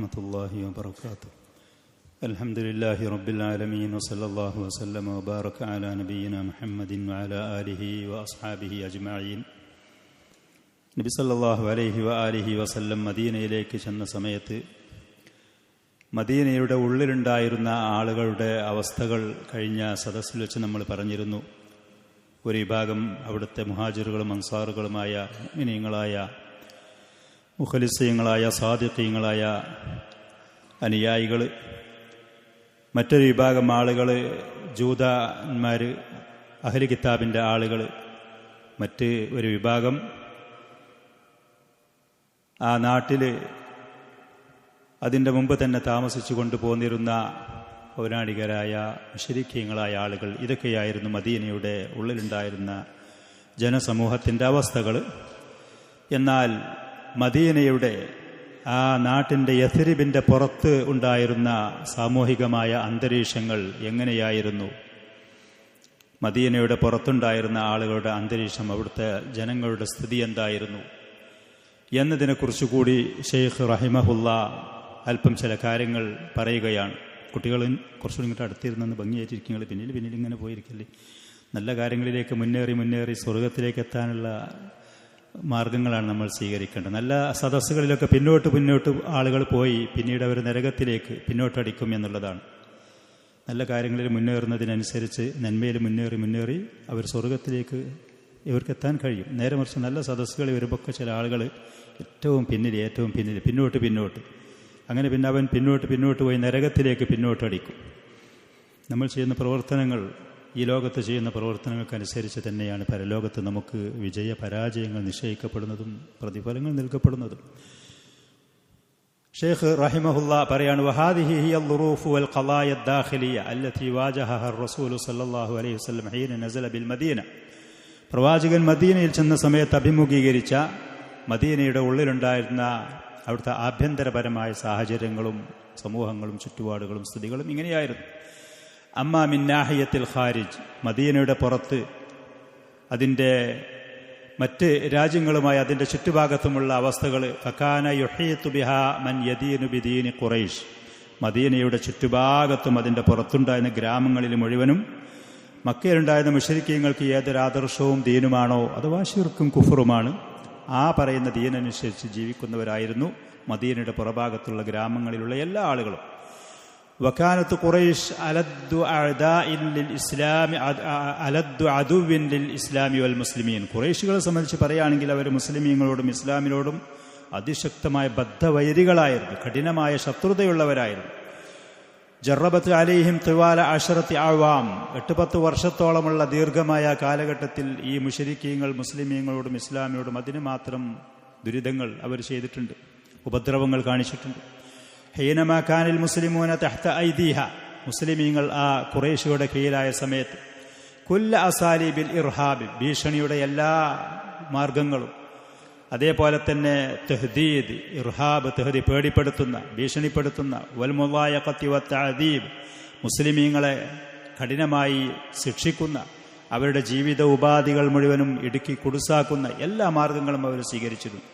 ورحمة الله وبركاته. الحمد لله رب العالمين وصلى الله وسلم وبارك على نبينا محمد وعلى آله وأصحابه أجمعين. നബി സല്ലല്ലാഹു അലൈഹി വആലിഹി വസല്ലം മദീനയിലേക്ക് ചെന്ന സമയത്ത് മദീനയുടെ ഉള്ളിലുണ്ടായിരുന്ന ആളുകളുടെ അവസ്ഥകൾ കഴിഞ്ഞ സദസ്സിൽ വെച്ച് നമ്മൾ പറഞ്ഞിരുന്നു. ഒരു വിഭാഗം അവിടുത്തെ മുഹാജിറുകളും അൻസാറുകളുമായ മുഅ്മിനീങ്ങളായ മുഖലിസീങ്ങളായ സാദിഖീങ്ങളായ അനുയായികൾ, മറ്റൊരു വിഭാഗം ആളുകൾ ജൂതന്മാർ, അഹ്ലി കിതാബിൻ്റെ ആളുകൾ, മറ്റ് ഒരു വിഭാഗം ആ നാട്ടിൽ അതിൻ്റെ മുമ്പ് തന്നെ താമസിച്ചു കൊണ്ടുപോന്നിരുന്ന പൗരാണികരായ മുശ്രിക്കീങ്ങളായ ആളുകൾ. ഇതൊക്കെയായിരുന്നു മദീനയുടെ ഉള്ളിലുണ്ടായിരുന്ന ജനസമൂഹത്തിൻ്റെ അവസ്ഥകൾ. എന്നാൽ മദീനയുടെ ആ നാട്ടിൻ്റെ യഥരിബിൻ്റെ പുറത്ത് ഉണ്ടായിരുന്ന സാമൂഹികമായ അന്തരീക്ഷങ്ങൾ എങ്ങനെയായിരുന്നു? മദീനയുടെ പുറത്തുണ്ടായിരുന്ന ആളുകളുടെ അന്തരീക്ഷം, അവിടുത്തെ ജനങ്ങളുടെ സ്ഥിതി എന്തായിരുന്നു എന്നതിനെക്കുറിച്ച് കൂടി ഷെയ്ഖ് റഹിമഹുല്ല അല്പം ചില കാര്യങ്ങൾ പറയുകയാണ്. കുട്ടികൾ കുറച്ചുകൂടി ഇങ്ങോട്ട് അടുത്തിരുന്നെന്ന് ഭംഗിയായിട്ടിരിക്കുക, പിന്നിൽ ഇങ്ങനെ പോയിരിക്കല്ലേ. നല്ല കാര്യങ്ങളിലേക്ക് മുന്നേറി സ്വർഗത്തിലേക്ക് എത്താനുള്ള മാർഗങ്ങളാണ് നമ്മൾ സ്വീകരിക്കേണ്ടത്. നല്ല സദസ്സുകളിലൊക്കെ പിന്നോട്ട് ആളുകൾ പോയി പിന്നീട് അവർ നരകത്തിലേക്ക് പിന്നോട്ടടിക്കും എന്നുള്ളതാണ്. നല്ല കാര്യങ്ങളിൽ മുന്നേറുന്നതിനനുസരിച്ച് നന്മയിൽ മുന്നേറി അവർ സ്വർഗത്തിലേക്ക് ഇവർക്കെത്താൻ കഴിയും. നേരെ മറിച്ച് നല്ല സദസ്സുകളിൽ വരുമ്പോൾ ചില ആളുകൾ ഏറ്റവും പിന്നിൽ പിന്നോട്ട് അങ്ങനെ പിന്നെ അവൻ പിന്നോട്ട് പോയി നരകത്തിലേക്ക് പിന്നോട്ടടിക്കും. നമ്മൾ ചെയ്യുന്ന പ്രവർത്തനങ്ങൾ, ഈ ലോകത്ത് ചെയ്യുന്ന പ്രവർത്തനങ്ങൾക്കനുസരിച്ച് തന്നെയാണ് പരലോകത്ത് നമുക്ക് പരാജയങ്ങൾ നിശ്ചയിക്കപ്പെടുന്നതും പ്രതിഫലങ്ങൾ നൽകപ്പെടുന്നതും. ഷെയ്ഖ് റഹിമഹുല്ല പറയാണ്, വഹാദിഹി ഹിയൽ ളുറൂഫ് വൽ ഖളായ അദ്ദാഖിലിയ അല്ലതി വാജഹഹ റസൂലു സല്ലല്ലാഹു അലൈഹി വസല്ലം ഹീന നസല ബിൽ മദീന. പ്രവാചകൻ മദീനയിൽ ചെന്ന സമയത്ത് അഭിമുഖീകരിച്ച മദീനയുടെ ഉള്ളിലുണ്ടായിരുന്ന അവിടുത്തെ ആഭ്യന്തരപരമായ സാഹചര്യങ്ങളും സമൂഹങ്ങളും ചുറ്റുപാടുകളും സ്ഥിതികളും ഇങ്ങനെയായിരുന്നു. അമ്മാ മിൻ നാഹിയത്തിൽ ഖാരിജ്, മദീനയുടെ പുറത്ത് അതിൻ്റെ മറ്റ് രാജ്യങ്ങളുമായി അതിൻ്റെ ചുറ്റുഭാഗത്തുമുള്ള അവസ്ഥകൾ, ഫകാന യുഹീതു ബിഹാ മൻ യദീനു ബിദീനി ഖുറൈശ്. മദീനയുടെ ചുറ്റുഭാഗത്തും അതിൻ്റെ പുറത്തുണ്ടായിരുന്ന ഗ്രാമങ്ങളിൽ മുഴുവനും മക്കയിലുണ്ടായിരുന്ന മുശ്രിക്കീങ്ങൾക്ക് ഏതൊരു ആദർശവും ദീനുമാണോ അഥവാ ശിർക്കും കുഫറുമാണ്, ആ പറയുന്ന ദീനനുസരിച്ച് ജീവിക്കുന്നവരായിരുന്നു മദീനയുടെ പുറഭാഗത്തുള്ള ഗ്രാമങ്ങളിലുള്ള എല്ലാ ആളുകളും. വകാനത്ത് ഖുറൈശ് അലദ്ദു അദുവിൻ ലിൽ ഇസ്ലാമി വൽ മുസ്ലിമീൻ. ഖുറൈശികളെ സംബന്ധിച്ച് പറയുകയാണെങ്കിൽ അവർ മുസ്ലിമീങ്ങളോടും ഇസ്ലാമിനോടും അതിശക്തമായ ബദ്ധവൈരികളായിരുന്നു, കഠിനമായ ശത്രുതയുള്ളവരായിരുന്നു. ജറബത്ത് അലൈഹിം തിവാല അശറത്തി ആവാം, 8-10 വർഷത്തോളമുള്ള ദീർഘമായ കാലഘട്ടത്തിൽ ഈ മുശ്രിക്കീങ്ങൾ മുസ്ലിമീങ്ങളോടും ഇസ്ലാമിനോടും അതിന് മാത്രം ദുരിതങ്ങൾ അവർ ചെയ്തിട്ടുണ്ട്, ഉപദ്രവങ്ങൾ കാണിച്ചിട്ടുണ്ട്. ഹീനമാ കാനിൽ മുസ്ലിമൂന തഹ്ത ഐദീഹ, മുസ്ലിമീങ്ങൾ ആ ഖുറൈശിയുടെ കീഴിലായ സമയത്ത് കുല്ല അസാലിബിൽ ഇർഹാബ്, ഭീഷണിയുടെ എല്ലാ മാർഗങ്ങളും, അതേപോലെ തന്നെ തഹ്ദീദ്, ഇർഹാബ്, പേടിപ്പെടുത്തുന്ന, ഭീഷണിപ്പെടുത്തുന്ന, വൽമുളായഖത്തി വത്തഅദീബ്, മുസ്ലിമീങ്ങളെ കഠിനമായി ശിക്ഷിക്കുന്ന, അവരുടെ ജീവിത ഉപാധികൾ മുഴുവനും ഇടുക്കി കുടുസാക്കുന്ന എല്ലാ മാർഗങ്ങളും അവർ സ്വീകരിച്ചിരുന്നു.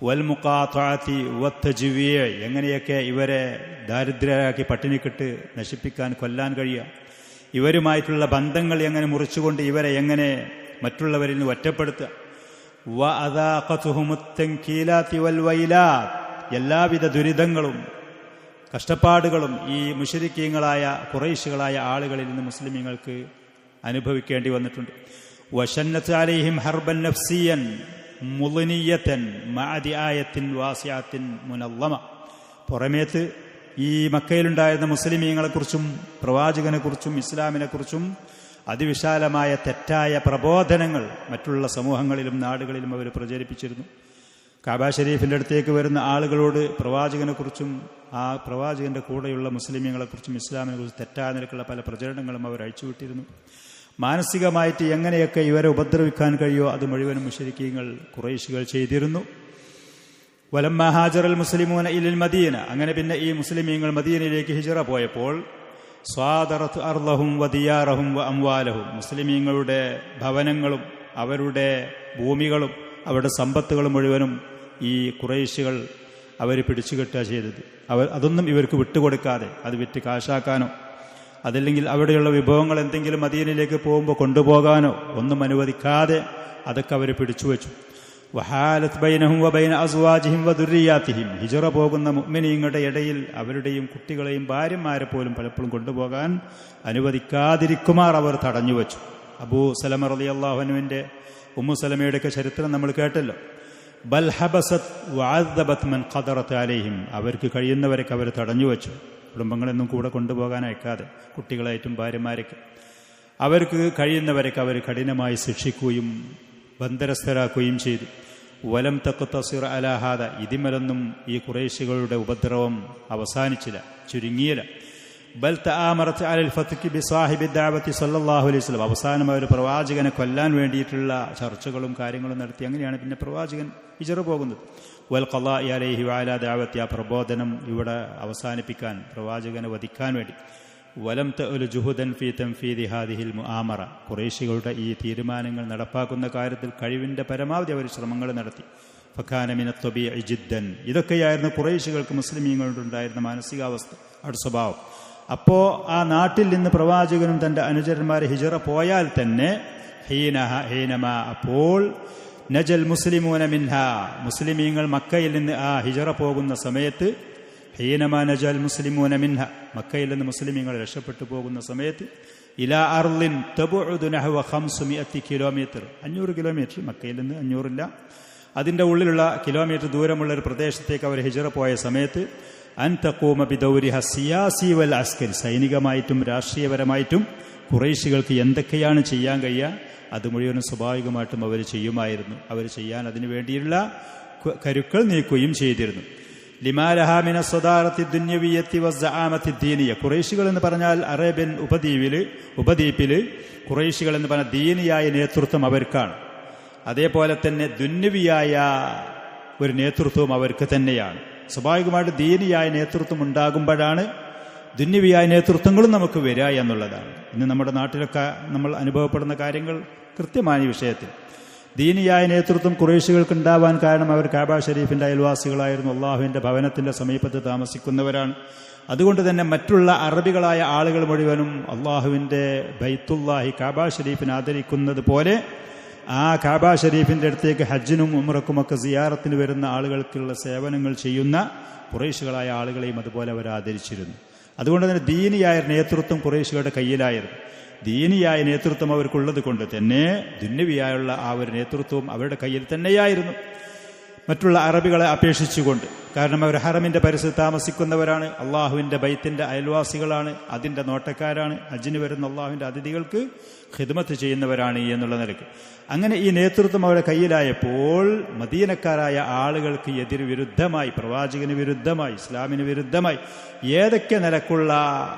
വൽമുഖാത്തഅതി വത്തജ്വീഅ്, എങ്ങനെയൊക്കെ ഇവരെ ദാരിദ്ര്യരാക്കി പട്ടിണിക്കിട്ട് നശിപ്പിക്കാൻ, കൊല്ലാൻ കഴിയുക, ഇവരുമായിട്ടുള്ള ബന്ധങ്ങൾ എങ്ങനെ മുറിച്ചുകൊണ്ട് ഇവരെ എങ്ങനെ മറ്റുള്ളവരിൽ നിന്ന് ഒറ്റപ്പെടുത്തുക. എല്ലാവിധ ദുരിതങ്ങളും കഷ്ടപ്പാടുകളും ഈ മുശ്രിക്കീങ്ങളായ ഖുറൈശികളായ ആളുകളിൽ നിന്ന് മുസ്ലിമീങ്ങൾക്ക് അനുഭവിക്കേണ്ടി വന്നിട്ടുണ്ട്. വശന്നത്ത് അലൈഹിം ഹർബൻ നഫ്സിയൻ മുളിനിയതൻ മഅദിആയത്തിൻ വാസിഅത്തിൻ മുനല്ലമ. പുറമേത്ത് ഈ മക്കയിലുണ്ടായിരുന്ന മുസ്ലിമീങ്ങളെക്കുറിച്ചും പ്രവാചകനെക്കുറിച്ചും ഇസ്ലാമിനെക്കുറിച്ചും അതിവിശാലമായ തെറ്റായ പ്രബോധനങ്ങൾ മറ്റുള്ള സമൂഹങ്ങളിലും നാടുകളിലും അവർ പ്രചരിപ്പിച്ചിരുന്നു. കഅബ ഷരീഫിൻ്റെ അടുത്തേക്ക് വരുന്ന ആളുകളോട് പ്രവാചകനെക്കുറിച്ചും ആ പ്രവാചകന്റെ കൂടെയുള്ള മുസ്ലിമീങ്ങളെക്കുറിച്ചും ഇസ്ലാമിനെക്കുറിച്ചും തെറ്റായ നിലക്കുള്ള പല പ്രചരണങ്ങളും അവർ അഴിച്ചുവിട്ടിരുന്നു. മാനസികമായിട്ട് എങ്ങനെയൊക്കെ ഇവരെ ഉപദ്രവിക്കാൻ കഴിയുമോ അത് മുഴുവനും മുശ്രിക്കീങ്ങൾ ഖുറൈശികൾ ചെയ്തിരുന്നു. വലമ്മ ഹാജറൽ മുസ്ലിമൂന ഇലൽ മദീന, അങ്ങനെ പിന്നെ ഈ മുസ്ലിമീങ്ങൾ മദീനയിലേക്ക് ഹിജ്റ പോയപ്പോൾ സ്വാദറത്ത് അർളഹും വദിയാറഹും വ അംവാലഹും, മുസ്ലിമീങ്ങളുടെ ഭവനങ്ങളും അവരുടെ ഭൂമികളും അവരുടെ സമ്പത്തുകളും മുഴുവനും ഈ ഖുറൈശികൾ അവർ പിടിച്ചുകെട്ടുക ചെയ്തത്. അതൊന്നും ഇവർക്ക് വിട്ടുകൊടുക്കാതെ അത് വിറ്റ് കാശാക്കാനോ അതല്ലെങ്കിൽ അവിടെയുള്ള വിഭവങ്ങൾ എന്തെങ്കിലും മദീനയിലേക്ക് പോകുമ്പോൾ കൊണ്ടുപോകാനോ ഒന്നും അനുവദിക്കാതെ അതൊക്കെ അവർ പിടിച്ചുവെച്ചു. വഹാലത്ത് ബൈനഹും വബൈന അസ്വാജിഹിം വദുർരിയാത്തിഹിം, ഹിജറ പോകുന്ന മുഅ്മിനീങ്ങളുടെ ഇടയിൽ അവരുടെയും കുട്ടികളെയും ഭാര്യമാരെ പോലും പലപ്പോഴും കൊണ്ടുപോകാൻ അനുവദിക്കാതിരിക്കുമാർ അവർ തടഞ്ഞുവെച്ചു. അബൂ സലമ റളിയല്ലാഹു അൻഹുവിന്റെ ഉമ്മു സലമയുടെയൊക്കെ ചരിത്രം നമ്മൾ കേട്ടല്ലോ. ബൽ ഹബസത് വഅദബത് മൻ ഖദറത് അലൈഹിം, അവർക്ക് കഴിയുന്നവരൊക്കെ അവർ തടഞ്ഞുവെച്ചു. കുടുംബങ്ങളൊന്നും കൂടെ കൊണ്ടുപോകാൻ അയക്കാതെ കുട്ടികളായിട്ടും ഭാര്യമാരൊക്കെ അവർക്ക് കഴിയുന്നവരൊക്കെ അവർ കഠിനമായി ശിക്ഷിക്കുകയും ബന്ധനസ്ഥരാക്കുകയും ചെയ്തു. വലം തഖ്തസിർ അലാ ഹാദ, ഇതിമലൊന്നും ഈ ഖുറൈശികളുടെ ഉപദ്രവം അവസാനിച്ചില്ല, ചുരുങ്ങിയില്ല. ബൽ തആമറത് അലൽ ഫത്കി ബിസാഹിബി ദഅവതി സല്ലല്ലാഹു അലൈഹി വസല്ലം, അവസാനം അവർ പ്രവാചകനെ കൊല്ലാൻ വേണ്ടിയിട്ടുള്ള ചർച്ചകളും കാര്യങ്ങളും നടത്തി. അങ്ങനെയാണ് പിന്നെ പ്രവാചകൻ ഹിജറ പോകുന്നത്. വൽ ഖളാഇ അലൈഹി വഅലാ ദഅവതി, ആ പ്രബോധനം ഇവിടെ അവസാനിപ്പിക്കാൻ, പ്രവാചകനെ വധിക്കാൻ വേണ്ടി. വലം തഅലു ജുഹുദൻ ഫീ തൻഫീദി ഹാദിഹിൽ മുആമറ, ഖുറൈശികളുടെ ഈ തീരുമാനങ്ങൾ നടപ്പാക്കുന്ന കാര്യത്തിൽ കഴിവിന്റെ പരമാവധി അവർ ശ്രമങ്ങൾ നടത്തി. ഫകാന മിനത് തബീഇ ജിദ്ദൻ, ഇതൊക്കെയായിരുന്നു ഖുറൈശികൾക്ക് മുസ്ലിമീങ്ങളുണ്ടായിരുന്ന മാനസികാവസ്ഥ, അവരുടെ സ്വഭാവം. അപ്പോൾ ആ നാട്ടിൽ നിന്ന് പ്രവാചകനും തൻ്റെ അനുചരന്മാരെ ഹിജറ പോയാൽ തന്നെ ഹീനമാ, അപ്പോൾ നജൽ മുസ്ലിമൂന മിൻഹ, മുസ്ലിമീങ്ങൾ മക്കയിൽ നിന്ന് ആ ഹിജറ പോകുന്ന സമയത്ത്, ഹീനമാ നജൽ മുസ്ലിമൂന മിൻഹ, മക്കയിൽ നിന്ന് മുസ്ലിമീങ്ങൾ രക്ഷപ്പെട്ടു പോകുന്ന സമയത്ത്, ഇലാ അർളിൻ തബുഉദു നഹ്വ 500 കിലോമീറ്റർ, 500 കിലോമീറ്റർ, മക്കയിൽ നിന്ന് 500 ഇല്ല, അതിൻ്റെ ഉള്ളിലുള്ള കിലോമീറ്റർ ദൂരമുള്ള ഒരു പ്രദേശത്തേക്ക് അവർ ഹിജറ പോയ സമയത്ത്, അൻ തഖൂമ ബിദൗരിഹ സിയാസി വൽ അസ്കരി, സൈനികമായിട്ടും രാഷ്ട്രീയപരമായിട്ടും ഖുറൈശികൾക്ക് എന്തൊക്കെയാണ് ചെയ്യാൻ കഴിയുക അത് മുഴുവനും സ്വാഭാവികമായിട്ടും അവർ ചെയ്യുമായിരുന്നു. അവർ ചെയ്യാൻ അതിനു വേണ്ടിയുള്ള കരുക്കൾ നീക്കുകയും ചെയ്തിരുന്നു. ലിമാലഹ മിന സ്വദാറത്തി ദുന്യവിയത്തി വസ്സആമത്തി ദീനിയ, ഖുറൈശികൾ എന്ന് പറഞ്ഞാൽ അറേബ്യൻ ഉപദ്വീപിൽ ഖുറൈശികൾ എന്ന് പറഞ്ഞാൽ ദീനിയായ നേതൃത്വം അവർക്കാണ്. അതേപോലെ തന്നെ ദുന്യവിയായ ഒരു നേതൃത്വവും അവർക്ക് തന്നെയാണ്. സ്വാഭാവികമായിട്ട് ദീനിയായ നേതൃത്വം ഉണ്ടാകുമ്പോഴാണ് ദുന്യവിയായ നേതൃത്വങ്ങളും നമുക്ക് വരിക എന്നുള്ളതാണ്. ഇന്ന് നമ്മുടെ നാട്ടിലൊക്കെ നമ്മൾ അനുഭവപ്പെടുന്ന കാര്യങ്ങൾ കൃത്യമായ വിഷയത്തിൽ ദീനിയായ നേതൃത്വം ഖുറൈശികൾക്ക് ഉണ്ടാവാൻ കാരണം അവർ കഅബ ഷരീഫിന്റെ അയൽവാസികളായിരുന്നു, അള്ളാഹുവിന്റെ ഭവനത്തിന്റെ സമീപത്ത് താമസിക്കുന്നവരാണ്. അതുകൊണ്ട് തന്നെ മറ്റുള്ള അറബികളായ ആളുകൾ മുഴുവനും അള്ളാഹുവിന്റെ ബൈത്തുല്ലാഹി കഅബ ഷരീഫിനെ ആദരിക്കുന്നത് പോലെ ആ കഅബ ഷരീഫിന്റെ അടുത്തേക്ക് ഹജ്ജിനും ഉംറക്കുമൊക്കെ സിയാറത്തിന് വരുന്ന ആളുകൾക്കുള്ള സേവനങ്ങൾ ചെയ്യുന്ന ഖുറൈശികളായ ആളുകളെയും അതുപോലെ അവർ ആദരിച്ചിരുന്നു. അതുകൊണ്ട് തന്നെ ദീനിയായ നേതൃത്വം ഖുറൈശികളുടെ കയ്യിലായിരുന്നു. ദീനിയായ നേതൃത്വം അവർക്കുള്ളത് കൊണ്ട് തന്നെ ദുന്യവിയായുള്ള ആ ഒരു നേതൃത്വവും അവരുടെ കയ്യിൽ തന്നെയായിരുന്നു, മറ്റുള്ള അറബികളെ അപേക്ഷിച്ചുകൊണ്ട്. കാരണം അവർ ഹറമിന്റെ പരിസരത്ത് താമസിക്കുന്നവരാണ്, അള്ളാഹുവിന്റെ ബൈത്തിന്റെ അയൽവാസികളാണ്, അതിന്റെ നോട്ടക്കാരാണ്, ഹജ്ജിന് വരുന്ന അള്ളാഹുവിന്റെ അതിഥികൾക്ക് ഖിദ്മത്ത് ചെയ്യുന്നവരാണ് എന്നുള്ള നിലയ്ക്ക്. അങ്ങനെ ഈ നേതൃത്വം അവരുടെ കയ്യിലായപ്പോൾ മദീനക്കാരായ ആളുകൾക്ക് എതിര് വിരുദ്ധമായി, പ്രവാചകന് വിരുദ്ധമായി, ഇസ്ലാമിന് വിരുദ്ധമായി ഏതൊക്കെ നിലക്കുള്ള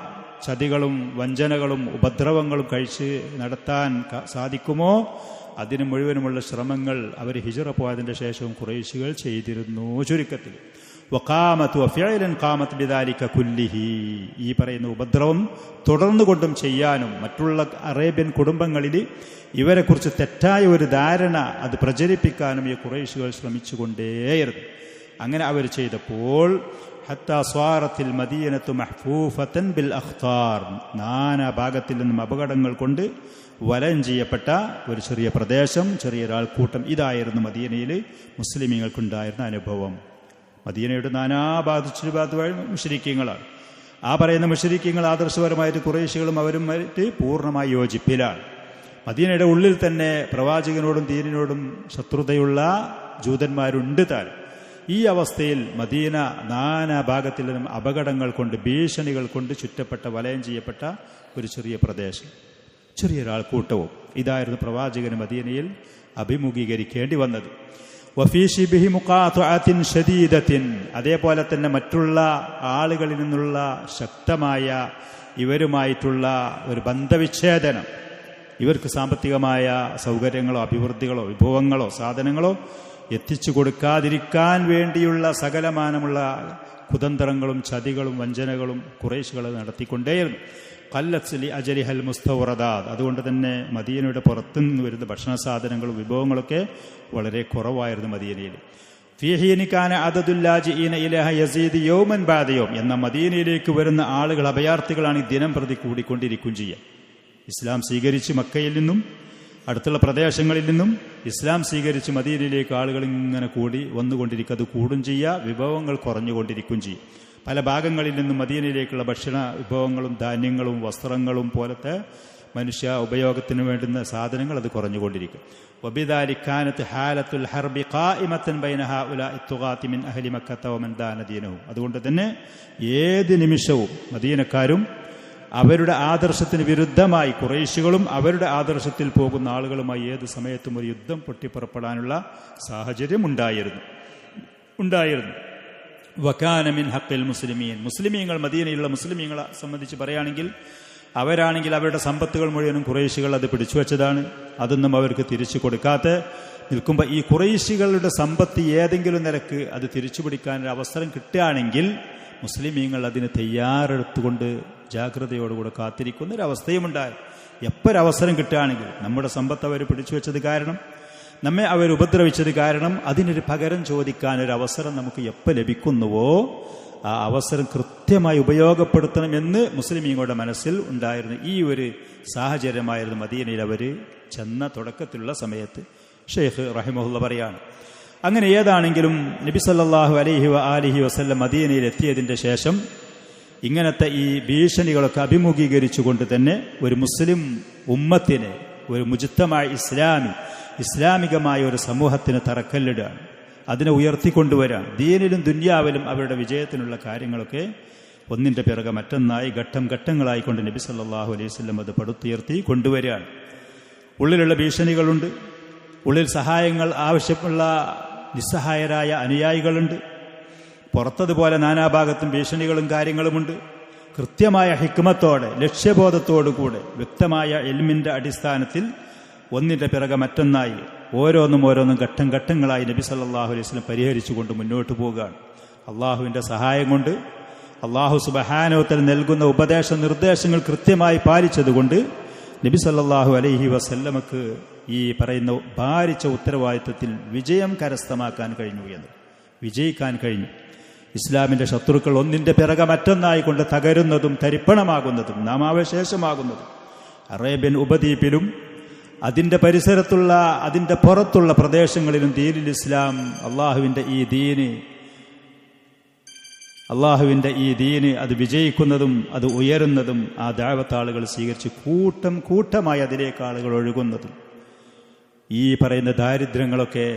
ചതികളും വഞ്ചനകളും ഉപദ്രവങ്ങളും കഴിച്ച് നടത്താൻ സാധിക്കുമോ അതിന് മുഴുവനുമുള്ള ശ്രമങ്ങൾ അവർ ഹിജറ പോയതിൻ്റെ ശേഷവും ഖുറൈശികൾ ചെയ്തിരുന്നു. ചുരുക്കത്തിൽ വഖാമത്ത് വഫിഅലൻ ഖാമത്ത് ബിദാലിക കുല്ലിഹി, ഈ പറയുന്ന ഉപദ്രവം തുടർന്നുകൊണ്ടും ചെയ്യാനും മറ്റുള്ള അറേബ്യൻ കുടുംബങ്ങളിൽ ഇവരെക്കുറിച്ച് തെറ്റായ ഒരു ധാരണ അത് പ്രചരിപ്പിക്കാനും ഈ ഖുറൈശികൾ ശ്രമിച്ചുകൊണ്ടേയിരുന്നു. അങ്ങനെ അവർ ചെയ്തപ്പോൾ ഹത്താ സ്വാറത്തിൽ മദീനത്തു മഹ്ഫൂഫത്തൻ ബിൽ അഖ്താർ, നാനാ ഭാഗത്തിൽ നിന്നും അപകടങ്ങൾ കൊണ്ട് വലയം ചെയ്യപ്പെട്ട ഒരു ചെറിയ പ്രദേശം, ചെറിയൊരാൾക്കൂട്ടം. ഇതായിരുന്നു മദീനയിൽ മുസ്ലിമീങ്ങൾക്കുണ്ടായിരുന്ന അനുഭവം. മദീനയുടെ നാനാഭാഗത്തുവഴി മുശ്രിക്കീങ്ങളാണ്. ആ പറയുന്ന മുശ്രിക്കീങ്ങൾ ആദർശപരമായിട്ട് ഖുറൈശികളും അവരുമായിട്ട് പൂർണ്ണമായി യോജിപ്പിലാണ്. മദീനയുടെ ഉള്ളിൽ തന്നെ പ്രവാചകനോടും ദീനിനോടും ശത്രുതയുള്ള ജൂതന്മാരുണ്ട് താനും. ഈ അവസ്ഥയിൽ മദീന നാനാ ഭാഗത്തിൽ നിന്നും അപകടങ്ങൾ കൊണ്ട്, ഭീഷണികൾ കൊണ്ട് ചുറ്റപ്പെട്ട, വലയം ചെയ്യപ്പെട്ട ഒരു ചെറിയ പ്രദേശം, ചെറിയൊരാൾക്കൂട്ടവും. ഇതായിരുന്നു പ്രവാചകന് മദീനയിൽ അഭിമുഖീകരിക്കേണ്ടി വന്നത്. വഫീഷിബിഹി മുഖാതുഅത്തിൻ ഷദീദത്തിൻ, അതേപോലെ തന്നെ മറ്റുള്ള ആളുകളിൽ നിന്നുള്ള ശക്തമായ ഇവരുമായിട്ടുള്ള ഒരു ബന്ധവിച്ഛേദനം, ഇവർക്ക് സാമ്പത്തികമായ സൗകര്യങ്ങളോ അഭിവൃദ്ധികളോ വിഭവങ്ങളോ സാധനങ്ങളോ എത്തിച്ചു കൊടുക്കാതിരിക്കാൻ വേണ്ടിയുള്ള സകലമാനമുള്ള കുതന്ത്രങ്ങളും ചതികളും വഞ്ചനകളും ഖുറൈശികൾ നടത്തിക്കൊണ്ടേയിരുന്നു. ഖല്ലത്ലി അജലിഹൽ മുസ്തവറദാത്, അതുകൊണ്ട് തന്നെ മദീനയുടെ പുറത്തുനിന്ന് വരുന്ന ഭക്ഷണ സാധനങ്ങളും വിഭവങ്ങളൊക്കെ വളരെ കുറവായിരുന്നു മദീനയിൽ. ഫീഹീനിക്കാന അദദുല്ലാജിഈന ഇലൈഹ യസീദ് യൗമൻ ബഅദ യൗം. എന്ന മദീനയിലേക്ക് വരുന്ന ആളുകൾ അഭയാർത്ഥികളാണ് ഈ ദിനം പ്രതി കൂടിക്കൊണ്ടിരിക്കും ചെയ്യുക. ഇസ്ലാം സ്വീകരിച്ച് മക്കയിൽ നിന്നും അടുത്തുള്ള പ്രദേശങ്ങളിൽ നിന്നും ഇസ്ലാം സ്വീകരിച്ച് മദീനയിലേക്ക് ആളുകൾ ഇങ്ങനെ കൂടി വന്നുകൊണ്ടിരിക്കും. അത് കൂടും ചെയ്യുക, വിഭവങ്ങൾ കുറഞ്ഞുകൊണ്ടിരിക്കും ചെയ്യും. പല ഭാഗങ്ങളിൽ നിന്നും മദീനയിലേക്കുള്ള ഭക്ഷണ വിഭവങ്ങളും ധാന്യങ്ങളും വസ്ത്രങ്ങളും പോലത്തെ മനുഷ്യ ഉപയോഗത്തിന് വേണ്ടുന്ന സാധനങ്ങൾ അത് കുറഞ്ഞുകൊണ്ടിരിക്കും. വബിദാലിക കാനത്ത് ഹാലത്തുൽ ഹർബി ഖായിമത്തൻ ബൈന ഹഉലാഇ തുഗാതി മിൻ അഹ്ലി മക്കത്ത വമൻ ദാന ദീനഹു. അതുകൊണ്ട് തന്നെ ഏത് നിമിഷവും മദീനക്കാരും അവരുടെ ആദർശത്തിന് വിരുദ്ധമായി ഖുറൈശികളും അവരുടെ ആദർശത്തിൽ പോകുന്ന ആളുകളുമായി ഏത് സമയത്തും ഒരു യുദ്ധം പൊട്ടിപ്പുറപ്പെടാനുള്ള സാഹചര്യം ഉണ്ടായിരുന്നു. വകാന മിൻ ഹഖിൽ മുസ്ലിമീൻ. മുസ്ലിമീങ്ങൾ, മദീനയിലുള്ള മുസ്ലിമീങ്ങളെ സംബന്ധിച്ച് പറയുകയാണെങ്കിൽ അവരാണെങ്കിൽ അവരുടെ സമ്പത്തുകൾ മുഴുവനും ഖുറൈശികൾ അത് പിടിച്ചു വെച്ചതാണ്. അതൊന്നും അവർക്ക് തിരിച്ചു കൊടുക്കാത്ത നിൽക്കുമ്പോൾ ഈ ഖുറൈശികളുടെ സമ്പത്ത് ഏതെങ്കിലും നിരക്ക് അത് തിരിച്ചു പിടിക്കാനൊരു അവസരം കിട്ടുകയാണെങ്കിൽ മുസ്ലിമീങ്ങൾ അതിന് തയ്യാറെടുത്തുകൊണ്ട് ജാഗ്രതയോടുകൂടെ കാത്തിരിക്കുന്നൊരവസ്ഥയുമുണ്ടായി. എപ്പോഴവസരം കിട്ടുകയാണെങ്കിൽ നമ്മുടെ സമ്പത്ത് അവർ പിടിച്ചു വെച്ചത് കാരണം, നമ്മെ അവർ ഉപദ്രവിച്ചത് കാരണം അതിനൊരു പകരം ചോദിക്കാനൊരവസരം നമുക്ക് എപ്പോൾ ലഭിക്കുന്നുവോ ആ അവസരം കൃത്യമായി ഉപയോഗപ്പെടുത്തണമെന്ന് മുസ്ലിമീങ്ങളുടെ മനസ്സിൽ ഉണ്ടായിരുന്നു. ഈ ഒരു സാഹചര്യമായിരുന്നു മദീനയിൽ അവർ ചെന്ന തുടക്കത്തിലുള്ള സമയത്ത്. ഷെയ്ഖ് റഹിമഹുല്ല പറയാണ്, അങ്ങനെ ഏതാണെങ്കിലും നബി സല്ലല്ലാഹു അലൈഹി വആലിഹി വസല്ലം മദീനയിൽ എത്തിയതിൻ്റെ ശേഷം ഇങ്ങനത്തെ ഈ ഭീഷണികളൊക്കെ അഭിമുഖീകരിച്ചുകൊണ്ട് തന്നെ ഒരു മുസ്ലിം ഉമ്മത്തിന്, ഒരു മുജ്തമഅ ഇസ്ലാമികമായ ഒരു സമൂഹത്തിന് തറക്കല്ലിടുകയാണ്. അതിനെ ഉയർത്തിക്കൊണ്ടുവരാൻ ദീനിലും ദുന്യാവിലും അവരുടെ വിജയത്തിനുള്ള കാര്യങ്ങളൊക്കെ ഒന്നിൻ്റെ പിറകെ മറ്റൊന്നായി ഘട്ടങ്ങളായിക്കൊണ്ട് നബി സല്ലല്ലാഹു അലൈഹി വസല്ലം അത് പടുത്തുയർത്തി കൊണ്ടുവരികയാണ്. ഉള്ളിലുള്ള ഭീഷണികളുണ്ട്, ഉള്ളിൽ സഹായങ്ങൾ ആവശ്യമുള്ള നിസ്സഹായരായ അനുയായികളുണ്ട്, പുറത്തതുപോലെ നാനാഭാഗത്തും ഭീഷണികളും കാര്യങ്ങളുമുണ്ട്. കൃത്യമായ ഹിക്മത്തോടെ ലക്ഷ്യബോധത്തോടുകൂടെ വ്യക്തമായ ഇൽമിൻ്റെ അടിസ്ഥാനത്തിൽ ഒന്നിൻ്റെ പിറകെ മറ്റൊന്നായി ഓരോന്നും ഘട്ടങ്ങളായി നബി സല്ലല്ലാഹു അലൈഹി വസല്ലം പരിഹരിച്ചുകൊണ്ട് മുന്നോട്ട് പോവുകയാണ്. അള്ളാഹുവിൻ്റെ സഹായം കൊണ്ട്, അള്ളാഹു സുബ്ഹാനഹു വ തആല നൽകുന്ന ഉപദേശ നിർദ്ദേശങ്ങൾ കൃത്യമായി പാലിച്ചതുകൊണ്ട് നബി സല്ലല്ലാഹു അലൈഹി വസല്ലമക്ക് ഈ പറയുന്ന ഭാരിച്ച ഉത്തരവാദിത്വത്തിൽ വിജയം കരസ്ഥമാക്കാൻ വിജയിക്കാൻ കഴിഞ്ഞു. ഇസ്ലാമിൻ്റെ ശത്രുക്കൾ ഒന്നിൻ്റെ പിറകെ മറ്റൊന്നായി കൊണ്ട് തകരുന്നതും തരിപ്പണമാകുന്നതും നാമാവശേഷമാകുന്നതും അറേബ്യൻ ഉപദ്വീപിലും അതിൻ്റെ പരിസരത്തുള്ള അതിൻ്റെ പുറത്തുള്ള പ്രദേശങ്ങളിലും ദീനുൽ ഇസ്ലാം അള്ളാഹുവിൻ്റെ ഈ ദീന് അത് വിജയിക്കുന്നതും അത് ഉയരുന്നതും ആ ദഅവത്ത് ആളുകൾ സ്വീകരിച്ച് കൂട്ടമായി അതിലേക്ക് ആളുകൾ ഒഴുകുന്നതും ഈ പറയുന്ന ദാരിദ്ര്യങ്ങളൊക്കെ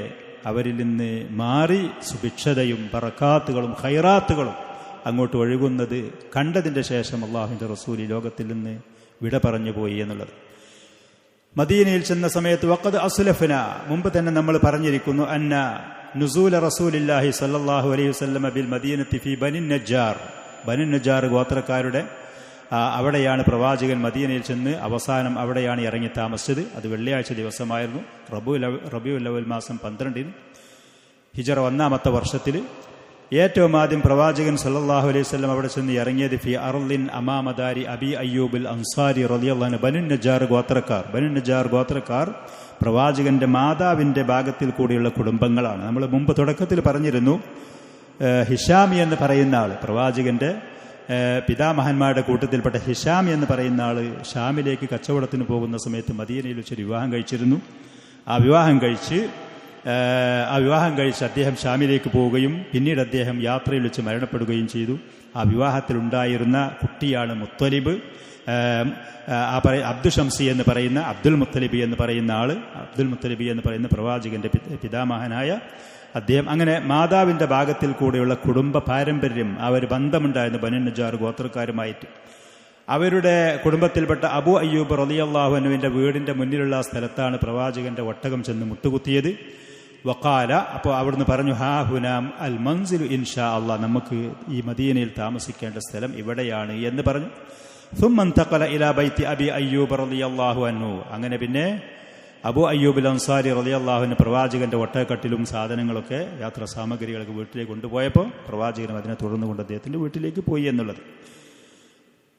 അവരിൽ നിന്ന് മാറി സുഭിക്ഷതയും ബറക്കാത്തുകളും ഖൈറാത്തുകളും അങ്ങോട്ട് ഒഴുകുന്നത് കണ്ടതിൻ്റെ ശേഷം അള്ളാഹുവിൻ്റെ റസൂൽ ഈ ലോകത്തിൽ നിന്ന് വിട പറഞ്ഞു പോയി എന്നുള്ളത്. മദീനയിൽ ചെന്ന സമയത്ത് വഖദ് അസ്ലഫന, മുമ്പ് തന്നെ നമ്മൾ പറഞ്ഞിരിക്കുന്നു, അന്ന നുസൂല റസൂലില്ലാഹി സല്ലല്ലാഹു അലൈഹി വസല്ലം ബിൽ മദീനത്തി ഫി ബനു നജ്ജാർ ഗോത്രക്കാരുടെ അവിടെയാണ് പ്രവാചകൻ മദീനയിൽ ചെന്ന് അവസാനം അവിടെയാണ് ഇറങ്ങി താമസിച്ചത്. അത് വെള്ളിയാഴ്ച ദിവസമായിരുന്നു, റബീഉൽ അവ്വൽ മാസം 12 ഹിജറ 1-ാമത്തെ വർഷത്തിൽ. ഏറ്റവും ആദ്യം പ്രവാചകൻ സല്ലല്ലാഹു അലൈഹി വസല്ലം അവിടെ ചെന്ന് ഇറങ്ങിയത് ഫി അർളിൻ അമാമദാരി അബി അയ്യൂബിൽ അൻസാരി റളിയല്ലാഹു അൻഹു. ബനു നജ്ജാർ ഗോത്രക്കാർ പ്രവാചകന്റെ മാതാവിന്റെ ഭാഗത്തിൽ കൂടിയുള്ള കുടുംബങ്ങളാണ്. നമ്മൾ മുമ്പ് തുടക്കത്തിൽ പറഞ്ഞിരുന്നു, ഹിഷാമി എന്ന് പറയുന്ന ആൾ, പ്രവാചകന്റെ പിതാമഹന്മാരുടെ കൂട്ടത്തിൽപ്പെട്ട ഹിഷാമി എന്ന് പറയുന്ന ആൾ ഷാമിലേക്ക് കച്ചവടത്തിന് പോകുന്ന സമയത്ത് മദീനയിൽ വെച്ചൊരു വിവാഹം കഴിച്ചിരുന്നു. ആ വിവാഹം കഴിച്ച് അദ്ദേഹം ഷാമിലേക്ക് പോവുകയും പിന്നീട് അദ്ദേഹം യാത്രയിൽ വെച്ച് മരണപ്പെടുകയും ചെയ്തു. ആ വിവാഹത്തിലുണ്ടായിരുന്ന കുട്ടിയാണ് മുത്തലിബ്. അബ്ദുഷംസി എന്ന് പറയുന്ന അബ്ദുൽ മുത്തലിബി എന്ന് പറയുന്ന പ്രവാചകന്റെ പിതാമഹനായ അദ്ദേഹം. അങ്ങനെ മാതാവിൻ്റെ ഭാഗത്തിൽ കൂടെയുള്ള കുടുംബ പാരമ്പര്യം, ആ ഒരു ബന്ധമുണ്ടായിരുന്നു ബനു നജ്ജാർ ഗോത്രക്കാരുമായിട്ട്. അവരുടെ കുടുംബത്തിൽപ്പെട്ട അബൂ അയ്യൂബ് റളിയല്ലാഹു അൻഹുവിൻ്റെ വീടിൻ്റെ മുന്നിലുള്ള സ്ഥലത്താണ് പ്രവാചകന്റെ ഒട്ടകം ചെന്ന് മുട്ടുകുത്തിയത്. വഖാല, അപ്പോൾ അവിടുന്ന് പറഞ്ഞു, ഹാ ഹുനാം അൽ മൻസിലു ഇൻഷാ അല്ലാഹ്, നമുക്ക് ഈ മദീനയിൽ താമസിക്കേണ്ട സ്ഥലം ഇവിടെയാണ് എന്ന് പറഞ്ഞു. ثم انتقل الى بيت ابي ايوب رضي الله عنه. അങ്ങനെ പിന്നെ അബൂ അയ്യൂബ് അൻസാരി റളിയല്ലാഹു അൻഹു പ്രവാചകന്റെ ഒട്ടകക്കട്ടിലും സാധനങ്ങളൊക്കെ യാത്രാ സാമഗ്രികളൊക്കെ വീട്ടിലേക്ക് കൊണ്ടുപോയപ്പോൾ പ്രവാചകനും അതിനെ തുടർന്നുകൊണ്ട് അദ്ദേഹത്തിന്റെ വീട്ടിലേക്ക് പോയി എന്നുള്ളത്.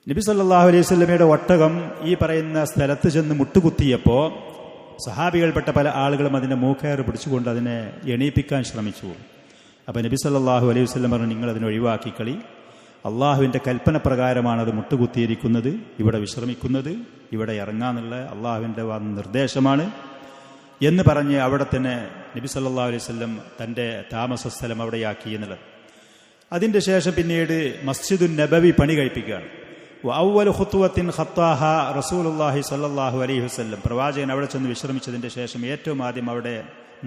നബി സല്ലല്ലാഹു അലൈഹി വസല്ലമയുടെ ഒട്ടകം ഈ പറയുന്ന സ്ഥലത്ത് ചെന്ന് മുട്ടുകുത്തിയപ്പോൾ സഹാബികൾപ്പെട്ട പല ആളുകളും അതിൻ്റെ മൂക്കയറ് പിടിച്ചുകൊണ്ട് അതിനെ എണീപ്പിക്കാൻ ശ്രമിച്ചു. അപ്പോൾ നബി സല്ലല്ലാഹു അലൈഹി വസല്ലം പറഞ്ഞു, നിങ്ങളതിനെ ഒഴിവാക്കിക്കളി. അള്ളാഹുവിൻ്റെ കൽപ്പന പ്രകാരമാണ് അത് മുട്ടുകുത്തിയിരിക്കുന്നത്, ഇവിടെ വിശ്രമിക്കുന്നത്, ഇവിടെ ഇറങ്ങാന്നുള്ള അള്ളാഹുവിൻ്റെ നിർദ്ദേശമാണ് എന്ന് പറഞ്ഞ് അവിടെ തന്നെ നബി സല്ലല്ലാഹു അലൈഹി വസല്ലം തൻ്റെ താമസ സ്ഥലം അവിടെയാക്കി എന്നുള്ളത്. അതിൻ്റെ ശേഷം പിന്നീട് മസ്ജിദുൻ നബവി പണി കഴിപ്പിക്കുകയാണ്. അവ്വലു ഖുത്വത്തിൻ ഖത്താഹ റസൂലുള്ളാഹി സ്വല്ലല്ലാഹു അലൈഹി വസല്ലം, പ്രവാചകൻ അവിടെ ചെന്ന് വിശ്രമിച്ചതിൻ്റെ ശേഷം ഏറ്റവും ആദ്യം അവിടെ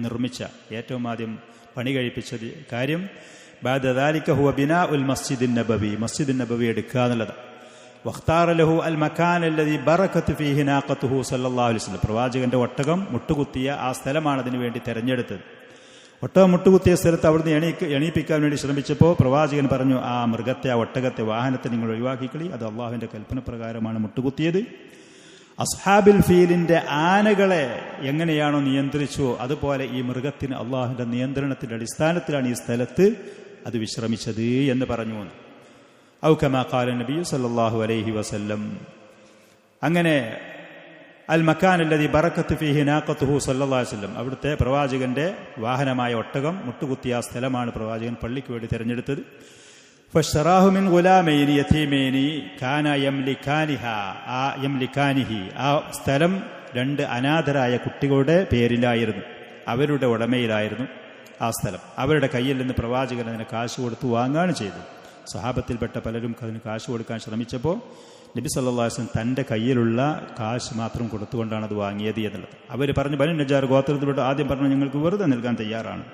നിർമ്മിച്ച, ഏറ്റവും ആദ്യം പണി കഴിപ്പിച്ച കാര്യം ബഅദ ദാലിക ഹുവ ബിനാഉൽ മസ്ജിദിൻ നബവി, മസ്ജിദുൻ നബവി എടുക്കുക എന്നുള്ളത്. വഖ്താറ ലഹു അൽ മകാൻ അല്ലദി ബറകത് ഫീഹി നാഖതുഹു സല്ലല്ലാഹു അലൈഹി വസല്ലം, പ്രവാചകന്റെ ഒട്ടകം മുട്ടുകുത്തിയ ആ സ്ഥലമാണ് അതിനു വേണ്ടി തെരഞ്ഞെടുത്തത്. ഒട്ടകം മുട്ടുകുത്തിയ സ്ഥലത്ത് അവിടുന്ന് എണീപ്പിക്കാൻ വേണ്ടി ശ്രമിച്ചപ്പോൾ പ്രവാചകൻ പറഞ്ഞു, ആ മൃഗത്തെ, ആ ഒട്ടകത്തെ, വാഹനത്തെ നിങ്ങൾ ഒഴിവാക്കിക്കളി, അത് അള്ളാഹുവിൻ്റെ കൽപ്പന പ്രകാരമാണ് മുട്ടുകുത്തിയത്. അസ്ഹാബിൽ ഫീലിൻ്റെ ആനകളെ എങ്ങനെയാണോ നിയന്ത്രിച്ചോ അതുപോലെ ഈ മൃഗത്തിന് അള്ളാഹുവിൻ്റെ നിയന്ത്രണത്തിൻ്റെ അടിസ്ഥാനത്തിലാണ് ഈ സ്ഥലത്ത് അത് വിശ്രമിച്ചത് എന്ന് പറഞ്ഞു. ഔ കമാ ഖാല നബി സല്ലല്ലാഹു അലൈഹി വസല്ലം, അങ്ങനെ അൽ മക്കാൻ അല്ലദി ബറകത് ഫീഹി നാഖതുഹു സല്ലല്ലാഹു അലൈഹി വസല്ലം, അവിടുത്തെ പ്രവാചകന്റെ വാഹനമായ ഒട്ടകം മുട്ടുകുത്തിയ ആ സ്ഥലമാണ് പ്രവാചകൻ പള്ളിക്ക് വേണ്ടി തിരഞ്ഞെടുത്തത്. ഫശ്തറാഹു മിൻ ഗുലാമൈനി യതീമൈനി കാന യംലികാനിഹി, ആ സ്ഥലം രണ്ട് അനാഥരായ കുട്ടികളുടെ പേരിലായിരുന്നു, അവരുടെ ഉടമയിലായിരുന്നു ആ സ്ഥലം. അവരുടെ കയ്യിൽ നിന്ന് പ്രവാചകൻ അതിന് കാശ് കൊടുത്ത് വാങ്ങുകയാണ് ചെയ്തത്. സഹാബത്തിൽപ്പെട്ട പലരും അതിന് കാശ് കൊടുക്കാൻ ശ്രമിച്ചപ്പോൾ നബി സല്ലല്ലാഹു അലൈഹി വസല്ലം തൻ്റെ കയ്യിലുള്ള കാശ് മാത്രം കൊടുത്തുകൊണ്ടാണ് അത് വാങ്ങിയത് എന്നുള്ളത്. അവർ പറഞ്ഞു, ബനു നജാർ ഗോത്രത്തിലോട്ട് ആദ്യം പറഞ്ഞു, ഞങ്ങൾക്ക് വെറുതെ നൽകാൻ തയ്യാറാണ്,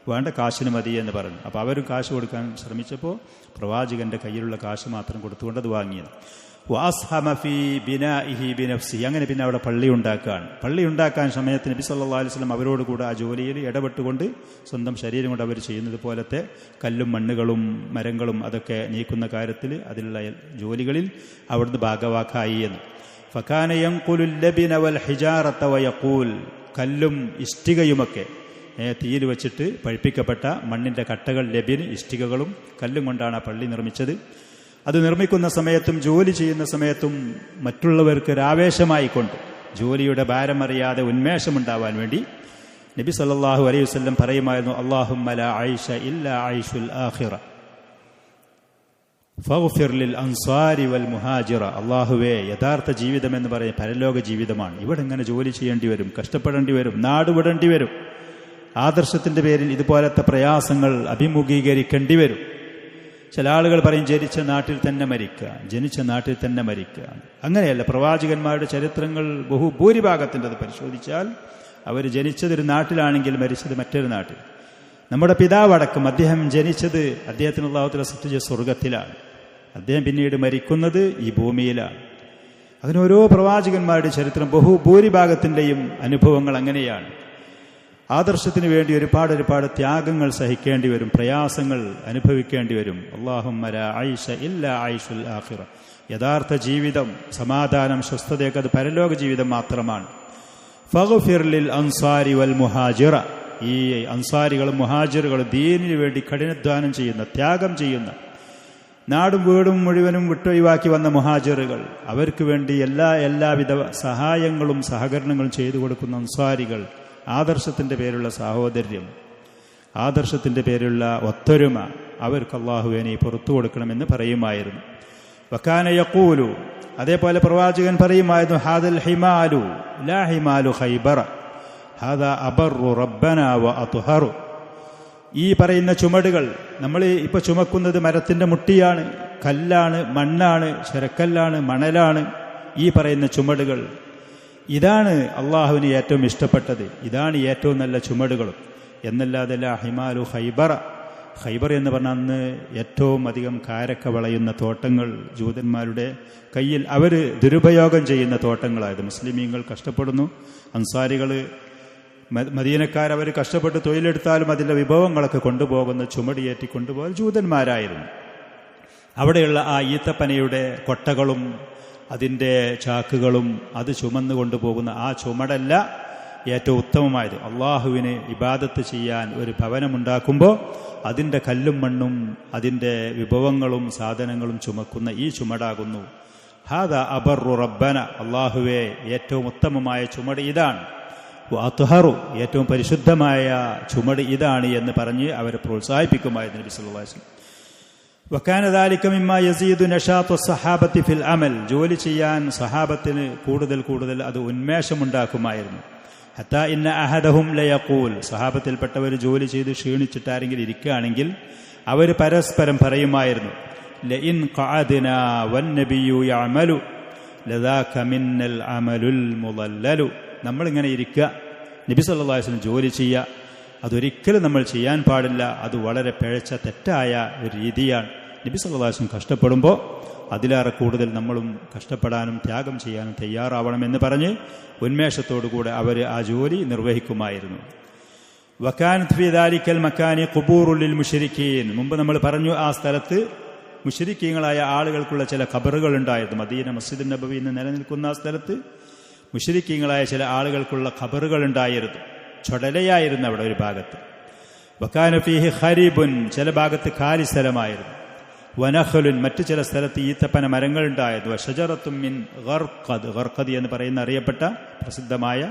വേണ്ട കാശിന് മതി എന്ന് പറഞ്ഞു. അപ്പോൾ അവരും കാശ് കൊടുക്കാൻ ശ്രമിച്ചപ്പോൾ പ്രവാചകന്റെ കയ്യിലുള്ള കാശ് മാത്രം കൊടുത്തുകൊണ്ട് അത് വാങ്ങിയത്. വാസ്ഹമ ഫീ ബിനാഇഹി ബിനഫ്സി, അങ്ങനെ പിന്നെ അവിടെ പള്ളി ഉണ്ടാക്കുകയാണ്. പള്ളി ഉണ്ടാക്കാൻ സമയത്ത് നബി സല്ലല്ലാഹു അലൈഹി വസല്ലം അവരോട് കൂടെ ആ ജോലിയിൽ ഇടപെട്ടുകൊണ്ട് സ്വന്തം ശരീരം കൊണ്ട് അവർ ചെയ്യുന്നത് പോലത്തെ കല്ലും മണ്ണുകളും മരങ്ങളും അതൊക്കെ നീക്കുന്ന കാര്യത്തിൽ അതിലുള്ള ജോലികളിൽ അവിടുന്ന് ഭാഗവാക്കായി എന്ന്. ഫകാന യൻഖുലുൽ ലബിന വൽ ഹിജാറത വയഖൂൽ, കല്ലും ഇഷ്ടികയുമൊക്കെ തീയിൽ വെച്ചിട്ട് പഴുപ്പിക്കപ്പെട്ട മണ്ണിൻ്റെ കട്ടകൾ, ലബിന് ഇഷ്ടികകളും കല്ലും കൊണ്ടാണ് ആ പള്ളി നിർമ്മിച്ചത്. അത് നിർമ്മിക്കുന്ന സമയത്തും ജോലി ചെയ്യുന്ന സമയത്തും മറ്റുള്ളവർക്ക് ഒരു ആവേശമായിക്കൊണ്ട്, ജോലിയുടെ ഭാരം അറിയാതെ ഉന്മേഷമുണ്ടാവാൻ വേണ്ടി നബി സല്ലല്ലാഹു അലൈഹി വസല്ലം പറയുമായിരുന്നു, അല്ലാഹുമ്മ ലാ ഐഷ ഇല്ലാ ഐഷുൽ ആഖിറ ഫഗ്ഫിർ ലിൽ അൻസാരി വൽ മുഹാജിറ, അല്ലാഹുവേ, യഥാർത്ഥ ജീവിതം എന്ന് പറയുന്നത് പരലോക ജീവിതമാണ്. ഇവിടെ ഇങ്ങനെ ജോലി ചെയ്യേണ്ടി വരും, കഷ്ടപ്പെടേണ്ടി വരും, നാട് വിടേണ്ടി വരും, ആദർശത്തിൻ്റെ പേരിൽ ഇതുപോലത്തെ പ്രയാസങ്ങൾ അഭിമുഖീകരിക്കേണ്ടി വരും. ചില ആളുകൾ പറയും ജനിച്ച നാട്ടിൽ തന്നെ മരിക്കുക, ജനിച്ച നാട്ടിൽ തന്നെ മരിക്കുക. അങ്ങനെയല്ല. പ്രവാചകന്മാരുടെ ചരിത്രങ്ങൾ ഭൂരിഭാഗത്തിൻ്റെ അത് പരിശോധിച്ചാൽ അവർ ജനിച്ചതൊരു നാട്ടിലാണെങ്കിൽ മരിച്ചത് മറ്റൊരു നാട്ടിൽ. നമ്മുടെ പിതാവടക്കം അദ്ദേഹം ജനിച്ചത്, അദ്ദേഹത്തിന് അല്ലാഹു തആല സൃഷ്ടിച്ച സ്വർഗത്തിലാണ്, അദ്ദേഹം പിന്നീട് മരിക്കുന്നത് ഈ ഭൂമിയിലാണ്. അതിനോരോ പ്രവാചകന്മാരുടെ ചരിത്രം ഭൂരിഭാഗത്തിൻ്റെയും അനുഭവങ്ങൾ അങ്ങനെയാണ്. ആദർശത്തിന് വേണ്ടി ഒരുപാട് ത്യാഗങ്ങൾ സഹിക്കേണ്ടി വരും, പ്രയാസങ്ങൾ അനുഭവിക്കേണ്ടി വരും. അല്ലാഹുമ്മ ലാ ഐഷ ഇല്ലാ ഐഷുൽ ആഖിറ, യഥാർത്ഥ ജീവിതം, സമാധാനം, സ്വസ്ഥതയൊക്കെ അത് പരലോക ജീവിതം മാത്രമാണ്. ഫഗ്ഫിർ ലിൽ അൻസാരി വൽ മുഹാജിറ, ഈ അൻസാരികളും മുഹാജിറുകളും ദീനിനു വേണ്ടി കഠിനാധ്വാനം ചെയ്യുന്ന, ത്യാഗം ചെയ്യുന്ന, നാടും വീടും മുഴുവനും വിട്ടൊഴിവാക്കി വന്ന മുഹാജിറുകൾ, അവർക്ക് വേണ്ടി എല്ലാവിധ സഹായങ്ങളും സഹകരണങ്ങളും ചെയ്തു കൊടുക്കുന്ന അൻസാരികൾ, ആദർശത്തിൻ്റെ പേരുള്ള സാഹോദര്യം, ആദർശത്തിൻ്റെ പേരുള്ള ഒത്തൊരുമ, അവർക്ക് അല്ലാഹുവേ നീ പുറത്തു കൊടുക്കണമെന്ന് പറയുമായിരുന്നു. വകാന യഖൂലു, അതേപോലെ പ്രവാചകൻ പറയുമായിരുന്നു, ഹാദൽ ഹിമാലു ലാ ഹിമാലു ഖൈബറ ഹാദാ അബറു റബ്ബന വ അത്ഹറു, ഈ പറയുന്ന ചുമടുകൾ, നമ്മൾ ഇപ്പോൾ ചുമക്കുന്നത് മരത്തിൻ്റെ മുട്ടിയാണ്, കല്ലാണ്, മണ്ണാണ്, ശരക്കല്ലാണ്, മണലാണ്. ഈ പറയുന്ന ചുമടുകൾ, ഇതാണ് അള്ളാഹുവിന് ഏറ്റവും ഇഷ്ടപ്പെട്ടത്, ഇതാണ് ഏറ്റവും നല്ല ചുമടുകളും എന്നല്ലാതെ ലാ ഹിമാലു ഖൈബറ. ഖൈബർ എന്ന് പറഞ്ഞാൽ അന്ന് ഏറ്റവും അധികം കാരക്ക വളയുന്ന തോട്ടങ്ങൾ ജൂതന്മാരുടെ കയ്യിൽ അവർ ദുരുപയോഗം ചെയ്യുന്ന തോട്ടങ്ങളായത്. മുസ്ലിമീങ്ങൾ കഷ്ടപ്പെടുന്നു, അൻസാരികൾ, മദീനക്കാരവർ കഷ്ടപ്പെട്ട് തൊഴിലെടുത്താലും അതിൻ്റെ വിഭവങ്ങളൊക്കെ കൊണ്ടുപോകുന്ന, ചുമടിയേറ്റി കൊണ്ടുപോകാൻ ജൂതന്മാരായിരുന്നു. അവിടെയുള്ള ആ ഈത്തപ്പനയുടെ കൊട്ടകളും അതിൻ്റെ ചാക്കുകളും അത് ചുമന്നു കൊണ്ടുപോകുന്ന ആ ചുമടല്ല ഏറ്റവും ഉത്തമമായത്. അള്ളാഹുവിന് ഇബാദത്ത് ചെയ്യാൻ ഒരു ഭവനമുണ്ടാക്കുമ്പോൾ അതിൻ്റെ കല്ലും മണ്ണും അതിൻ്റെ വിഭവങ്ങളും സാധനങ്ങളും ചുമക്കുന്ന ഈ ചുമടാകുന്നു. ഹാദാ അബറു റബ്ബന, അള്ളാഹുവേ ഏറ്റവും ഉത്തമമായ ചുമട് ഇതാണ്. വഅത്ഹറു, ഏറ്റവും പരിശുദ്ധമായ ചുമട് ഇതാണ് എന്ന് പറഞ്ഞ് അവരെ പ്രോത്സാഹിപ്പിക്കുമായിരുന്നു നബി സല്ലല്ലാഹു അലൈഹി വസല്ലം. വകാന ദാലിക മിമ്മാ യസീദു നശാത്തു സഹാബത്തി ഫിൽ അമൽ, ജോലി ചെയ്യാൻ സഹാബത്തിന് കൂടുതൽ അത് ഉന്മേഷമുണ്ടാക്കുമായിരുന്നു. ഹത്താ ഇന്ന അഹദഹും ലയഖൂൽ, സഹാബത്തിൽപ്പെട്ടവർ ജോലി ചെയ്ത് ക്ഷീണിച്ചിട്ട് ആരെങ്കിലും ഇരിക്കുകയാണെങ്കിൽ അവർ പരസ്പരം പറയുമായിരുന്നു, ലഇൻ ഖഅദ്നാ വന്നബിയ്യു യഅമലു ലദാക മിന്നൽ അമലുൽ മുളല്ലലു. നമ്മളിങ്ങനെ ഇരിക്കുക, നബി സല്ലല്ലാഹു അലൈഹി വസല്ലം ജോലി ചെയ്യുക, അതൊരിക്കലും നമ്മൾ ചെയ്യാൻ പാടില്ല. അത് വളരെ പിഴച്ച തെറ്റായ ഒരു രീതിയാണ്. നബി സല്ലല്ലാഹു അലൈഹി വസല്ലം കഷ്ടപ്പെടുമ്പോൾ അതിലേറെ കൂടുതൽ നമ്മളും കഷ്ടപ്പെടാനും ത്യാഗം ചെയ്യാനും തയ്യാറാവണമെന്ന് പറഞ്ഞ് ഉന്മേഷത്തോടുകൂടെ അവർ ആ ജോലി നിർവഹിക്കുമായിരുന്നു. വകാനത് ഫീ ദാലിക്കൽ മക്കാനി ഖുബൂറുൽ ലിൽ മുശ്രിക്കീൻ, മുമ്പ് നമ്മൾ പറഞ്ഞു ആ സ്ഥലത്ത് മുശ്രിക്കീങ്ങളായ ആളുകൾക്കുള്ള ചില ഖബറുകൾ ഉണ്ടായിരുന്നു. മദീന മസ്ജിദ് നബവി എന്ന് നിലനിൽക്കുന്ന ആ സ്ഥലത്ത് മുശ്രിക്കീങ്ങളായ ചില ആളുകൾക്കുള്ള ഖബറുകൾ ഉണ്ടായിരുന്നു. ചൊടലയായിരുന്നു അവിടെ ഒരു ഭാഗത്ത്. വകാന ഫീഹി ഖരീബുൻ, ചില ഭാഗത്ത് കാലി സ്ഥലമായിരുന്നു. വനഖലുൻ, മറ്റു ചില സ്ഥലത്ത് ഈത്തപ്പന മരങ്ങൾ ഉണ്ടായിരുന്നു. വശജറത്തും മിൻ ഗർഖദ്, ഗർഖദ് എന്ന് പറയുന്ന അറിയപ്പെട്ട പ്രസിദ്ധമായ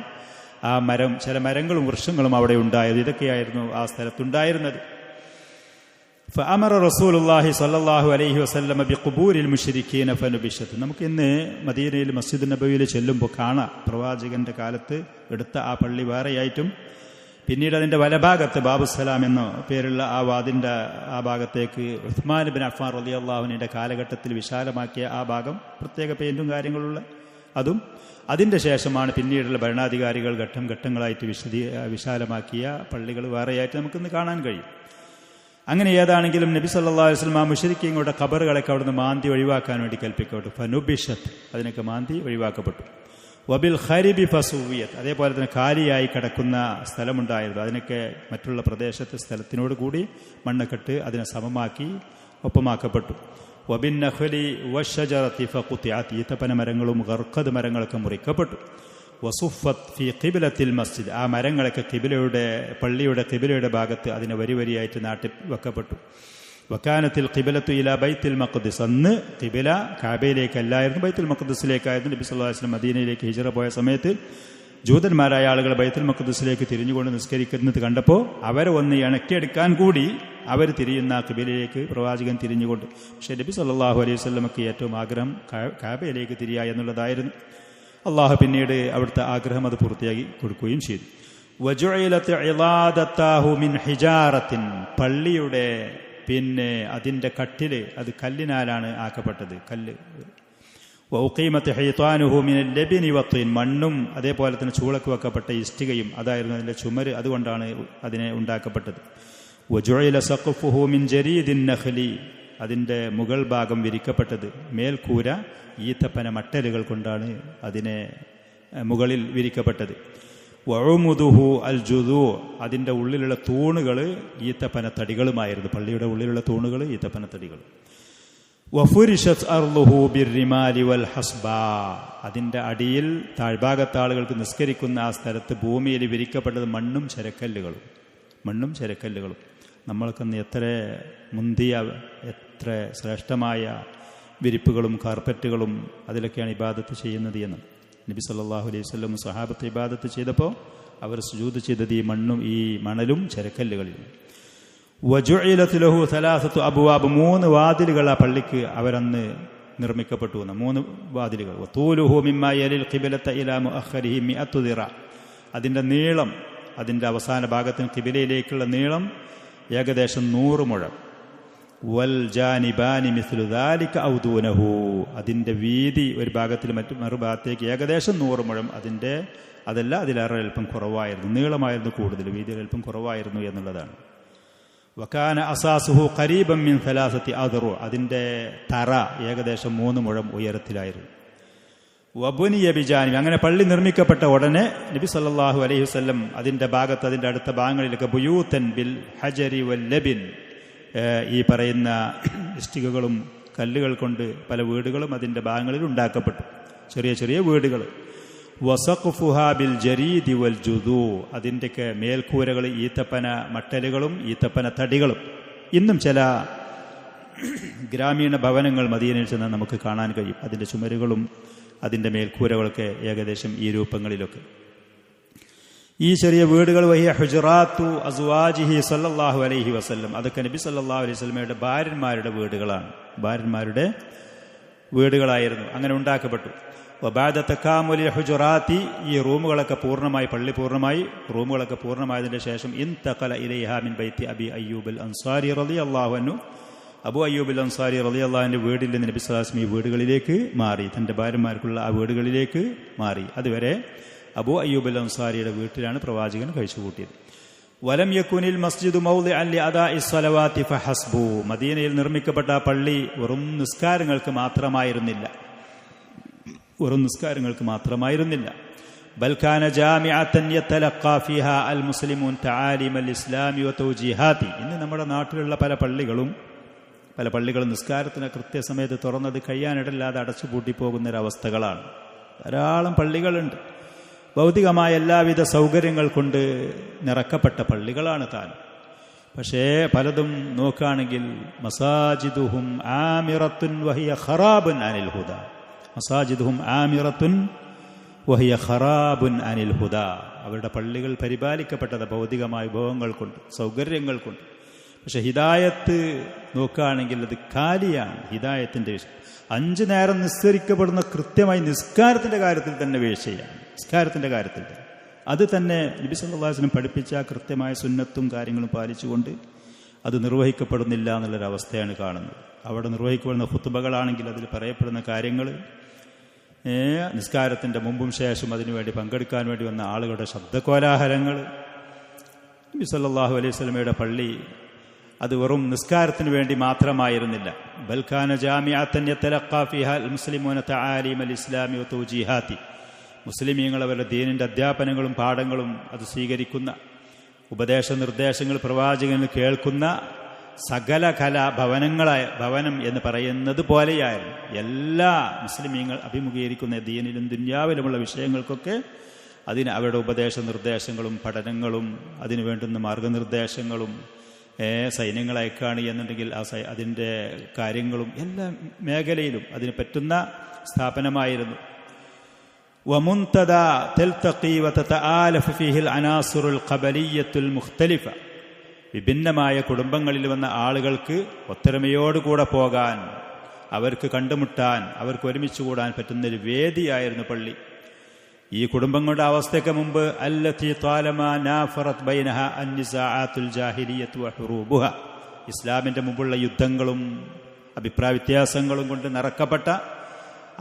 ആ മരം, ചില മരങ്ങളും വൃക്ഷങ്ങളും അവിടെ ഉണ്ടായത്. ഇതൊക്കെയായിരുന്നു ആ സ്ഥലത്തുണ്ടായിരുന്നത്. ഫഅമറ റസൂലുള്ളാഹി സ്വല്ലല്ലാഹു അലൈഹി വസല്ലമ ബിഖുബൂരിൽ മുശ്രിക്കീന ഫനുബിശത്. നമുക്ക് ഇന്ന് മദീനയിൽ മസ്ജിദ് നബവിയിൽ ചെല്ലുമ്പോൾ കാണാം, പ്രവാചകന്റെ കാലത്ത് എടുത്ത ആ പള്ളി വേറെയായിട്ടും പിന്നീട് അതിൻ്റെ വലഭാഗത്ത് ബാബുസലാം എന്ന പേരുള്ള ആ വാദിൻ്റെ ആ ഭാഗത്തേക്ക് ഉസ്മാൻ ബിൻ അഫ്ഫാൻ റളിയല്ലാഹു അൻഹുവിൻ്റെ കാലഘട്ടത്തിൽ വിശാലമാക്കിയ ആ ഭാഗം, പ്രത്യേക പെയിന്റും കാര്യങ്ങളുള്ള അതും, അതിൻ്റെ ശേഷമാണ് പിന്നീടുള്ള ഭരണാധികാരികൾ ഘട്ടം ഘട്ടങ്ങളായിട്ട് വിശാലമാക്കിയ പള്ളികൾ വേറെയായിട്ട് നമുക്കിന്ന് കാണാൻ കഴിയും. അങ്ങനെ ഏതാണെങ്കിലും നബി സല്ലല്ലാഹു അലൈഹി വസല്ലം ആ മുശ്രിക്കീങ്ങളുടെ ഖബറുകളൊക്കെ അവിടുന്ന് മാന്തി ഒഴിവാക്കാൻ വേണ്ടി കൽപ്പിക്കപ്പെട്ടു. ഫനുബിഷത്ത്, അതിനൊക്കെ മാന്തി ഒഴിവാക്കപ്പെട്ടു. വബിൽ ഖരിബി ഫസുവിയത്, അതേപോലെ തന്നെ കാലിയായി കിടക്കുന്ന സ്ഥലമുണ്ടായിരുന്നു. അതിനൊക്കെ മറ്റുള്ള പ്രദേശത്തെ സ്ഥലത്തിനോട് കൂടി മണ്ണക്കെട്ട് അതിനെ സമമാക്കി ഒപ്പമാക്കപ്പെട്ടു. വബിൻ നഖ്ലി വശജറത്തി ഫഖുതിഅത്, ഈത്തപ്പന മരങ്ങളും ഗർഖദ് മരങ്ങളൊക്കെ മുറിക്കപ്പെട്ടു. വസുഫത്ത് ഫി ഖിബ്ലത്തിൽ മസ്ജിദ്, ആ മരങ്ങളൊക്കെ പള്ളിയുടെ ഖിബ്ലയുടെ ഭാഗത്ത് അതിനെ വരിയായിട്ട് നാട്ടി വെക്കപ്പെട്ടു. വക്കാനത്തിൽ ഖിബലത്തു ഇലാ ബൈത്തുൽ മഖ്ദിസ്, അന്ന് ഖിബല കാബയിലേക്കല്ലായിരുന്നു, ബൈത്തുൽ മഖ്ദിസിലേക്കായിരുന്നു. നബി സല്ലല്ലാഹു അലൈഹി വസല്ലം മദീനയിലേക്ക് ഹിജ്റ പോയ സമയത്ത് ജൂതന്മാരായ ആളുകൾ ബൈത്തുൽ മഖ്ദിസിലേക്ക് തിരിഞ്ഞുകൊണ്ട് നിസ്കരിക്കുന്നത് കണ്ടപ്പോൾ അവരെ ഒന്ന് ഇണക്കിയെടുക്കാൻ കൂടി അവർ തിരിയുന്ന ഖിബലയിലേക്ക് പ്രവാചകൻ തിരിഞ്ഞുകൊണ്ട്. പക്ഷേ നബി സല്ലല്ലാഹു അലൈഹി വസല്ലമക്ക് ഏറ്റവും ആഗ്രഹം കാബയിലേക്ക് തിരിയുക എന്നുള്ളതായിരുന്നു. അള്ളാഹു പിന്നീട് അവിടുത്തെ ആഗ്രഹം അത് പൂർത്തിയാക്കി കൊടുക്കുകയും ചെയ്തു. വജുഇലത് ഇളാദത്താഹു മിൻ ഹിജാറത്തിൻ, പള്ളിയുടെ പിന്നെ അതിൻ്റെ കട്ടില് അത് കല്ലിനാലാണ് ആക്കപ്പെട്ടത്, കല്ല്. വൗഖീമത്ത് ഹൈത്താനുഹു മിനൽ ലബിനി വത്തീൻ, മണ്ണും അതേപോലെ തന്നെ ചൂളക്ക് വെക്കപ്പെട്ട ഇഷ്ടികയും അതായിരുന്നു അതിൻ്റെ ചുമര്, അതുകൊണ്ടാണ് അതിനെ ഉണ്ടാക്കപ്പെട്ടത്. വജുഇല സഖഫുഹു മിൻ ജരീദിൻ നഖ്ലി, അതിൻ്റെ മുകൾ ഭാഗം വിരിക്കപ്പെട്ടത്, മേൽക്കൂര ഈത്തപ്പന മട്ടലുകൾ കൊണ്ടാണ് അതിനെ മുകളിൽ വിരിക്കപ്പെട്ടത്. വഉമുദുഹു അൽ ജുദൂ, അതിൻ്റെ ഉള്ളിലുള്ള തൂണുകൾ ഈത്തപ്പന തടികളുമായിരുന്നു. പള്ളിയുടെ ഉള്ളിലുള്ള തൂണുകൾ ഈത്തപ്പന തടികൾ. വഫുരിഷത് അർളുഹു ബിർറിമാലി വൽ ഹസ്ബാ, അതിൻ്റെ അടിയിൽ താഴ്ഭാഗത്ത് ആളുകൾക്ക് നിസ്കരിക്കുന്ന ആ സ്ഥലത്ത് ഭൂമിയിൽ വിരിക്കപ്പെട്ടത് മണ്ണും ചരക്കല്ലുകളും. നമ്മൾക്കൊന്ന് എത്ര മുന്തിയ, എത്ര ശ്രേഷ്ഠമായ വിരിപ്പുകളും കാർപ്പറ്റുകളും അതിലൊക്കെയാണ് ഇബാദത്ത് ചെയ്യുന്നത് എന്ന്. നബി സല്ലല്ലാഹു അലൈഹി വസല്ലം സഹാബത്ത് ഇബാദത്ത് ചെയ്തപ്പോൾ അവർ സുജൂദ് ചെയ്തത് ഈ മണ്ണും ഈ മണലും ചരക്കല്ലുകളിലും. വജുഇലത് ലഹു സലാസത്തു അബ്വാബ്, 3 വാതിലുകൾ ആ പള്ളിക്ക് അവരന്ന് നിർമ്മിക്കപ്പെട്ടു എന്ന്, 3 വാതിലുകൾ. വതൂലുഹു മിമ്മാ യലിൽ ഖിബലത ഇലാ മുഅഖരിഹി 100 ദിറ, അതിൻ്റെ നീളം, അതിൻ്റെ അവസാന ഭാഗത്തിന് ഖിബലയിലേക്കുള്ള നീളം ഏകദേശം 100 മുഴം. വൽ ജാനിബാനി മിസ്ലു ദാലിക ഔ ദൂനഹു, അതിൻ്റെ വീതി ഒരു ഭാഗത്തിൽ മറുഭാഗത്തേക്ക് ഏകദേശം 100 മുഴം. അതല്ല, അതിലേറെ അല്പം കുറവായിരുന്നു, നീളമായിരുന്നു കൂടുതൽ, വീതിയിൽ അല്പം കുറവായിരുന്നു എന്നുള്ളതാണ്. വകാന അസാസുഹു ഖരീബൻ മിൻ 3 അദ്റു, അതിൻ്റെ തറ ഏകദേശം 3 മുഴം ഉയരത്തിലായിരുന്നു. വബുനിയ ബിജാനിബി, അങ്ങനെ പള്ളി നിർമ്മിക്കപ്പെട്ട ഉടനെ നബി സല്ലല്ലാഹു അലൈഹി വസല്ലം അതിൻ്റെ ഭാഗത്ത്, അതിൻ്റെ അടുത്ത ഭാഗങ്ങളിലൊക്കെ ബുയൂതൻ ബിൽ ഹജരി വൽ ലബിൻ, ഈ പറയുന്ന ഇഷ്ടികകളും കല്ലുകൾ കൊണ്ട് പല വീടുകളും അതിൻ്റെ ഭാഗങ്ങളിൽ ഉണ്ടാക്കപ്പെട്ടു, ചെറിയ ചെറിയ വീടുകൾ. വസഖ്ഫുഹാ ബിൽ ജരീദി വൽ ജുദൂ, അതിൻ്റെയൊക്കെ മേൽക്കൂരകൾ ഈത്തപ്പന മട്ടലുകളും ഈത്തപ്പന തടികളും. ഇന്നും ചില ഗ്രാമീണ ഭവനങ്ങൾ മദീനയിൽ ചെന്നാൽ നമുക്ക് കാണാൻ കഴിയും. അതിൻ്റെ ചുമരുകളും അതിൻ്റെ മേൽക്കൂരകളൊക്കെ ഏകദേശം ഈ രൂപങ്ങളിലൊക്കെ. ഈ ചെറിയ വീടുകൾ വഹിയ ഹുജറാത്തു അസ്വാജിഹി സല്ലല്ലാഹു അലൈഹി വസല്ലം, അതൊക്കെ നബി സല്ലല്ലാഹു അലൈഹി വസല്ലമയുടെ ഭാര്യന്മാരുടെ വീടുകളാണ്, ഭാര്യന്മാരുടെ വീടുകളായിരുന്നു, അങ്ങനെ ഉണ്ടാക്കപ്പെട്ടു. വബഅദ തകാമുലി ഹുജറാത്തി, ഈ റൂമുകളൊക്കെ പൂർണ്ണമായി, പള്ളി പൂർണ്ണമായി, റൂമുകളൊക്കെ പൂർണ്ണമായതിന്റെ ശേഷം ഇൻതഖല ഇലൈഹാ മിൻ ബൈത്തി അബി അയ്യൂബ് അൽ അൻസാരി റളിയല്ലാഹു അൻഹു, അബു അയ്യൂബ് അൽ അൻസാരി റളിയല്ലാഹു അൻഹു വീട്ടിൽ നിന്ന് നബി സല്ലല്ലാഹു അലൈഹി വസല്ലം ഈ വീടുകളിലേക്ക് മാറി, തന്റെ ഭാര്യമാർക്കുള്ള ആ വീടുകളിലേക്ക് മാറി. അതുവരെ അബു അയ്യൂബ് അൽ അൻസാരിയുടെ വീട്ടിലാണ് പ്രവാചകൻ കഴിച്ചുകൂട്ടിയത്. വലം യകുനിൽ മസ്ജിദു മൗദിഅൻ ലിഅദാഇ സ്വലവാതി ഫഹസ്ബു, മദീനയിൽ നിർമ്മിക്കപ്പെട്ട ആ പള്ളി വെറും നിസ്കാരങ്ങൾക്ക് മാത്രമായിരുന്നില്ല. ബൽ കാന ജാമിഅത്തൻ യതലഖാ ഫീഹാ അൽ മുസ്ലിമൂൻ തആലിം അൽ ഇസ്ലാമി വതൗജീഹാതി. ഇന്ന് നമ്മുടെ നാട്ടിലുള്ള പല പള്ളികളും നിസ്കാരത്തിന് കൃത്യസമയത്ത് തുറന്നത് കഴിയാനിടല്ലാതെ അടച്ചുപൂട്ടി പോകുന്നൊരവസ്ഥകളാണ്. ധാരാളം പള്ളികളുണ്ട്, ഭൗതികമായ എല്ലാവിധ സൗകര്യങ്ങൾ കൊണ്ട് നിറക്കപ്പെട്ട പള്ളികളാണ് താനും. പക്ഷേ പലതും നോക്കുകയാണെങ്കിൽ മസാജിദുഹും ആമിറത്തുൻ വഹിയ ഖറാബുൻ അനിൽ ഹുദ, മസാജിദുഹും ആമിറത്തുൻ വഹിയ ഖറാബുൻ അനിൽ ഹുദ. അവരുടെ പള്ളികൾ പരിപാലിക്കപ്പെട്ടത് ഭൗതികമായ വിഭവങ്ങൾ കൊണ്ട്, സൗകര്യങ്ങൾ കൊണ്ട്. പക്ഷെ ഹിദായത്ത് നോക്കുകയാണെങ്കിൽ അത് കാലിയാണ്. ഹിദായത്തിന്റെ വിഷയം 5 നേരം നിസ്കരിക്കപ്പെടുന്ന കൃത്യമായി നിസ്കാരത്തിന്റെ കാര്യത്തിൽ തന്നെ വീഴ്ചയാണ്. നിസ്കാരത്തിന്റെ കാര്യത്തിൽ അത് തന്നെ നബി സല്ലല്ലാഹു അലൈഹി വസല്ലം പഠിപ്പിച്ച കൃത്യമായ സുന്നത്തും കാര്യങ്ങളും പാലിച്ചുകൊണ്ട് അത് നിർവഹിക്കപ്പെടുന്നില്ല എന്നുള്ളൊരവസ്ഥയാണ് കാണുന്നത്. അവിടെ നിർവഹിക്കപ്പെടുന്ന ഖുത്ബകളാണെങ്കിൽ അതിൽ പറയപ്പെടുന്ന കാര്യങ്ങൾ, നിസ്കാരത്തിന്റെ മുമ്പും ശേഷം അതിനുവേണ്ടി പങ്കെടുക്കാൻ വേണ്ടി വന്ന ആളുകളുടെ ശബ്ദകോലാഹലങ്ങൾ. നബി സല്ലല്ലാഹു അലൈഹി വസല്ലമയുടെ പള്ളി അത് വെറും നിസ്കാരത്തിന് വേണ്ടി മാത്രമായിരുന്നില്ല. ബൽ കാന ജാമിഅത്തൻ യതലഖാ ഫീഹാ അൽ മുസ്ലിമൂന തആലീം അൽ ഇസ്ലാമി വതൗജീഹാതി, മുസ്ലിമീങ്ങൾ അവരുടെ ദീനിന്റെ അധ്യാപനങ്ങളും പാഠങ്ങളും അത് സ്വീകരിക്കുന്ന, ഉപദേശ നിർദ്ദേശങ്ങൾ പ്രവാചകന് കേൾക്കുന്ന സകല ഭവനം എന്ന് പറയുന്നത് പോലെയായിരുന്നു. എല്ലാ മുസ്ലിമീങ്ങൾ അഭിമുഖീകരിക്കുന്ന ദീനിലും ദുനിയാവിലുമുള്ള വിഷയങ്ങൾക്കൊക്കെ അവരുടെ ഉപദേശ നിർദ്ദേശങ്ങളും പഠനങ്ങളും അതിനു വേണ്ടുന്ന മാർഗനിർദ്ദേശങ്ങളും, സൈന്യങ്ങൾ അയക്കുകയാണ് എന്നുണ്ടെങ്കിൽ അതിൻ്റെ കാര്യങ്ങളും എല്ലാ മേഖലയിലും അതിന് പറ്റുന്ന സ്ഥാപനമായിരുന്നു. വമുൻതദ തൽതഖി വതതആലഫ ഫീഹിൽ അനാസിറുൽ ഖബലിയ്യത്തുൽ മുഖ്തലിഫ, വിഭിന്നമായ കുടുംബങ്ങളിൽ വന്ന ആളുകൾക്ക് ഒത്തൊരുമയോടുകൂടെ പോകാൻ, അവർക്ക് കണ്ടുമുട്ടാൻ, അവർക്ക് ഒരുമിച്ച് കൂടാൻ പറ്റുന്നൊരു വേദിയായിരുന്നു പള്ളി. ഈ കുടുംബങ്ങളുടെ അവസ്ഥയ്ക്ക് മുമ്പ് അല്ലത്തി ത്വാലമാ നാഫറത് ബൈനഹ അന്നിസാഅത്തുൽ ജാഹിലിയ്യത്തു വഹുറൂബുഹ, ഇസ്ലാമിന്റെ മുമ്പുള്ള യുദ്ധങ്ങളും അഭിപ്രായ വ്യത്യാസങ്ങളും കൊണ്ട് നിറക്കപ്പെട്ട,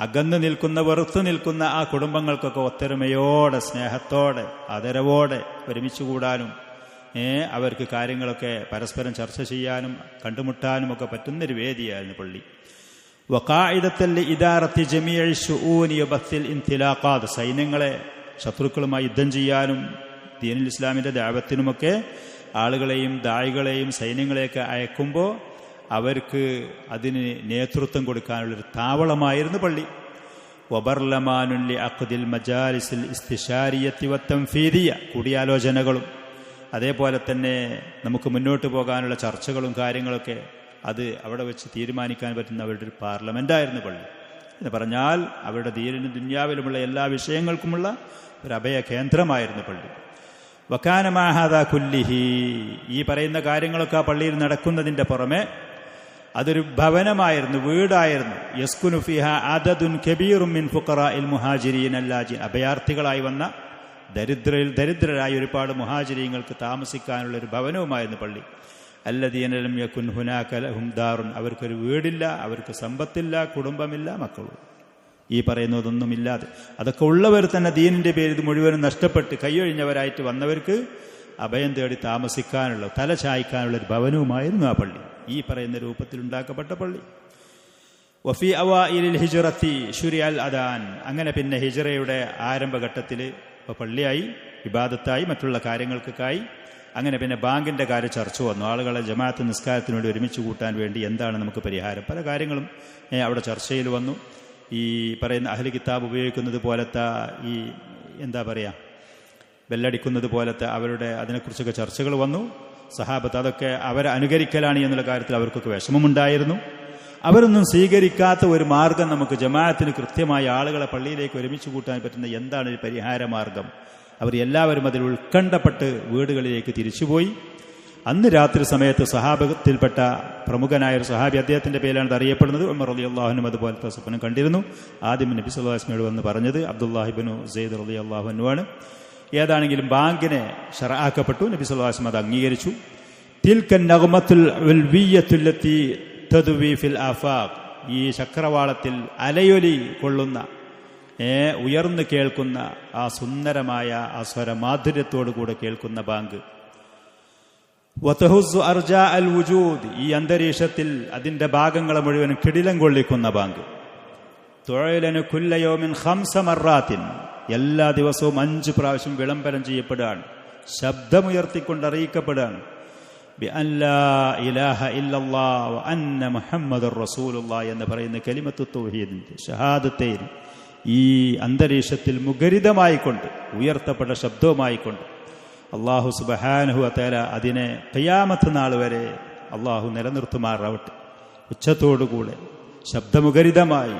അകന്നു നിൽക്കുന്ന, വെറുത്തു നിൽക്കുന്ന ആ കുടുംബങ്ങൾക്കൊക്കെ ഒത്തൊരുമയോടെ, സ്നേഹത്തോടെ, ആദരവോടെ ഒരുമിച്ച് കൂടാനും അവർക്ക് കാര്യങ്ങളൊക്കെ പരസ്പരം ചർച്ച ചെയ്യാനും കണ്ടുമുട്ടാനും ഒക്കെ പറ്റുന്നൊരു വേദിയായിരുന്നു പള്ളി. വഖാഇദത്തൽ ഇദാറത്തി ജമീഇ ശുഊനി വബത്തിൽ ഇൻതിലാഖാത്, സൈന്യങ്ങളെ ശത്രുക്കളുമായി യുദ്ധം ചെയ്യാനും ദീനുൽ ഇസ്ലാമിന്റെ ദഅവത്തിനുമൊക്കെ ആളുകളെയും ദായികളെയും സൈന്യങ്ങളെയൊക്കെ അയക്കുമ്പോൾ അവർക്ക് അതിന് നേതൃത്വം കൊടുക്കാനുള്ളൊരു താവളമായിരുന്നു പള്ളി. വബർലമാനുൻ ലിഅഖ്ദിൽ മജാലിസിൽ ഇസ്തിശാരിയത്തി വത്തൻഫീദിയ, കൂടിയാലോചനകളും അതേപോലെ തന്നെ നമുക്ക് മുന്നോട്ട് പോകാനുള്ള ചർച്ചകളും കാര്യങ്ങളൊക്കെ അത് അവിടെ വെച്ച് തീരുമാനിക്കാൻ പറ്റുന്ന അവരുടെ ഒരു പാർലമെന്റായിരുന്നു പള്ളി. എന്ന് പറഞ്ഞാൽ അവരുടെ ദീനിനും ദുനിയാവിലുമുള്ള എല്ലാ വിഷയങ്ങൾക്കുമുള്ള ഒരു അഭയ കേന്ദ്രമായിരുന്നു പള്ളി. വകാന മാ ഹാദാ കുല്ലിഹി, ഈ പറയുന്ന കാര്യങ്ങളൊക്കെ ആ പള്ളിയിൽ നടക്കുന്നതിന്റെ പുറമെ അതൊരു ഭവനമായിരുന്നു, വീടായിരുന്നു. യസ്കുനു ഫിഹാ അദദുൻ കബീറും മിൻ ഫുഖറാഇൽ മുഹാജിരീൻ അല്ലാജിൻ, അഭയാർത്ഥികളായി വന്ന ദരിദ്രരായ ഒരുപാട് മുഹാജിരീങ്ങൾക്ക് താമസിക്കാനുള്ള ഒരു ഭവനവുമായിരുന്നു പള്ളി. അല്ലദീന ലം യകുൻ ഹുനാക ലഹും ദാറുൻ, അവർക്കൊരു വീടില്ല, അവർക്ക് സമ്പത്തില്ല, കുടുംബമില്ല, മക്കളും ഈ പറയുന്നതൊന്നുമില്ലാതെ, അതൊക്കെ ഉള്ളവർ തന്നെ ദീനിന്റെ പേരിൽ ഇത് മുഴുവനും നഷ്ടപ്പെട്ട് കൈയൊഴിഞ്ഞവരായിട്ട് വന്നവർക്ക് അഭയം തേടി താമസിക്കാനുള്ള, തല ചായ്ക്കാനുള്ള ഒരു ഭവനവുമായിരുന്നു ആ പള്ളി, ഈ പറയുന്ന രൂപത്തിൽ ഉണ്ടാക്കപ്പെട്ട പള്ളി. വഫി അവാഇലിൽ ഹിജ്റത്തി ശുരിഅൽ അദാൻ, അങ്ങനെ പിന്നെ ഹിജ്റയുടെ ആരംഭഘട്ടത്തിൽ പള്ളിയായി, ഇബാദത്തായി, മറ്റുള്ള കാര്യങ്ങൾക്കൊക്കെയായി. അങ്ങനെ പിന്നെ ബാങ്കിന്റെ കാര്യം ചർച്ച വന്നു. ആളുകളെ ജമാഅത്ത് നിസ്കാരത്തിന് വേണ്ടി ഒരുമിച്ച് കൂട്ടാൻ വേണ്ടി എന്താണ് നമുക്ക് പരിഹാരം, പല കാര്യങ്ങളും അവിടെ ചർച്ചയിൽ വന്നു. ഈ പറയുന്ന അഹ്ലി കിതാബ് ഉപയോഗിക്കുന്നത് പോലത്തെ ഈ എന്താ പറയുക, ബെല്ലടിക്കുന്നത് പോലത്തെ അവരുടെ അതിനെക്കുറിച്ചൊക്കെ ചർച്ചകൾ വന്നു. സഹാബത്ത് അതൊക്കെ അവരെ അനുകരിക്കലാണ് എന്നുള്ള കാര്യത്തിൽ അവർക്കൊക്കെ വിഷമമുണ്ടായിരുന്നു. അവരൊന്നും സ്വീകരിക്കാത്ത ഒരു മാർഗം നമുക്ക് ജമാഅത്തിന് കൃത്യമായ ആളുകളെ പള്ളിയിലേക്ക് ഒരുമിച്ച് കൂട്ടാൻ പറ്റുന്ന എന്താണ് ഒരു പരിഹാര മാർഗം, അവർ എല്ലാവരും അതിൽ ഉത്കണ്ഠപ്പെട്ട് വീടുകളിലേക്ക് തിരിച്ചുപോയി. അന്ന് രാത്രി സമയത്ത് സഹാബത്തിൽപ്പെട്ട പ്രമുഖനായ ഒരു സഹാബി, അദ്ദേഹത്തിന്റെ പേരിലാണ് ഇത് അറിയപ്പെടുന്നത്, ഉമർ റളിയല്ലാഹു അൻഹു അതുപോലത്തെ സ്വപ്നം കണ്ടിരുന്നു. ആദ്യം നബി സല്ലല്ലാഹു അലൈഹി വസല്ലമയോട് വന്ന് പറഞ്ഞത് അബ്ദുല്ലാഹി ഇബ്നു സെയ്ദ് റളിയല്ലാഹു അൻഹു ആണ്. ഏതാണെങ്കിലും ബാങ്കിനെ ശറഅാക്കപ്പെട്ടു. നബി സല്ലല്ലാഹു അലൈഹി വസല്ലം അത് അംഗീകരിച്ചു. തിൽക്കൻ നഗ്മത്തുൽ ഉൽവിയ്യത്തുല്ലത്തി തദ്വി ഫിൽ ആഫാഖ്, ഈ ചക്രവാളത്തിൽ അലയൊലി കൊള്ളുന്ന ഉയർന്നു കേൾക്കുന്ന ആ സുന്ദരമായ ആ സ്വരമാധുര്യത്തോടു കൂടെ കേൾക്കുന്ന ബാങ്ക്. വതഹുസ്സു അർജാ അൽ വുജൂദ്, ഈ അന്തരീക്ഷത്തിൽ അതിന്റെ ഭാഗങ്ങളെ മുഴുവൻ കിടിലം കൊള്ളിക്കുന്ന ബാങ്ക്. തുഅലനു കുല്ല യൗമിൻ 5 മർറാത്തിൻ, എല്ലാ ദിവസവും 5 പ്രാവശ്യം വിളംബരം ചെയ്യപ്പെടുകയാണ്, ശബ്ദമുയർത്തിക്കൊണ്ട് അറിയിക്കപ്പെടുകയാണ്. ബിഅൻ ലാ ഇലാഹ ഇല്ലല്ലാഹ് വ അന്ന മുഹമ്മദുർ റസൂലുള്ളാഹ് എന്ന് പറയുന്ന കലിമത്തു തൗഹീദിന്റെ ഷഹാദത്തൈൻ ഈ അന്തരീക്ഷത്തിൽ മുഖരിതമായിക്കൊണ്ട്, ഉയർത്തപ്പെട്ട ശബ്ദവുമായിക്കൊണ്ട് അള്ളാഹു സുബ്ഹാനഹു വ തആല അതിനെ ഖിയാമത്ത് നാൾ വരെ അള്ളാഹു നിലനിർത്തുമാറാവട്ടെ. ഉച്ചത്തോടുകൂടെ ശബ്ദമുഖരിതമായി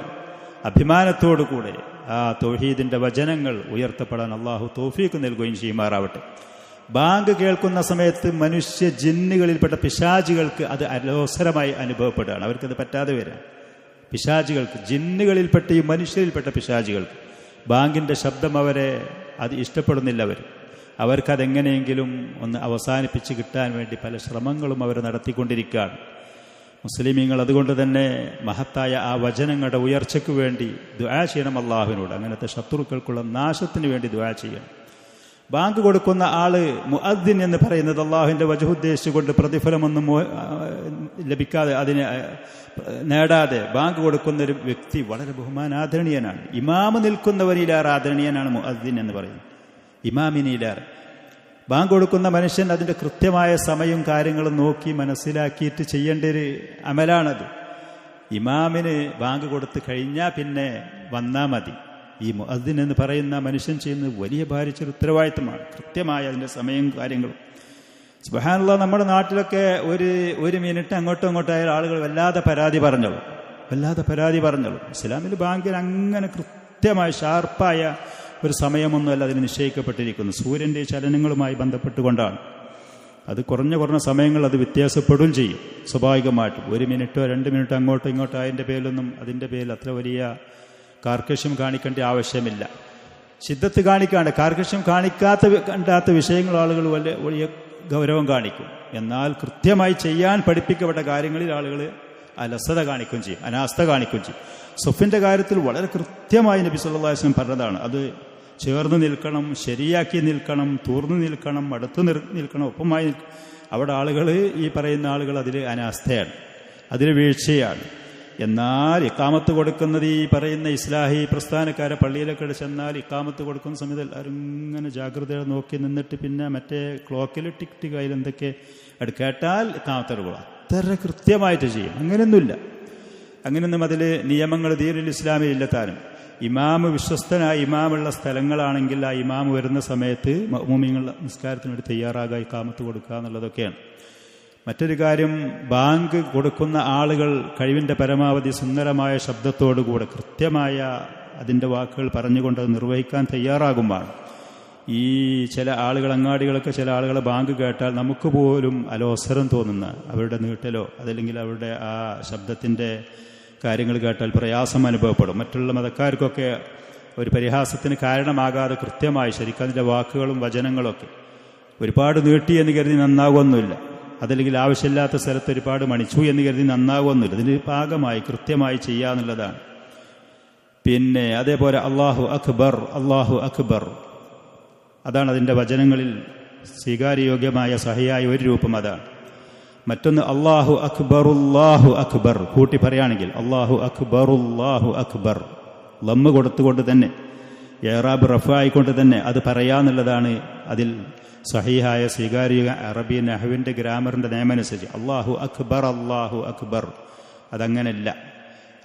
അഭിമാനത്തോടുകൂടെ ആ തൗഹീദിന്റെ വചനങ്ങൾ ഉയർത്തപ്പെടാൻ അള്ളാഹു തൗഫീഖ് നൽകുകയും ചെയ്യുമാറാവട്ടെ. ബാങ്ക് കേൾക്കുന്ന സമയത്ത് മനുഷ്യ ജിന്നുകളിൽപ്പെട്ട പിശാചുകൾക്ക് അത് അലോസരമായി അനുഭവപ്പെടുകയാണ്. അവർക്കത് പറ്റാതെ വരാം. പിശാചുകൾക്ക്, ജിന്നുകളിൽപ്പെട്ട ഈ മനുഷ്യരിൽപ്പെട്ട പിശാചുകൾക്ക് ബാങ്കിന്റെ ശബ്ദം അവരെ അത് ഇഷ്ടപ്പെടുന്നില്ല. അവർക്കതെങ്ങനെയെങ്കിലും ഒന്ന് അവസാനിപ്പിച്ച് കിട്ടാൻ വേണ്ടി പല ശ്രമങ്ങളും അവർ നടത്തിക്കൊണ്ടിരിക്കുകയാണ്. മുസ്ലിമീങ്ങൾ അതുകൊണ്ട് തന്നെ മഹത്തായ ആ വചനങ്ങളുടെ ഉയർച്ചയ്ക്ക് വേണ്ടി ദുആ ചെയ്യണം അള്ളാഹുവിനോട്. അങ്ങനത്തെ ശത്രുക്കൾക്കുള്ള നാശത്തിന് വേണ്ടി ദുആ ചെയ്യണം. ബാങ്ക് കൊടുക്കുന്ന ആള് മുഅദ്ദിൻ എന്ന് പറയുന്നത് അള്ളാഹുവിന്റെ വജ്ഹ് ഉദ്ദേശിച്ചുകൊണ്ട് പ്രതിഫലമൊന്നും ലഭിക്കാതെ, അതിനെ നേടാതെ ബാങ്ക് കൊടുക്കുന്ന ഒരു വ്യക്തി വളരെ ബഹുമാനാദരണീയനാണ്. ഇമാമ് നിൽക്കുന്നവനിലേറെ ആദരണീയനാണ് മുഅദ്ദിൻ എന്ന് പറയുന്നത്, ഇമാമിനിലേറെ. ബാങ്ക് കൊടുക്കുന്ന മനുഷ്യൻ അതിന്റെ കൃത്യമായ സമയവും കാര്യങ്ങളും നോക്കി മനസ്സിലാക്കിയിട്ട് ചെയ്യേണ്ട ഒരു അമലാണത്. ഇമാമിന് ബാങ്ക് കൊടുത്ത് കഴിഞ്ഞാൽ പിന്നെ വന്നാൽ മതി. ഈ മുഅദ്ദിൻ എന്ന് പറയുന്ന മനുഷ്യൻ ചെയ്യുന്നത് വലിയ ഭാരിച്ചൊരു ഉത്തരവാദിത്തമാണ്, കൃത്യമായ അതിന്റെ സമയവും കാര്യങ്ങളും. സുബ്ഹാനല്ലാഹ്, നമ്മുടെ നാട്ടിലൊക്കെ ഒരു മിനിറ്റ് അങ്ങോട്ടും ഇങ്ങോട്ടായ ആളുകൾ വല്ലാതെ പരാതി പറഞ്ഞോളൂ. ഇസ്ലാമിൽ ബാങ്കിന് അങ്ങനെ കൃത്യമായ ഷാർപ്പായ ഒരു സമയമൊന്നുമല്ല അതിന് നിശ്ചയിക്കപ്പെട്ടിരിക്കുന്നു. സൂര്യന്റെ ചലനങ്ങളുമായി ബന്ധപ്പെട്ടുകൊണ്ടാണ്. അത് കുറഞ്ഞ സമയങ്ങൾ അത് വ്യത്യാസപ്പെടുകയും ചെയ്യും സ്വാഭാവികമായിട്ടും. 1 മിനിറ്റോ 2 മിനിറ്റോ അങ്ങോട്ടോ ഇങ്ങോട്ടോ അതിൻ്റെ പേരിൽ അത്ര വലിയ കാർക്കശ്യം കാണിക്കേണ്ട ആവശ്യമില്ല. ശിദ്ദത്ത് കാണിക്കാണ്ട് കാർക്കശ്യം കാണിക്കാത്ത വിഷയങ്ങൾ ആളുകൾ വലിയ ഗൗരവം കാണിക്കും. എന്നാൽ കൃത്യമായി ചെയ്യാൻ പഠിപ്പിക്കപ്പെട്ട കാര്യങ്ങളിൽ ആളുകൾ അലസത കാണിക്കുകയും ചെയ്യും, അനാസ്ഥ കാണിക്കുകയും ചെയ്യും. സൊഫിന്റെ കാര്യത്തിൽ വളരെ കൃത്യമായി നബി സല്ലല്ലാഹു അലൈഹി വസല്ലം പറഞ്ഞതാണ്. അത് ചേർന്ന് നിൽക്കണം, ശരിയാക്കി നിൽക്കണം, തൂർന്നു നിൽക്കണം, അടുത്ത് നിൽക്കണം, ഒപ്പമായി അവിടെ ആളുകൾ, ഈ പറയുന്ന ആളുകൾ അതിൽ അനാസ്ഥയാണ്, അതിൽ വീഴ്ചയാണ്. എന്നാൽ ഇഖാമത്ത് കൊടുക്കുന്നത് ഈ പറയുന്ന ഇസ്ലാഹി പ്രസ്ഥാനക്കാരെ പള്ളിയിലൊക്കെ ചെന്നാൽ ഇഖാമത്ത് കൊടുക്കുന്ന സമയത്ത് എല്ലാവരും ഇങ്ങനെ ജാഗ്രതയോടെ നോക്കി നിന്നിട്ട് പിന്നെ മറ്റേ ക്ലോക്കിൽ ടിക് ടിക് അതിൽ എന്തൊക്കെ കേട്ടാൽ ഇഖാമത്ത് കൊടുക്കും. അത്ര കൃത്യമായിട്ട് ചെയ്യും. അങ്ങനെയൊന്നും അതിൽ നിയമങ്ങൾ ദീനുൽ ഇസ്ലാമിൽ ഇല്ലത്താനും. ഇമാമ് വിശ്വസ്തനായ ഇമാമുള്ള സ്ഥലങ്ങളാണെങ്കിൽ ആ ഇമാമ് വരുന്ന സമയത്ത് മഅ്മൂമീങ്ങൾ നിസ്കാരത്തിന് വേണ്ടി തയ്യാറാകാൻ ഇഖാമത്ത് കൊടുക്കുക എന്നുള്ളതൊക്കെയാണ്. മറ്റൊരു കാര്യം, ബാങ്ക് കൊടുക്കുന്ന ആളുകൾ കഴിവിൻ്റെ പരമാവധി സുന്ദരമായ ശബ്ദത്തോടുകൂടെ കൃത്യമായ അതിൻ്റെ വാക്കുകൾ പറഞ്ഞുകൊണ്ട് അത് നിർവഹിക്കാൻ തയ്യാറാകുമ്പോൾ ഈ ചില ആളുകൾ, അങ്ങാടികളൊക്കെ ചില ആളുകളെ ബാങ്ക് കേട്ടാൽ നമുക്ക് പോലും അലോസരം തോന്നുന്ന, അവരുടെ നീട്ടലോ അതല്ലെങ്കിൽ അവരുടെ ആ ശബ്ദത്തിൻ്റെ കാര്യങ്ങൾ കേട്ടാൽ പ്രയാസം അനുഭവപ്പെടും. മറ്റുള്ള മതക്കാർക്കൊക്കെ ഒരു പരിഹാസത്തിന് കാരണമാകാതെ കൃത്യമായി ശരിക്കും അതിൻ്റെ വാക്കുകളും വചനങ്ങളൊക്കെ ഒരുപാട് നീട്ടി എന്ന് കരുതി നന്നാകുമൊന്നുമില്ല, അതല്ലെങ്കിൽ ആവശ്യമില്ലാത്ത സ്ഥലത്ത് ഒരുപാട് മണിച്ചു എന്ന് കരുതി നന്നാകുമൊന്നുമില്ല. ഇതിന് പാകമായി കൃത്യമായി ചെയ്യാന്നുള്ളതാണ്. പിന്നെ അതേപോലെ അല്ലാഹു അക്ബർ, അല്ലാഹു അക്ബർ, അതാണ് അതിൻ്റെ വചനങ്ങളിൽ സ്വീകാര്യയോഗ്യമായ സഹിയായ ഒരു രൂപം അതാണ്. മറ്റൊന്ന് അല്ലാഹു അക്ബറുല്ലാഹു അക്ബർ, കൂട്ടി പറയുകയാണെങ്കിൽ അല്ലാഹു അക്ബറുല്ലാഹു അക്ബർ, ലമ്മ് കൊടുത്തുകൊണ്ട് തന്നെ, ഏറാബ് റഫായിക്കൊണ്ട് തന്നെ അത് പറയാന്നുള്ളതാണ് അതിൽ സഹീഹായ സ്വീകാര്യ അറബി നഹ്വിന്റെ ഗ്രാമറിന്റെ നിയമമനുസരിച്ച്. അല്ലാഹു അക്ബർ, അല്ലാഹു അക്ബർ,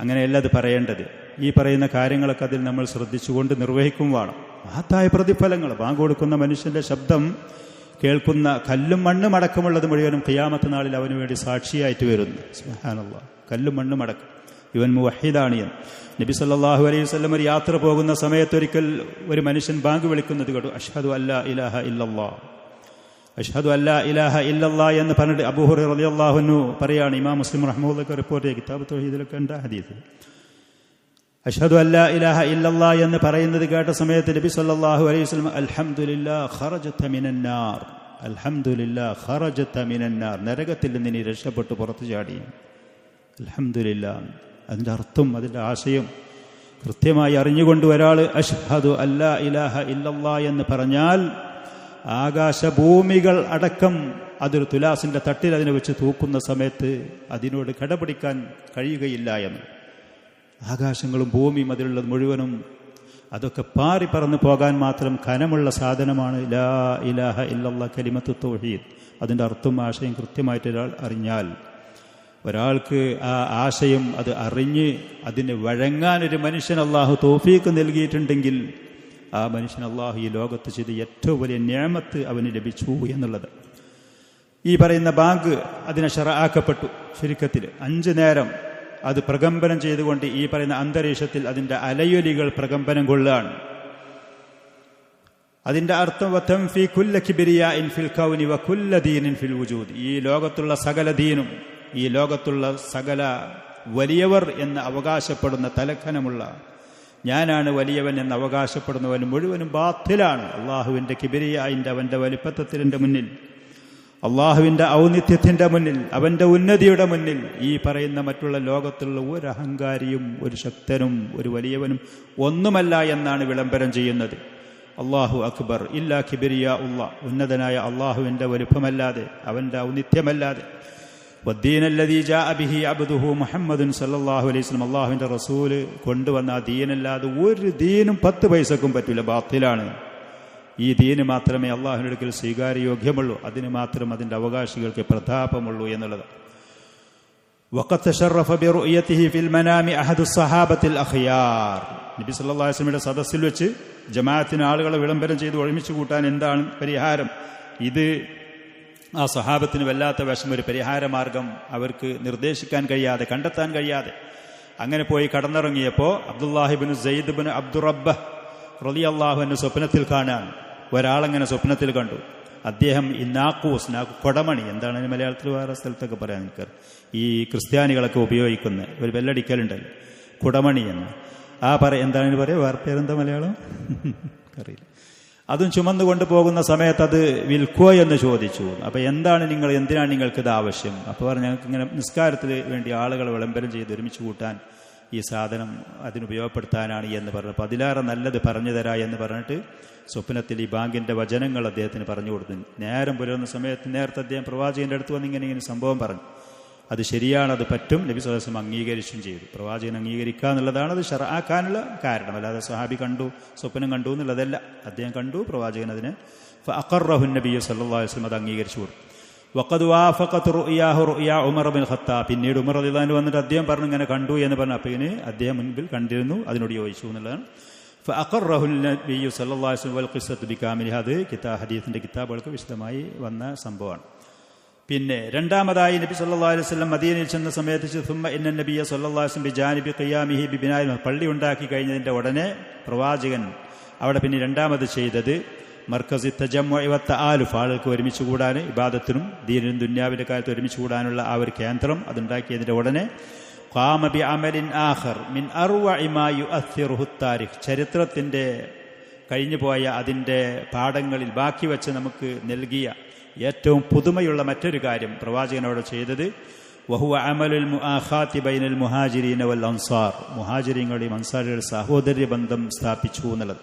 അങ്ങനെയല്ല അത് പറയേണ്ടത്. ഈ പറയുന്ന കാര്യങ്ങളൊക്കെ അതിൽ നമ്മൾ ശ്രദ്ധിച്ചുകൊണ്ട് നിർവഹിക്കും വേണം. മഹത്തായ പ്രതിഫലങ്ങൾ. ബാങ്ക് കൊടുക്കുന്ന മനുഷ്യന്റെ ശബ്ദം കേൾക്കുന്ന കല്ലും മണ്ണും അടക്കമുള്ളത് മുഴുവനും ഖിയാമത്ത് നാളിൽ അവന് വേണ്ടി സാക്ഷിയായിട്ട് വരുന്നു. സുബ്ഹാനല്ലാഹ്, കല്ലും മണ്ണും അടക്കം ഇവൻ മുവഹിദാണ് എന്ന്. നബി സല്ലല്ലാഹു അലൈഹി വസല്ലം ഒരു യാത്ര പോകുന്ന സമയത്തൊരിക്കൽ ഒരു മനുഷ്യൻ ബാങ്ക് വിളിക്കുന്നത് കേട്ടു. അഷ്ഹദു അല്ലാ ഇലാഹ ഇല്ലല്ലാഹ്, അഷ്ഹദു അല്ലാ ഇലാഹ ഇല്ലല്ലാഹ് എന്ന് പറഞ്ഞിട്ട് അബൂ ഹുറൈറ റളിയല്ലാഹു അൻഹു പറയാണ്, ഇമാം മുസ്ലിം റഹ്മത്തുള്ളാഹി റിപ്പോർട്ട് ചെയ്ത കിതാബ് തൗഹീദിലൊക്കെ ഉണ്ട് ഹദീസ്. അഷ്ഹദു അല്ലാ ഇലാഹ ഇല്ലല്ലാഹ് എന്ന് പറയുന്നത് കേട്ട സമയത്ത് നബി സല്ലല്ലാഹു അലൈഹി വസല്ലം അൽഹംദുലില്ലാഹ് ഖറജത മിനന്നാർ, അൽഹംദുലില്ലാഹ് ഖറജത മിനന്നാർ, നരകത്തിൽ നിന്ന് നീ രക്ഷപ്പെട്ട് പുറത്തു ചാടി. അൽഹംദുലില്ലാഹ്, അതിൻ്റെ അർത്ഥം അതിൻ്റെ ആശയം കൃത്യമായി അറിഞ്ഞുകൊണ്ട് ഒരാൾ അഷ്ഹദു അല്ലാ ഇലാഹ ഇല്ലല്ലാഹ് എന്ന് പറഞ്ഞാൽ ആകാശഭൂമികൾ അടക്കം അതൊരു തുലാസിൻ്റെ തട്ടിൽ അതിനെ വെച്ച് തൂക്കുന്ന സമയത്ത് അതിനോട് കടപിടിക്കാൻ കഴിയുകയില്ല എന്ന്. ആകാശങ്ങളും ഭൂമിയും അതിലുള്ളത് മുഴുവനും അതൊക്കെ പാറി പറന്ന് പോകാൻ മാത്രം കനമുള്ള സാധനമാണ് ലാ ഇലാഹ ഇല്ലല്ലാഹ് കലിമത്തു തൗഹീദ്. അതിൻ്റെ അർത്ഥം ആശയം കൃത്യമായിട്ട് ഒരാൾ അറിഞ്ഞാൽ, ഒരാൾക്ക് ആ ആശയം അത് അറിഞ്ഞ് അതിന് വഴങ്ങാനൊരു മനുഷ്യൻ അള്ളാഹു തൗഫീഖ് നൽകിയിട്ടുണ്ടെങ്കിൽ ആ മനുഷ്യൻ അള്ളാഹു ഈ ലോകത്ത് ചെയ്ത് ഏറ്റവും വലിയ നിഅമത്ത് അവന് ലഭിച്ചു എന്നുള്ളത്. ഈ പറയുന്ന ബാങ്ക് അതിനെ ശറആക്കപ്പെട്ടു. ചുരുക്കത്തിൽ 5 നേരം അത് പ്രകമ്പനം ചെയ്തുകൊണ്ട് ഈ പറയുന്ന അന്തരീക്ഷത്തിൽ അതിൻ്റെ അലയൊലികൾ പ്രകമ്പനം കൊള്ളുകയാണ്. അതിൻ്റെ അർത്ഥം വതൻഫി കുല്ല കിബ്രിയാഇൻ ഫിൽ കൗനി വകുല്ല ദീനിൻ ഫിൽ വുജൂദ്, ഈ ലോകത്തുള്ള സകല ദീനും ഈ ലോകത്തുള്ള സകല വലിയവർ എന്ന് അവകാശപ്പെടുന്ന തലക്കനമുള്ള ഞാനാണ് വലിയവൻ എന്ന് അവകാശപ്പെടുന്നവൻ മുഴുവനും ബാത്തിലാണ്. അള്ളാഹുവിൻ്റെ കിബ്രിയായിൻ്റെ അവൻ്റെ വലിപ്പത്തത്തിൻ്റെ മുന്നിൽ, അള്ളാഹുവിൻ്റെ ഔന്നിത്യത്തിൻ്റെ മുന്നിൽ, അവൻ്റെ ഉന്നതിയുടെ മുന്നിൽ ഈ പറയുന്ന മറ്റുള്ള ലോകത്തുള്ള ഒരു അഹങ്കാരിയും ഒരു ശക്തനും ഒരു വലിയവനും ഒന്നുമല്ല എന്നാണ് വിളംബരം ചെയ്യുന്നത്. അള്ളാഹു അക്ബർ ഇല്ലാ കിബ്രിയാ ഉള്ളാഹ്, ഉന്നതനായ അള്ളാഹുവിൻ്റെ വലുപ്പമല്ലാതെ അവൻ്റെ ഔന്നിത്യമല്ലാതെ. വദ്ദീൻ അല്ലദീ ജാഅ ബിഹി അബ്ദുഹു മുഹമ്മദുൻ സല്ലല്ലാഹു അലൈഹി വസല്ലം, അള്ളാഹുവിൻ്റെ റസൂല് കൊണ്ടുവന്ന ആ ദീനല്ലാതെ ഒരു ദീനും 10 പൈസക്കും പറ്റില്ല, ബാത്തിലാണ്. ഈ ദീന് മാത്രമേ അള്ളാഹുവിൻ്റെ അടുക്കൽ സ്വീകാര്യോഗ്യമുള്ളൂ, അതിന് മാത്രം അതിൻ്റെ അവകാശികൾക്ക് പ്രതാപമുള്ളൂ എന്നുള്ളത്. വഖദ് തശറഫ ബിറുയതിഹി ഫിൽ മനാമി അഹദു സ്വഹാബത്തിൽ അഖ്യാർ, നബി സല്ലല്ലാഹു അലൈഹി വസല്ലമയുടെ സദസ്സിൽ വെച്ച് ജമാഅത്തിന് ആളുകളെ വിളംബരം ചെയ്ത് ഒരുമിച്ച് കൂട്ടാൻ എന്താണ് പരിഹാരം? ഇത് ആ സ്വഹാബത്തിന് വല്ലാത്ത വിഷമം, ഒരു പരിഹാരമാർഗം അവർക്ക് നിർദ്ദേശിക്കാൻ കഴിയാതെ, കണ്ടെത്താൻ കഴിയാതെ അങ്ങനെ പോയി കടന്നിറങ്ങിയപ്പോൾ അബ്ദുല്ലാഹിബ്നു സെയ്ദ് ഇബ്നു അബ്ദുറബ്ബഹ് റളിയല്ലാഹു അൻഹു സ്വപ്നത്തിൽ കാണാൻ, ഒരാളങ്ങനെ സ്വപ്നത്തിൽ കണ്ടു. അദ്ദേഹം ഈ നാക്കൂസ്, കൊടമണി, എന്താണ് മലയാളത്തിൽ വേറെ സ്ഥലത്തൊക്കെ പറയാൻ നിൽക്കാറ്, ഈ ക്രിസ്ത്യാനികളൊക്കെ ഉപയോഗിക്കുന്ന ഒരു ബെല്ലടിക്കലുണ്ടല്ലോ കുടമണി എന്ന്, എന്താണ് പറയുക, വേറെ പേരെന്താ മലയാളം അറിയില്ല. അതും ചുമന്നു കൊണ്ടുപോകുന്ന സമയത്ത് അത് വിൽക്കോ എന്ന് ചോദിച്ചു. അപ്പോൾ എന്തിനാണ് നിങ്ങൾക്കിത് ആവശ്യം? അപ്പോൾ പറഞ്ഞു, ഞങ്ങൾക്ക് ഇങ്ങനെ നിസ്കാരത്തിന് വേണ്ടി ആളുകളെ വിളംബരം ചെയ്ത് ഒരുമിച്ച് കൂട്ടാൻ ഈ സാധനം അതിനുപയോഗപ്പെടുത്താനാണ് എന്ന് പറഞ്ഞപ്പോൾ അതിലേറെ നല്ലത് പറഞ്ഞു തരാ എന്ന് പറഞ്ഞിട്ട് സ്വപ്നത്തിൽ ഈ ബാങ്കിൻ്റെ വചനങ്ങൾ അദ്ദേഹത്തിന് പറഞ്ഞു കൊടുത്തു. നേരം പുലർന്ന സമയത്ത് നേരത്തെ അദ്ദേഹം പ്രവാചകൻ്റെ അടുത്ത് വന്ന് ഇങ്ങനെ സംഭവം പറഞ്ഞു. അത് ശരിയാണ്, അത് പറ്റും. നബി സ്വല്ലല്ലാഹു അലൈഹി വസല്ലം അംഗീകരിച്ചും ചെയ്തു. പ്രവാചകൻ അംഗീകരിക്കുക എന്നുള്ളതാണ് അത് ശറആക്കാനുള്ള കാരണം, അല്ലാതെ സ്വഹാബി കണ്ടു സ്വപ്നം കണ്ടു എന്നുള്ളതല്ല. അദ്ദേഹം കണ്ടു, പ്രവാചകൻ അതിനെ ഫഅഖറഹു നബിയ്യു സ്വല്ലല്ലാഹു അലൈഹി വസല്ലം അത് അംഗീകരിച്ചു കൊടുത്തു. വഖദ് വാഫഖത് റുഅയാഹു റുഅയാ ഉമർ ബിൻ ഖത്താബ്, പിന്നീട് ഉമർ റളിയല്ലാഹു അൻഹു വന്നിട്ട് അദ്ദേഹം പറഞ്ഞു ഇങ്ങനെ കണ്ടു എന്ന് പറഞ്ഞു. അപ്പോൾ ഇതിന് അദ്ദേഹം മുൻപിൽ കണ്ടിരുന്നു, അതിനോട് യോജിച്ചു എന്നുള്ളതാണ്. ഫഅഖറഹു നബിയ്യു സ്വല്ലല്ലാഹു അലൈഹി വസല്ലം വൽ ഖിസ്സത്തു ബികാമിലിഹ, അത് ഹദീസിൻ്റെ കിതാബുകൾക്ക് വിശദമായി വന്ന സംഭവമാണ്. പിന്നെ രണ്ടാമതായി നബി സല്ലല്ലാഹു അലൈഹി വസല്ലം മദീനയിൽ ചെന്ന സമയത്ത് സുമ്മ ഇന്ന നബിയ സല്ലല്ലാഹു അലൈഹി വസല്ലം ബിജാനിബി ഖിയാമിഹി ബിബിനാഇൽ, പള്ളി ഉണ്ടാക്കി കഴിഞ്ഞതിൻ്റെ ഉടനെ പ്രവാചകൻ അവിടെ പിന്നെ രണ്ടാമത് ചെയ്തത് മർക്കസി തജമ്മുഇ വത്തആലുഫ്, ആളുകൾക്ക് ഒരുമിച്ച് കൂടാൻ, ഇബാദത്തിനും ദീനിനും ദുന്യാവിൻ്റെ കാര്യത്തിൽ ഒരുമിച്ച് കൂടാനുള്ള ആ ഒരു കേന്ദ്രം അതുണ്ടാക്കിയതിൻ്റെ ഉടനെ ഖാമ ബി അമലിൻ ആഖർ മിൻ അർവഇ മാ യുഅസ്സിറുഹു താരിഖ്, ചരിത്രത്തിൻ്റെ കഴിഞ്ഞുപോയ അതിൻ്റെ പാഠങ്ങളിൽ ബാക്കി വെച്ച് നമുക്ക് നൽകിയ ഏറ്റവും പുതുമയുള്ള മറ്റൊരു കാര്യം പ്രവാചകനോട് ചെയ്തത് വഹുവ അമലുൽ മുആഖാതി ബൈനൽ മുഹാജിരീന വൽ അൻസാർ, മുഹാജിരീങ്ങളുടെയും അൻസാരികളുടെ സഹോദര്യ ബന്ധം സ്ഥാപിച്ചു എന്നുള്ളത്.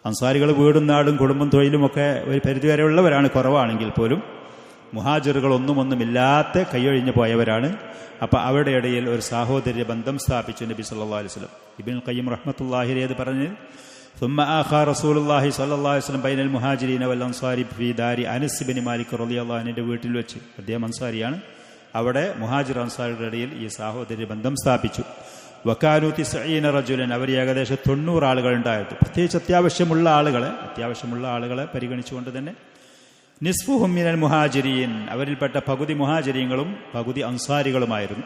അൻസാരികൾ വീടും നാടും കുടുംബം തൊഴിലുമൊക്കെ ഒരു പരിധിവരെ ഉള്ളവരാണ്, കുറവാണെങ്കിൽ പോലും മുഹാജിറുകൾ ഒന്നുമില്ലാത്ത കൈയൊഴിഞ്ഞു പോയവരാണ്. അപ്പോൾ അവരുടെ ഇടയിൽ ഒരു സാഹോദര്യ ബന്ധം സ്ഥാപിച്ചു നബി സല്ലല്ലാഹു അലൈഹി വസല്ലം. ഇബ്നുൽ ഖയ്യിം റഹ്മത്തുള്ളാഹി അലൈഹി പറഞ്ഞ് ثم آخى رسول الله صلى الله عليه وسلم بين المهاجرين والأنصار في دار أنس بن مالك رضي الله عنه വീട്ടിൽ വെച്ച്, അദ്ദേഹം അൻസാരിയാണ്, അവിടെ മുഹാജിർ അൻസാരിയുടെ ഇടയിൽ ഈ സാഹോദര്യ ബന്ധം സ്ഥാപിച്ചു. വക്കാനു 90 റജുലൻ, അവർ ഏകദേശം 90 ആളുകൾ ഉണ്ടായിരുന്നു. പ്രത്യേകിച്ച് അത്യാവശ്യമുള്ള ആളുകളെ പരിഗണിച്ചുകൊണ്ട് തന്നെ നിസ്ഫുഹും മിനൽ മുഹാജിരീൻ, അവരിൽപ്പെട്ട പകുതി മുഹാജിരീങ്ങളും പകുതി അൻസാരികളുമായിരുന്നു.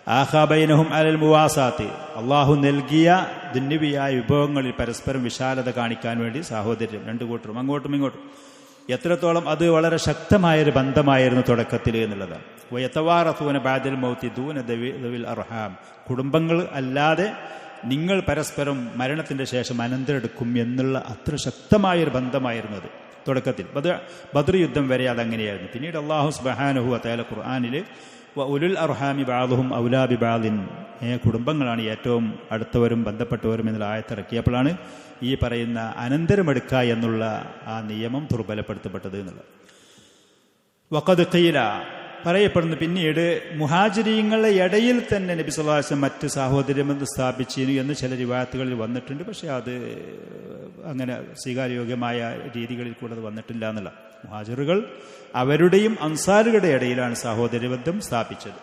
ആഹാബൈനഹും അലൽ മുവാസാത്ത്, അള്ളാഹു നൽകിയ ദുന്യവിയായ വിഭവങ്ങളിൽ പരസ്പരം വിശാലത കാണിക്കാൻ വേണ്ടി സഹോദര്യം, രണ്ടു കൂട്ടരും അങ്ങോട്ടും ഇങ്ങോട്ടും. എത്രത്തോളം അത് വളരെ ശക്തമായൊരു ബന്ധമായിരുന്നു തുടക്കത്തിൽ എന്നുള്ളതാണ്. വയതവാറസൂന ബഅദൽ മൗതി ദൂന ദവിൽ അർഹാം, കുടുംബങ്ങൾ അല്ലാതെ നിങ്ങൾ പരസ്പരം മരണത്തിന്റെ ശേഷം അനന്തരെടുക്കും എന്നുള്ള അത്ര ശക്തമായൊരു ബന്ധമായിരുന്നു അത് തുടക്കത്തിൽ. ബദ്ർ യുദ്ധം വരെ അതങ്ങനെയായിരുന്നു. പിന്നീട് അല്ലാഹു സുബ്ഹാനഹു വ തആല ഖുർആനിൽ ഉലുൽ അർഹാമി ബഅദുഹും ഔലാ ബിബഅദിൻ, കുടുംബങ്ങളാണ് ഏറ്റവും അടുത്തവരും ബന്ധപ്പെട്ടവരും എന്നുള്ള ആയത്തിറക്കിയപ്പോഴാണ് ഈ പറയുന്ന അനന്തരമെടുക്കുക എന്നുള്ള ആ നിയമം ദുർബലപ്പെടുത്തപ്പെട്ടത് എന്നുള്ളത്. വഖദ് ഖീല, പറയപ്പെടുന്നു പിന്നീട് മുഹാജിരീങ്ങളുടെ ഇടയിൽ തന്നെ നബി സല്ലല്ലാഹു അലൈഹി വസല്ലം മറ്റ് സാഹോദര്യബന്ധം സ്ഥാപിച്ചിരുന്നു എന്ന് ചില റിവായത്തുകളിൽ വന്നിട്ടുണ്ട്. പക്ഷെ അത് അങ്ങനെ സ്വീകാര്യോഗ്യമായ രീതികളിൽ കൂടെ അത് വന്നിട്ടില്ല എന്നുള്ള. മുഹാജിറുകൾ അവരുടെയും അൻസാറുകളുടെ ഇടയിലാണ് സാഹോദര്യബന്ധം സ്ഥാപിച്ചത്.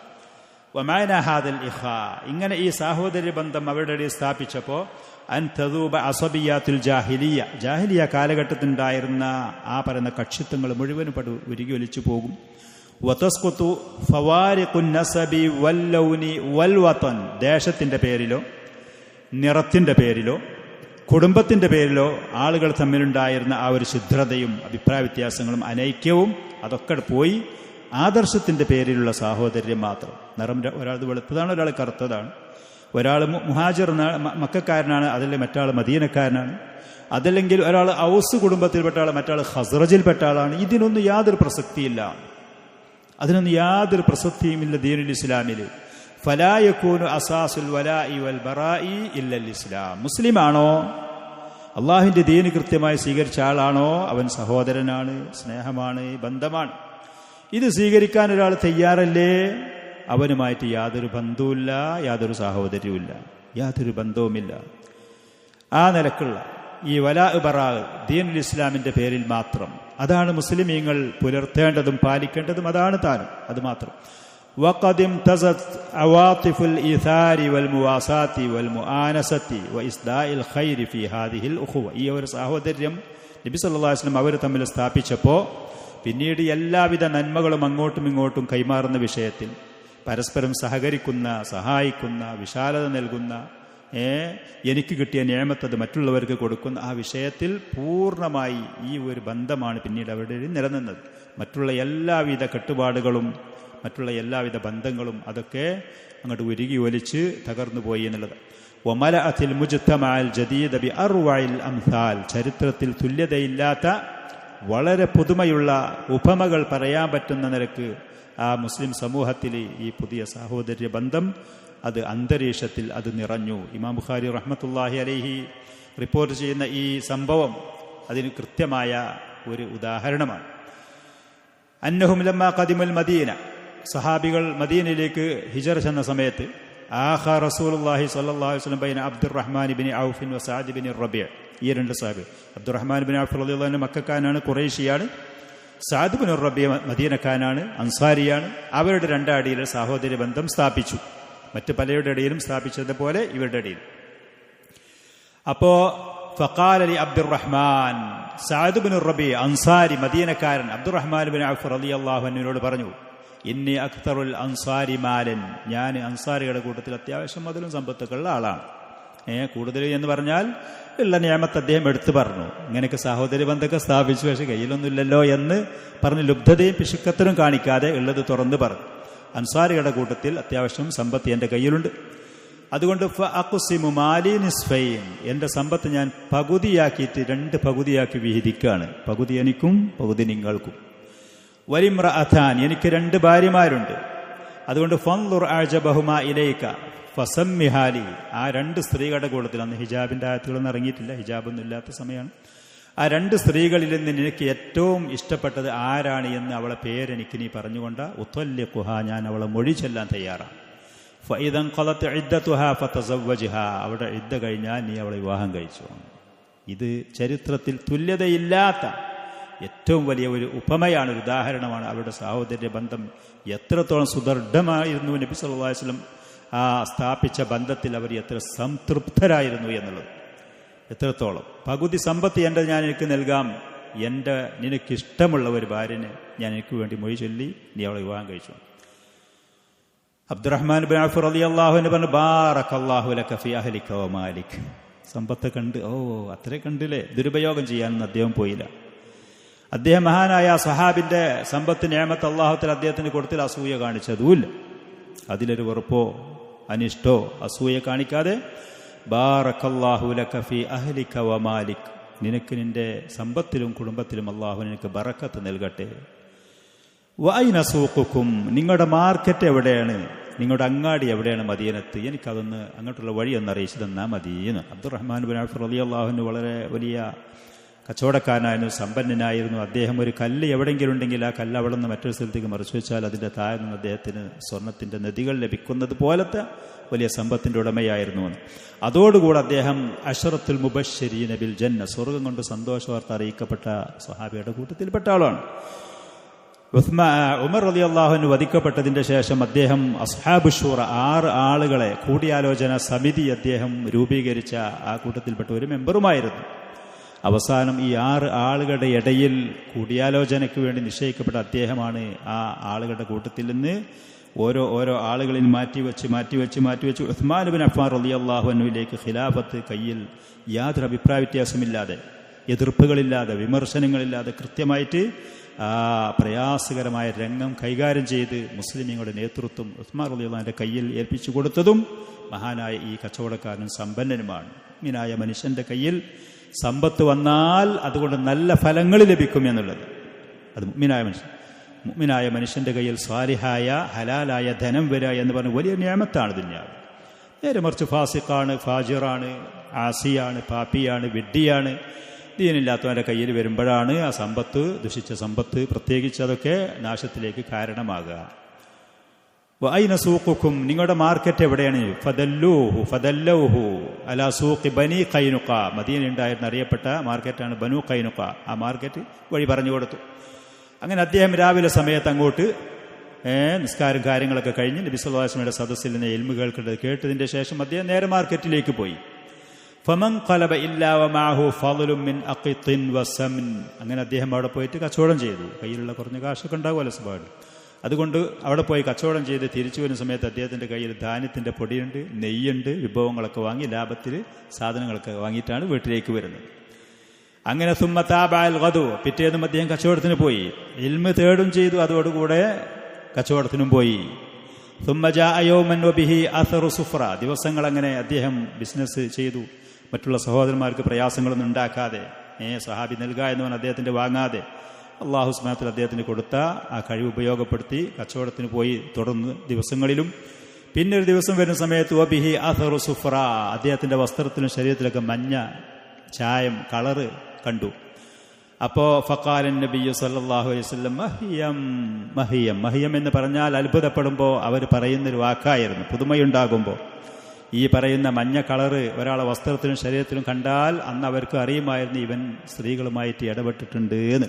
വമാന ഹാദൽ ഇഖാ, ഇങ്ങനെ ഈ സാഹോദര്യബന്ധം അവരുടെ ഇടയിൽ സ്ഥാപിച്ചപ്പോൾ അൻ തദൂബ അസബിയാത്തുൽ ജാഹിലിയ, ജാഹിലിയ കാലഘട്ടത്തിലുണ്ടായിരുന്ന ആ പറയുന്ന കക്ഷിത്വങ്ങൾ മുഴുവനും ഉരുകി ഒലിച്ചു പോകും. വതസ്ഖുതു ഫവാരിഖുൻ നസബി വല്ലൗനി വൽവതൻ, ദേശത്തിന്റെ പേരിലോ നിറത്തിന്റെ പേരിലോ കുടുംബത്തിന്റെ പേരിലോ ആളുകൾ തമ്മിലുണ്ടായിരുന്ന ആ ഒരു ശുദ്രതയും അഭിപ്രായ വ്യത്യാസങ്ങളും അനൈക്യവും അതൊക്കെ പോയി ആദർശത്തിന്റെ പേരിലുള്ള സാഹോദര്യം മാത്രം. നിറം ഒരാൾ വെളുത്തതാണ്, ഒരാൾ കറുത്തതാണ്, ഒരാൾ മുഹാജിർ മക്കക്കാരനാണ്, അതല്ലെങ്കിൽ മറ്റാൾ മദീനക്കാരനാണ്, അതല്ലെങ്കിൽ ഒരാൾ ഔസ് കുടുംബത്തിൽപ്പെട്ട ആൾ, മറ്റാൾ ഖസ്റജിൽപ്പെട്ട ആളാണ്. ഇതിനൊന്നും യാതൊരു പ്രസക്തിയില്ല, അതിനൊന്നും യാതൊരു പ്രസക്തിയുമില്ല ദീനുൽ ഇസ്ലാമിൽ. ഫലാ യകൂനു അസാസുൽ വലാഇ വൽ ബറാഇ ഇല്ലൽ ഇസ്ലാം. മുസ്ലിമാണോ, അള്ളാഹുവിന്റെ ദീന് കൃത്യമായി സ്വീകരിച്ച ആളാണോ, അവൻ സഹോദരനാണ്, സ്നേഹമാണ്, ബന്ധമാണ്. ഇത് സ്വീകരിക്കാൻ ഒരാൾ തയ്യാറല്ലേ, അവനുമായിട്ട് യാതൊരു ബന്ധവുമില്ല, യാതൊരു സാഹോദര്യവുമില്ല, യാതൊരു ബന്ധവുമില്ല. ആ നിലക്കുള്ള ഈ വലാ ബറാ ദീനുൽ ഇസ്ലാമിന്റെ പേരിൽ മാത്രം, അതാണ് മുസ്ലിമീങ്ങൾ പുലർത്തേണ്ടതും പാലിക്കേണ്ടതും, അതാണ് താനും, അത് മാത്രം. വഖദിം തസത് അവാതിഫുൽ ഇസാരി വൽ മുവാസാത്തി വൽ മുആനസത്തി വ ഇസ്ദാഇൽ ഖൈരി ഫി ഹാദിഹിൽ ഉഖുവ, ഈ ഒരു സാഹോദര്യം നബി സല്ലല്ലാഹു അലൈഹി വസല്ലം അവർ തമ്മിൽ സ്ഥാപിച്ചപ്പോൾ പിന്നീട് എല്ലാവിധ നന്മകളും അങ്ങോട്ടും ഇങ്ങോട്ടും കൈമാറുന്ന വിഷയത്തിൽ പരസ്പരം സഹകരിക്കുന്ന, സഹായിക്കുന്ന, വിശാലത നൽകുന്ന, എനിക്ക് കിട്ടിയ നിഅമത്ത് മറ്റുള്ളവർക്ക് കൊടുക്കുന്ന ആ വിഷയത്തിൽ പൂർണ്ണമായി ഈ ഒരു ബന്ധമാണ് പിന്നീട് അവരുടെ നിലനിന്നത്. മറ്റുള്ള എല്ലാവിധ കെട്ടുപാടുകളും മറ്റുള്ള എല്ലാവിധ ബന്ധങ്ങളും അതൊക്കെ അങ്ങോട്ട് ഉരുകി ഒലിച്ച് തകർന്നു പോയി എന്നുള്ളത്. വമലഅത്തിൽ മുജ്തമഅൽ ജദീദ ബി അർവഇൽ അംസാൽ, ചരിത്രത്തിൽ തുല്യതയില്ലാത്ത വളരെ പുതുമയുള്ള ഉപമകൾ പറയാൻ പറ്റുന്ന നിരക്ക് ആ മുസ്ലിം സമൂഹത്തിൽ ഈ പുതിയ സാഹോദര്യ ബന്ധം അത് അന്തരീക്ഷത്തിൽ അത് നിറഞ്ഞു. ഇമാം ബുഖാരി റഹ്മത്തുള്ളാഹി അലൈഹി റിപ്പോർട്ട് ചെയ്യുന്ന ഈ സംഭവം അതിന് കൃത്യമായ ഒരു ഉദാഹരണമാണ്. അന്നഹും ലമ്മാ ഖദിമുൽ മദീന, സഹാബികൾ മദീനയിലേക്ക് ഹിജറ ചെന്ന സമയത്ത് ആഖ റസൂലുള്ളാഹി സ്വല്ലല്ലാഹു അലൈഹി വസല്ലം ബൈന അബ്ദുറഹ്മാൻ ബിൻ ഔഫ് വ സഅദ് ബിൻ റബീഅ, ഈ രണ്ട് സഹാബി, അബ്ദുറഹ്മാൻ ബിൻ ഔഫ് റളിയല്ലാഹു അൻഹു മക്കക്കാരനാണ്, ഖുറൈശിയാണ്. Saad bin റബീഅ മദീനക്കാരനാണ്, അൻസാരിയാണ്. അവരുടെ രണ്ടടിയിൽ സഹോദര്യ ബന്ധം സ്ഥാപിച്ചു, മറ്റു പലരുടെ ഇടയിലും സ്ഥാപിച്ചതുപോലെ ഇവരുടെ ഇടയിൽ. അപ്പോ ഫഖാല ലി Abdurahman, Saad bin റബീഅ Ansari മദീനക്കാരൻ Abdulrahman bin ഔഫ് റളിയല്ലാഹു അൻഹുവിനോട് പറഞ്ഞു, ഇന്നി അക്തറുൽ അൻസാരി മാലൻ, ഞാൻ അൻസാരികളുടെ കൂട്ടത്തിൽ അത്യാവശ്യം മുതലും സമ്പത്തുകളുള്ള ആളാണ്. കൂടുതൽ എന്ന് പറഞ്ഞാൽ ഉള്ള നിയമത്ത് അദ്ദേഹം എടുത്തു പറഞ്ഞു. ഇങ്ങനെയൊക്കെ സഹോദര്യ ബന്ധമൊക്കെ സ്ഥാപിച്ചു, പക്ഷെ കയ്യിലൊന്നുമില്ലല്ലോ എന്ന് പറഞ്ഞ് ലുബ്ധതയും പിശുക്കത്തരും കാണിക്കാതെ ഉള്ളത് തുറന്ന് പറഞ്ഞു. അൻസാരികളുടെ കൂട്ടത്തിൽ അത്യാവശ്യം സമ്പത്ത് എൻ്റെ കയ്യിലുണ്ട്, അതുകൊണ്ട് ഫഅഖ്സിമു മാലി നിസ്ഫൈൻ, എൻ്റെ സമ്പത്ത് ഞാൻ പകുതിയാക്കിയിട്ട് 2 പകുതിയാക്കി വിഹിതിക്കുകയാണ്. പകുതി എനിക്കും പകുതി നിങ്ങൾക്കും. വലിമ്രഅതാൻ, എനിക്ക് 2 ഭാര്യമാരുണ്ട്, അതുകൊണ്ട് ഫൻളുർ അഅജബഹുമാ ഇലൈക ഫസമ്മിഹാലി, ആ 2 സ്ത്രീകളുടെ കൂട്ടത്തിൽ, അന്ന് ഹിജാബിന്റെ ആയത്തുകളൊന്നും ഇറങ്ങിയിട്ടില്ല, ഹിജാബൊന്നും ഇല്ലാത്ത സമയമാണ്, ആ 2 സ്ത്രീകളിൽ നിന്ന് എനിക്ക് ഏറ്റവും ഇഷ്ടപ്പെട്ടത് ആരാണ് എന്ന് അവളെ പേരെനിക്ക് നീ പറഞ്ഞുകൊണ്ട് ഉത്വല്യഖുഹ, ഞാൻ അവളെ മൊഴി ചെല്ലാൻ തയ്യാറാണ്. ഫഇദൻ ഖലത് ഇദ്ദതുഹാ ഫതസവ്വജ്ഹാ, അവിടെ ഇദ്ദ കഴിഞ്ഞാൽ നീ അവളെ വിവാഹം കഴിച്ചു. ഇത് ചരിത്രത്തിൽ തുല്യതയില്ലാത്ത ഏറ്റവും വലിയ ഒരു ഉപമയാണ്, ഒരു ഉദാഹരണമാണ്. അവരുടെ സഹോദര്യ ബന്ധം എത്രത്തോളം സുദൃഢമായിരുന്നു, നബി സല്ലല്ലാഹു അലൈഹി വസല്ലം ആ സ്ഥാപിച്ച ബന്ധത്തിൽ അവർ എത്ര സംതൃപ്തരായിരുന്നു എന്നുള്ളത്. എത്രത്തോളം പകുതി സമ്പത്ത് എൻ്റെ ഞാൻ എനിക്ക് നൽകാം, എൻ്റെ നിനക്കിഷ്ടമുള്ള ഒരു ഭാര്യനെ ഞാൻ എനിക്ക് വേണ്ടി മൊഴി ചൊല്ലി നീ അവളെ വിവാഹം കഴിച്ചു. അബ്ദുറഹ്മാൻ ബിൻ ഔഫ് റളിയല്ലാഹു അൻഹു പറഞ്ഞു, ബാറകല്ലാഹു ലക ഫീ അഹ്ലിക വ മാലിക്. സമ്പത്ത് കണ്ട് അത്രേ കണ്ടില്ലേ, ദുരുപയോഗം ചെയ്യാനൊന്നും അദ്ദേഹം പോയില്ല. അദ്ദേഹം മഹാനായ സഹാബിന്റെ സമ്പത്ത് നിഅമത്ത് അല്ലാഹു അദ്ദേഹത്തിന് കൊടുത്തിൽ അസൂയ കാണിച്ചതുമില്ല. അതിലൊരു വെറുപ്പോ അനിഷ്ടോ അസൂയ കാണിക്കാതെ ബാറകല്ലാഹു ലക ഫീ അഹ്ലിക വ മാലിക്, നിനക്ക് നിന്റെ സമ്പത്തിലും കുടുംബത്തിലും അല്ലാഹു നിനക്ക് ബറക്കത്ത് നൽകട്ടെ. വഅൈന സൂഖുക്കും, നിങ്ങളുടെ മാർക്കറ്റ് എവിടെയാണ്, നിങ്ങളുടെ അങ്ങാടി എവിടെയാണ് മദീനത്ത്, എനിക്കതൊന്ന് അങ്ങോട്ടുള്ള വഴി ഒന്ന് അറിയിച്ചു തന്നാൽ മതിയെന്ന്. അബ്ദുറഹ്മാൻ ബിൻ ഔഫ് റളിയല്ലാഹു അൻഹു വളരെ വലിയ കച്ചവടക്കാരനായിരുന്നു, സമ്പന്നനായിരുന്നു. അദ്ദേഹം ഒരു കല്ല് എവിടെയെങ്കിലും ഉണ്ടെങ്കിൽ ആ കല്ല് അവിടെ നിന്ന് മറ്റൊരു സ്ഥലത്തേക്ക് മറിച്ചു വെച്ചാൽ അതിൻ്റെ താഴെ നിന്ന് അദ്ദേഹത്തിന് സ്വർണത്തിൻ്റെ നദികൾ ലഭിക്കുന്നത് പോലത്തെ വലിയ സമ്പത്തിൻ്റെ ഉടമയായിരുന്നു. അതോടുകൂടെ അദ്ദേഹം അശറത്തുൽ മുബശ്ശരീന ബിൽ ജന്ന, സ്വർഗം കൊണ്ട് സന്തോഷവാർത്ത അറിയിക്കപ്പെട്ട സ്വഹാബിയുടെ കൂട്ടത്തിൽപ്പെട്ട ആളാണ്. ഉമർ റളിയല്ലാഹു അൻഹു വധിക്കപ്പെട്ടതിന്റെ ശേഷം അദ്ദേഹം അസ്ഹാബു ഷൂറ 6 ആളുകളെ കൂടിയാലോചന സമിതി അദ്ദേഹം രൂപീകരിച്ച ആ കൂട്ടത്തിൽപ്പെട്ട ഒരു മെമ്പറുമായിരുന്നു. അവസാനം ഈ 6 ആളുകളുടെ ഇടയിൽ കൂടിയാലോചനയ്ക്ക് വേണ്ടി നിശ്ചയിക്കപ്പെട്ട അദ്ദേഹമാണ് ആ ആളുകളുടെ കൂട്ടത്തിൽ നിന്ന് ഓരോ ആളുകളിൽ മാറ്റിവെച്ച് ഉസ്മാൻ ബിൻ അഫ്ഫാൻ റളിയല്ലാഹു അൻഹുവിലേക്ക് ഖിലാഫത്ത് കയ്യിൽ യാതൊരു അഭിപ്രായ വ്യത്യാസമില്ലാതെ, എതിർപ്പുകളില്ലാതെ, വിമർശനങ്ങളില്ലാതെ കൃത്യമായിട്ട് ആ പ്രയാസകരമായ രംഗം കൈകാര്യം ചെയ്ത് മുസ്ലിമീങ്ങളുടെ നേതൃത്വം ഉസ്മാൻ റളിയല്ലാഹുവിന്റെ കയ്യിൽ ഏൽപ്പിച്ചു കൊടുത്തതും മഹാനായ ഈ കച്ചവടക്കാരനും സമ്പന്നനുമാണ്. മുഅ്മിനായ മനുഷ്യന്റെ കയ്യിൽ സമ്പത്ത് വന്നാൽ അതുകൊണ്ട് നല്ല ഫലങ്ങൾ ലഭിക്കും എന്നുള്ളത് അത് മുഅ്മിനായ മനുഷ്യന്റെ കയ്യിൽ സ്വാലിഹായ ഹലാലായ ധനം വരിക എന്ന് പറഞ്ഞ വലിയ നിഅമത്താണ് ദുനിയാവ്. നേരെ മറിച്ച് ഫാസിഖാണ്, ഫാജിറാണ്, ആസിയാണ്, പാപ്പിയാണ്, വിഡ്ഢിയാണ്, ദീനില്ലാത്തവന്റെ കയ്യിൽ വരുമ്പോഴാണ് ആ സമ്പത്ത്, ദുഷിച്ച സമ്പത്ത് പ്രത്യേകിച്ച് അതൊക്കെ നാശത്തിലേക്ക് കാരണമാകുക. വഅൈന സൂഖുക്കും, നിങ്ങളുടെ മാർക്കറ്റ് എവിടെയാണ്? ഫദല്ലൂഹു അലാ സൂഖി ബനി ഖൈനുഖ, മദീനയിൽ ഉണ്ടായിരുന്ന അറിയപ്പെട്ട മാർക്കറ്റാണ് ബനു ഖൈനുഖ. ആ മാർക്കറ്റ് വഴി പറഞ്ഞു കൊടുത്തു. അങ്ങനെ അദ്ദേഹം രാവിലെ സമയത്ത് അങ്ങോട്ട് നിസ്കാരം കാര്യങ്ങളൊക്കെ കഴിഞ്ഞ് നബി സല്ലല്ലാഹു അലൈഹി വസല്ലമയുടെ സദസ്സിൽ നിന്ന് ഇൽമു കേട്ടതിന്റെ ശേഷം അദ്ദേഹം നേരെ മാർക്കറ്റിലേക്ക് പോയി. ഫമൻ ഖലബ ഇല്ലാ വമഅഹു ഫളലുൻ മിൻ അഖിത്തിൻ വസമൻ, അങ്ങനെ അദ്ദേഹം അവിടെ പോയിട്ട് കച്ചവടം ചെയ്തു. കയ്യിലുള്ള കുറഞ്ഞ കാശൊക്കെ ഉണ്ടാവുമല്ലോ സ്വഭാവം. അതുകൊണ്ട് അവിടെ പോയി കച്ചവടം ചെയ്ത് തിരിച്ചു വരുന്ന സമയത്ത് അദ്ദേഹത്തിന്റെ കയ്യിൽ ധാന്യത്തിന്റെ പൊടിയുണ്ട്, നെയ്യുണ്ട്, വിഭവങ്ങളൊക്കെ വാങ്ങി ലാഭത്തിൽ സാധനങ്ങളൊക്കെ വാങ്ങിയിട്ടാണ് വീട്ടിലേക്ക് വരുന്നത്. അങ്ങനെ സുമ്മ താബഅൽ ഗദു, പിറ്റേന്നും അദ്ദേഹം കച്ചവടത്തിന് പോയി, ഇൽമ് തേടും ചെയ്തു, അതോടുകൂടെ കച്ചവടത്തിനും പോയി. സുമ്മ ജാഅ യൗമൻ വബിഹി അസറു സുഫ്ര, ദിവസങ്ങൾ അങ്ങനെ അദ്ദേഹം ബിസിനസ് ചെയ്തു. മറ്റുള്ള സഹോദരന്മാർക്ക് പ്രയാസങ്ങളൊന്നും ഉണ്ടാക്കാതെ, സഹാബി നൽകുക എന്ന് പറഞ്ഞാൽ അദ്ദേഹത്തിന്റെ വാങ്ങാതെ അള്ളാഹു സുബ്ഹാനഹു വ തആല അദ്ദേഹത്തിന് കൊടുത്ത ആ കഴിവ് ഉപയോഗപ്പെടുത്തി കച്ചവടത്തിന് പോയി. തുടർന്ന് ദിവസങ്ങളിലും പിന്നെ ഒരു ദിവസം വരുന്ന സമയത്ത് വബിഹി അസറു സുഫ്ര, അദ്ദേഹത്തിന്റെ വസ്ത്രത്തിലും ശരീരത്തിലൊക്കെ മഞ്ഞ ചായം കളറ് കണ്ടു. അപ്പോ ഫഖാലൻ നബിയ്യു സല്ലല്ലാഹു അലൈഹി വസല്ലം മഹിയം എന്ന് പറഞ്ഞാൽ അത്ഭുതപ്പെടുമ്പോൾ അവർ പറയുന്നൊരു വാക്കായിരുന്നു. പുതുമയുണ്ടാകുമ്പോൾ ഈ പറയുന്ന മഞ്ഞ കളറ് ഒരാളെ വസ്ത്രത്തിലും ശരീരത്തിലും കണ്ടാൽ അന്ന് അവർക്ക് അറിയുമായിരുന്നു ഇവൻ സ്ത്രീകളുമായിട്ട് ഇടപെട്ടിട്ടുണ്ട് എന്ന്.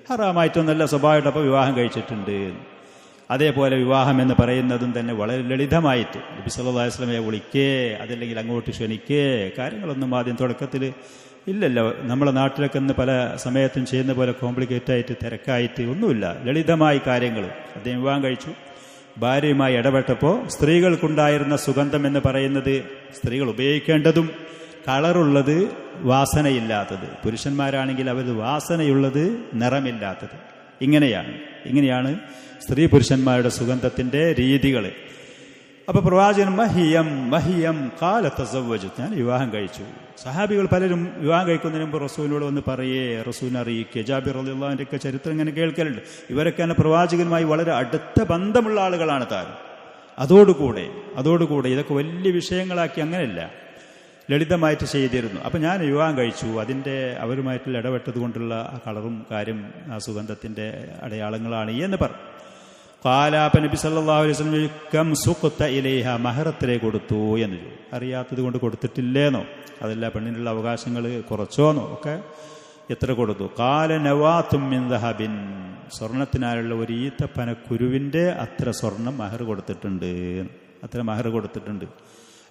ഹറാമായിട്ടൊന്നല്ല, സ്വഭാവമായിട്ട് അപ്പോൾ വിവാഹം കഴിച്ചിട്ടുണ്ട്. അതേപോലെ വിവാഹം എന്ന് പറയുന്നതും തന്നെ വളരെ ലളിതമായിട്ട് നബി സല്ലല്ലാഹു അലൈഹി വസല്ലമയെ വിളിക്കേ അതല്ലെങ്കിൽ അങ്ങോട്ട് ക്ഷണിക്കേ കാര്യങ്ങളൊന്നും ആദ്യം തുടക്കത്തിൽ ഇല്ലല്ലോ. നമ്മളെ നാട്ടിലൊക്കെ ഇന്ന് പല സമയത്തും ചെയ്യുന്ന പോലെ കോംപ്ലിക്കേറ്റ് ആയിട്ട് തിരക്കായിട്ട് ഒന്നുമില്ല. ലളിതമായ കാര്യങ്ങൾ അദ്ദേഹം വിവാഹം കഴിച്ചു. ഭാര്യയുമായി ഇടപെട്ടപ്പോൾ സ്ത്രീകൾക്കുണ്ടായിരുന്ന സുഗന്ധം എന്ന് പറയുന്നത് സ്ത്രീകൾ ഉപയോഗിക്കേണ്ടതും കളറുള്ളത്, വാസനയില്ലാത്തത്. പുരുഷന്മാരാണെങ്കിൽ അവർ വാസനയുള്ളത്, നിറമില്ലാത്തത്. ഇങ്ങനെയാണ് സ്ത്രീ പുരുഷന്മാരുടെ സുഗന്ധത്തിന്റെ രീതികൾ. അപ്പൊ പ്രവാചകൻ മഹിയം കാല തസവ്വജു, ഞാൻ വിവാഹം കഴിച്ചു. സഹാബികൾ പലരും വിവാഹം കഴിക്കുന്നതിന് മുമ്പ് റസൂലിനോട് വന്ന് പറയേ, റസൂലിനെ അറിയിക്കുക. ജാബിർ റളിയല്ലാഹു അൻഹുവിന്റെ ഒക്കെ ചരിത്രം ഇങ്ങനെ കേൾക്കലുണ്ട്. ഇവരൊക്കെ തന്നെ പ്രവാചകനുമായി വളരെ അടുത്ത ബന്ധമുള്ള ആളുകളാണ് താനും. അതോടുകൂടെ ഇതൊക്കെ വലിയ വിഷയങ്ങളാക്കി അങ്ങനെയല്ല, ലളിതമായിട്ട് ചെയ്തിരുന്നു. അപ്പം ഞാൻ വിവാഹം കഴിച്ചു, അതിൻ്റെ അവരുമായിട്ടുള്ള ഇടപെട്ടത് കൊണ്ടുള്ള ആ കളറും കാര്യം ആ സുഗന്ധത്തിൻ്റെ അടയാളങ്ങളാണ് എന്ന് പറഞ്ഞു. കാലാപ്പ നബി സല്ലല്ലാഹു അലൈഹി വസല്ലം കം സുഖ്ത ഇലൈഹ, മഹറത്തിലെ കൊടുത്തു എന്ന് ചോദിച്ചു. അറിയാത്തത് കൊണ്ട് കൊടുത്തിട്ടില്ലേന്നോ, അതല്ല പെണ്ണിനുള്ള അവകാശങ്ങൾ കുറച്ചോന്നോ ഒക്കെ എത്ര കൊടുത്തു? കാല നവാത്തും മിൻ ദഹബിൻ, സ്വർണത്തിനാലുള്ള ഒരു ഈത്തപ്പനക്കുരുവിൻ്റെ അത്ര സ്വർണം മഹർ കൊടുത്തിട്ടുണ്ട്.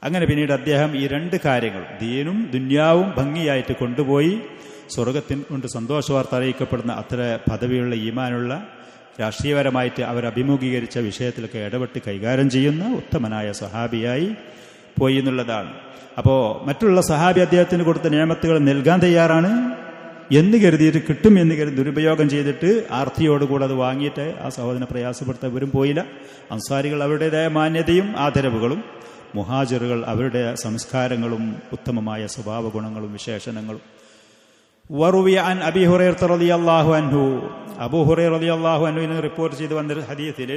അങ്ങനെ പിന്നീട് അദ്ദേഹം ഈ 2 കാര്യങ്ങൾ, ദീനും ദുന്യാവും ഭംഗിയായിട്ട് കൊണ്ടുപോയി സ്വർഗത്തിൽ കൊണ്ട് സന്തോഷവാർത്ത അറിയിക്കപ്പെടുന്ന അത്ര പദവിയുള്ള ഈമാനുള്ള രാഷ്ട്രീയപരമായിട്ട് അവർ അഭിമുഖീകരിച്ച വിഷയത്തിലൊക്കെ ഇടപെട്ട് കൈകാര്യം ചെയ്യുന്ന ഉത്തമനായ സഹാബിയായി പോയി എന്നുള്ളതാണ്. അപ്പോൾ മറ്റുള്ള സഹാബി അദ്ദേഹത്തിന് കൊടുത്ത നിയമത്തുകൾ നൽകാൻ തയ്യാറാണ് എന്ന് കരുതിയിട്ട്, കിട്ടും എന്ന് കരുതി ദുരുപയോഗം ചെയ്തിട്ട് ആർത്തിയോടുകൂടെ അത് വാങ്ങിയിട്ട് ആ സഹോദരനെ പ്രയാസപ്പെടുത്താൻ ഇവരും പോയില്ല. അൻസാരികൾ അവരുടേതായ മാന്യതയും ആദരവുകളും, മുഹാജിറുകൾ അവരുടെ സംസ്കാരങ്ങളും ഉത്തമമായ സ്വഭാവ ഗുണങ്ങളും വിശേഷണങ്ങളും. വറുവിയ അൻ അബീ ഹുറൈറ റളിയല്ലാഹു അൻഹു, അബൂ ഹുറൈറ റളിയല്ലാഹു അൻഹുവിൽ നിന്ന് റിപ്പോർട്ട് ചെയ്ത് വന്ന ഹദീസിൽ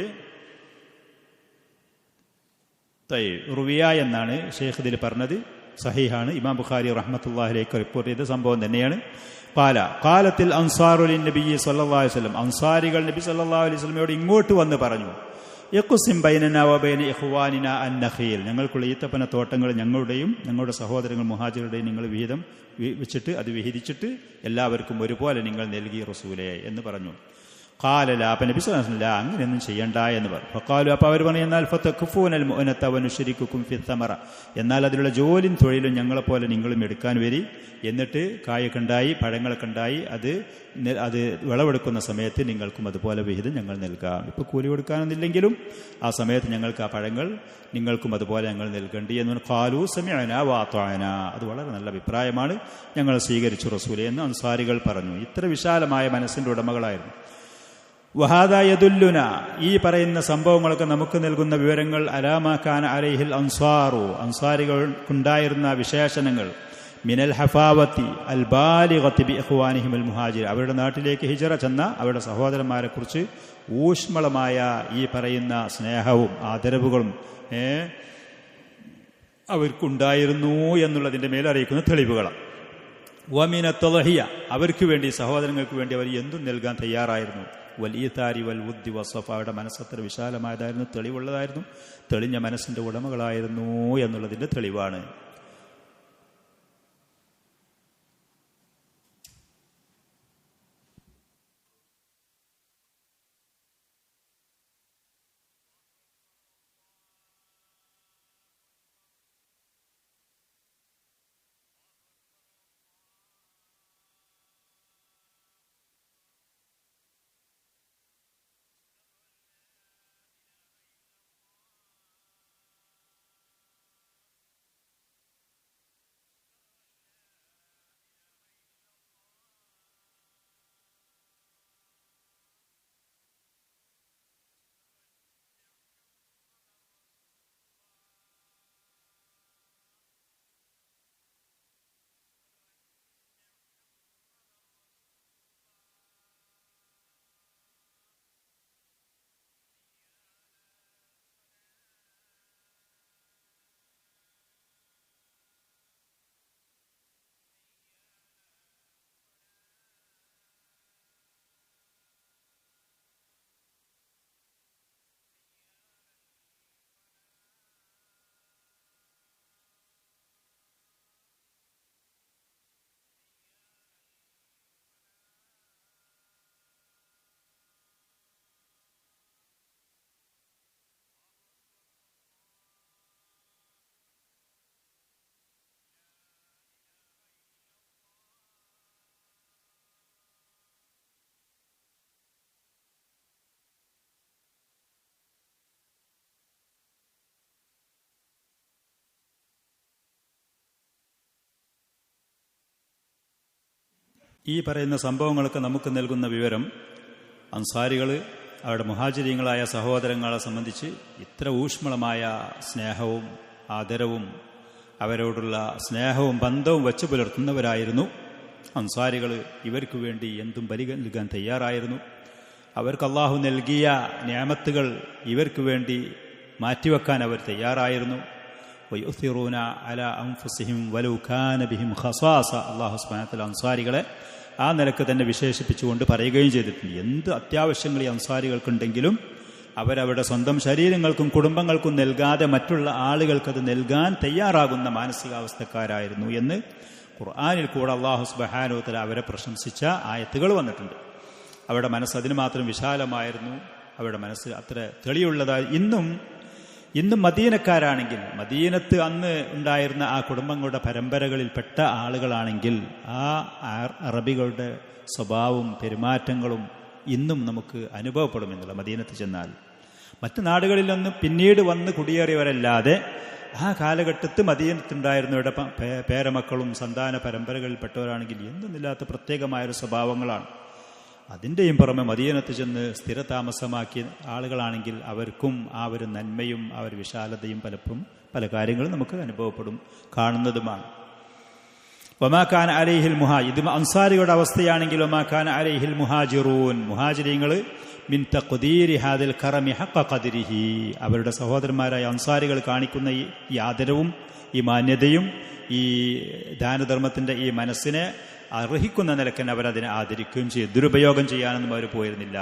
റുവിയ എന്നാണ് ഷെയ്ഖ് ഇതിൽ പറഞ്ഞത്. സഹീഹാണ്. ഇമാം ബുഖാരി റഹ്മത്തുള്ളാഹിലേക്ക് റിപ്പോർട്ട് ചെയ്ത സംഭവം തന്നെയാണ്. കാലത്തിൽ അൻസാറുൽ നബി സല്ലല്ലാഹു അലൈഹി വസല്ലം, അൻസാരികൾ നബി സല്ലല്ലാഹു അലൈഹി വസല്ലമയോട് ഇങ്ങോട്ട് വന്ന് പറഞ്ഞു, യഖ്സിം ബൈനനാ വബൈന ഇഖ്വാനിനാ അൻ-നഖീൽ, ഞങ്ങൾക്കുള്ള ഈത്തപ്പന തോട്ടങ്ങൾ ഞങ്ങളുടെയും ഞങ്ങളുടെ സഹോദരങ്ങൾ മുഹാജിറുടെയും നിങ്ങൾ വിഹിതം വെച്ചിട്ട് അത് വിഹിതിച്ചിട്ട് എല്ലാവർക്കും ഒരുപോലെ നിങ്ങൾ നൽകി റസൂലേ എന്ന് പറഞ്ഞു. ഖാലല, അപ്പം നബി സല്ലല്ലാഹു അലൈഹി വസല്ലം അങ്ങനെയൊന്നും ചെയ്യണ്ട എന്ന് പറഞ്ഞു. ഫഖാലു, അപ്പോൾ അവർ പറഞ്ഞു, എന്നാൽ ഫതഖഫൂനൽ മുഅനത വനുശ്രികുകും ഫിത്തമറ, എന്നാൽ അതിലുള്ള ജോലിയും തൊഴിലും ഞങ്ങളെപ്പോലെ നിങ്ങളും എടുക്കാൻ വരി, എന്നിട്ട് കായൊക്കെ ഉണ്ടായി പഴങ്ങളൊക്കെ ഉണ്ടായി അത് വിളവെടുക്കുന്ന സമയത്ത് നിങ്ങൾക്കും അതുപോലെ വിഹിതം ഞങ്ങൾ നൽകാം. ഇപ്പോൾ കൂലി കൊടുക്കാനൊന്നില്ലെങ്കിലും ആ സമയത്ത് ഞങ്ങൾക്ക് ആ പഴങ്ങൾ നിങ്ങൾക്കും അതുപോലെ ഞങ്ങൾ നൽകേണ്ടി എന്ന്. ഖാലു സമിഅനാ വഅതഅനാ, അത് വളരെ നല്ല അഭിപ്രായമാണ്, ഞങ്ങൾ സ്വീകരിച്ചു റസൂലേ എന്ന് അൻസാരികൾ പറഞ്ഞു. ഇത്ര വിശാലമായ മനസ്സിൻ്റെ ഉടമകളായിരുന്നു. വഹാദാ യദുല്ലുന, ഈ പറയുന്ന സംഭവങ്ങളൊക്കെ നമുക്ക് നൽകുന്ന വിവരങ്ങൾ അലാമാ കാന അലൈഹിൽ അൻസാറു, അൻസാരികൾക്കുണ്ടായിരുന്ന വിശേഷണങ്ങൾ, മിനൽ ഹഫാവത്തി അൽ ബാലിഗത്തി ബി ഇഖ്വാനിഹിം അൽ മുഹാജിർ, അവരുടെ നാട്ടിലേക്ക് ഹിജറ ചെന്ന അവരുടെ സഹോദരന്മാരെ കുറിച്ച് ഊഷ്മളമായ ഈ പറയുന്ന സ്നേഹവും ആദരവുകളും അവർക്കുണ്ടായിരുന്നു എന്നുള്ളതിൻ്റെ മേലറിയിക്കുന്ന തെളിവുകളാണ്. വമിന തളഹിയ, അവർക്ക് വേണ്ടി സഹോദരങ്ങൾക്ക് വേണ്ടി അവർ എന്തും നൽകാൻ തയ്യാറായിരുന്നു. വൽഈതാരി വൽ വുദ്ദി വസ്സഫ, അവരുടെ മനസ്സത്ര വിശാലമായതായിരുന്നു, തെളിവുള്ളതായിരുന്നു, തെളിഞ്ഞ മനസ്സിൻ്റെ ഉടമകളായിരുന്നു എന്നുള്ളതിൻ്റെ തെളിവാണ്. ഈ പറയുന്ന സംഭവങ്ങളൊക്കെ നമുക്ക് നൽകുന്ന വിവരം, അൻസാരികൾ അവരുടെ മുഹാജിരീങ്ങളായ സഹോദരങ്ങളെ സംബന്ധിച്ച് ഇത്ര ഊഷ്മളമായ സ്നേഹവും ആദരവും അവരോടുള്ള സ്നേഹവും ബന്ധവും വെച്ചു പുലർത്തുന്നവരായിരുന്നു അൻസാരികൾ. ഇവർക്ക് വേണ്ടി എന്തും ബലി നൽകാൻ തയ്യാറായിരുന്നു. അവർക്ക് അള്ളാഹു നൽകിയ നിഅമത്തുകൾ ഇവർക്ക് വേണ്ടി മാറ്റിവെക്കാൻ അവർ തയ്യാറായിരുന്നു. വയുസിറൂന അലാ അൻഫുസിഹിം വലൗ കാന ബിഹിം ഖസാസ, അല്ലാഹു സുബ്ഹാനഹു വ തആല അൻസാരികളെ ആ നിലക്ക് തന്നെ വിശേഷിപ്പിച്ചുകൊണ്ട് പറയുകയും ചെയ്തിട്ടുണ്ട്. എന്ത് അത്യാവശ്യങ്ങൾ ഈ അൻസാരികൾക്കുണ്ടെങ്കിലും അവരവരുടെ സ്വന്തം ശരീരങ്ങൾക്കും കുടുംബങ്ങൾക്കും നൽകാതെ മറ്റുള്ള ആളുകൾക്കത് നൽകാൻ തയ്യാറാകുന്ന മാനസികാവസ്ഥക്കാരായിരുന്നു എന്ന് ഖുർആനിൽ കൂടെ അല്ലാഹു സുബ്ഹാനഹു വ തആല അവരെ പ്രശംസിച്ച ആയത്തുകൾ വന്നിട്ടുണ്ട്. അവരുടെ മനസ്സ് അതിന് മാത്രം വിശാലമായിരുന്നു, അവരുടെ മനസ്സ് അത്ര തെളിയുള്ളതായി. ഇന്നും മദീനക്കാരാണെങ്കിൽ, മദീനത്ത് അന്ന് ഉണ്ടായിരുന്ന ആ കുടുംബങ്ങളുടെ പരമ്പരകളിൽപ്പെട്ട ആളുകളാണെങ്കിൽ ആ അറബികളുടെ സ്വഭാവവും പെരുമാറ്റങ്ങളും ഇന്നും നമുക്ക് അനുഭവപ്പെടുമെന്നുള്ള മദീനത്ത് ചെന്നാൽ. മറ്റു നാടുകളിലൊന്നും പിന്നീട് വന്ന് കുടിയേറിയവരല്ലാതെ ആ കാലഘട്ടത്ത് മദീനത്തുണ്ടായിരുന്നവരുടെ പേരമക്കളും സന്താന പരമ്പരകളിൽപ്പെട്ടവരാണെങ്കിൽ എന്തൊന്നില്ലാത്ത പ്രത്യേകമായൊരു സ്വഭാവങ്ങളാണ്. അതിൻ്റെയും പുറമെ മദീനത്ത് ചെന്ന് സ്ഥിരതാമസമാക്കിയ ആളുകളാണെങ്കിൽ അവർക്കും ആ ഒരു നന്മയും ആ ഒരു വിശാലതയും പലപ്പോഴും പല കാര്യങ്ങളും നമുക്ക് അനുഭവപ്പെടും, കാണുന്നതുമാണ്. ഒമാഖാൻ അലൈഹിൽ ഇത് അൻസാരികളുടെ അവസ്ഥയാണെങ്കിൽ ഒമാഖാൻ അലൈഹിൽ മുഹാജിറൂൻ, മുഹാജിരീങ്ങൾ മിൻ തഖ്ദീരി ഹാദിൽ കറമി ഹഖ ഖദ്രിഹി, അവരുടെ സഹോദരന്മാരായ അൻസാരികൾ കാണിക്കുന്ന ഈ ആദരവും ഈ മാന്യതയും ഈ ദാനധർമ്മത്തിൻ്റെ ഈ മനസ്സിനെ അർഹിക്കുന്ന നിലക്കൻ അവരതിനെ ആദരിക്കുകയും ചെയ്യും. ദുരുപയോഗം ചെയ്യാനൊന്നും അവർ പോയിരുന്നില്ല.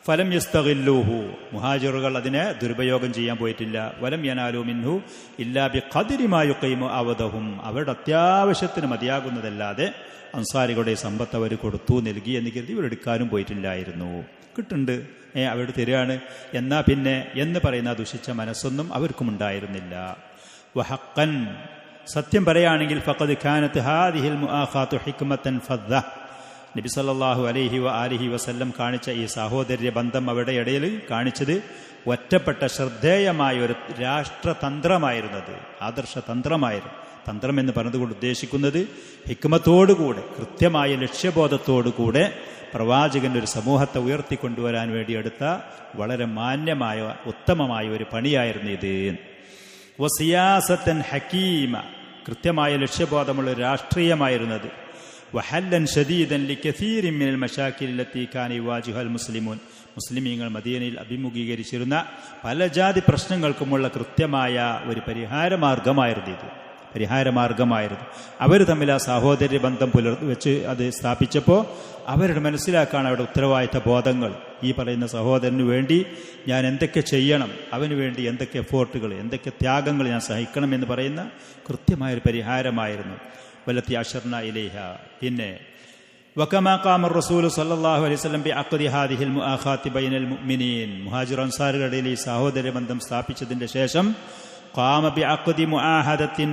ഫലം യസ്തഗില്ലൂഹു, മുഹാജിറുകൾ അതിനെ ദുരുപയോഗം ചെയ്യാൻ പോയിട്ടില്ല. വലം യനാലു മിൻഹു ഇല്ലാ ബിഖദ്രി മാ യുഖീമു അവദഹും, അവരുടെ അത്യാവശ്യത്തിന് മതിയാകുന്നതല്ലാതെ അൻസാരികളുടെ സമ്പത്ത് അവർ കൊടുത്തു നൽകി എന്ന് കരുതി ഇവരെടുക്കാനും പോയിട്ടില്ലായിരുന്നു. കിട്ടുന്നുണ്ട്, അവരുടെ തരികയാണ് എന്നാ പിന്നെ എന്ന് പറയുന്ന ദുഷിച്ച മനസ്സൊന്നും അവർക്കും ഉണ്ടായിരുന്നില്ല. വഹഖൻ, സത്യം പറയുകയാണെങ്കിൽ ഫഖദ് കാനത്ത് ഹാദിഹിൽ മുആഖാതു ഹിക്മത്തൻ ഫദ്ദ, നബി സല്ലല്ലാഹു അലൈഹി വആലിഹി വസല്ലം കാണിച്ച ഈ സാഹോദര്യ ബന്ധം അവരുടെ ഇടയിൽ കാണിച്ചത് ഒറ്റപ്പെട്ട ശ്രദ്ധേയമായ ഒരു രാഷ്ട്രതന്ത്രമായിരുന്നത്, ആദർശതന്ത്രമായിരുന്നു. തന്ത്രം എന്ന് പറഞ്ഞതുകൊണ്ട് ഉദ്ദേശിക്കുന്നത് ഹിക്മത്തോടുകൂടെ കൃത്യമായ ലക്ഷ്യബോധത്തോടുകൂടെ പ്രവാചകൻ ഒരു സമൂഹത്തെ ഉയർത്തിക്കൊണ്ടുവരാൻ വേണ്ടി എടുത്ത വളരെ മാന്യമായ ഉത്തമമായ ഒരു പണിയായിരുന്നു ഇത്. വസിയാസത്തൻ ഹക്കീമ, കൃത്യമായ ലക്ഷ്യബോധമുള്ള രാഷ്ട്രീയമായിരുന്നത്. വഹല്ലൻ ഷദീദൻ ലികസീരിൻ മിനൽ മശാകിൽ ലത്തി കാന യുവാജിഹുൽ മുസ്ലിമൂൻ, മുസ്ലിമീങ്ങൾ മദീനയിൽ അഭിമുഖീകരിച്ചിരുന്ന പല ജാതി പ്രശ്നങ്ങൾക്കുമുള്ള കൃത്യമായ ഒരു പരിഹാരമാർഗമായിരുന്നു ഇത്. അവർ തമ്മിൽ ആ സാഹോദര്യ ബന്ധം വെച്ച് അത് സ്ഥാപിച്ചപ്പോൾ അവരുടെ മനസ്സിലാക്കാണ് അവരുടെ ഉത്തരവാദിത്ത ബോധങ്ങൾ. ഈ പറയുന്ന സഹോദരന് വേണ്ടി ഞാൻ എന്തൊക്കെ ചെയ്യണം, അവന് വേണ്ടി എന്തൊക്കെ എഫോർട്ടുകൾ, എന്തൊക്കെ ത്യാഗങ്ങൾ ഞാൻ സഹിക്കണം എന്ന് പറയുന്ന കൃത്യമായൊരു പരിഹാരമായിരുന്നു. വല്ലത്തി അഷർന ഇലൈഹ. പിന്നെ വകമാ ഖാമ റസൂൽ സല്ലല്ലാഹു അലൈഹി വസല്ലം ബിഅഖദി ഹാദിഹിൽ മുആഖാതി ബൈനൽ മുഅ്മിനീൻ, മുഹാജിർ അൻസാറുകളുടെ ഇടയിൽ ഈ സാഹോദര്യ ബന്ധം സ്ഥാപിച്ചതിന്റെ ശേഷം ഖാമ ബിഅഖദി മുആഹദത്തിൻ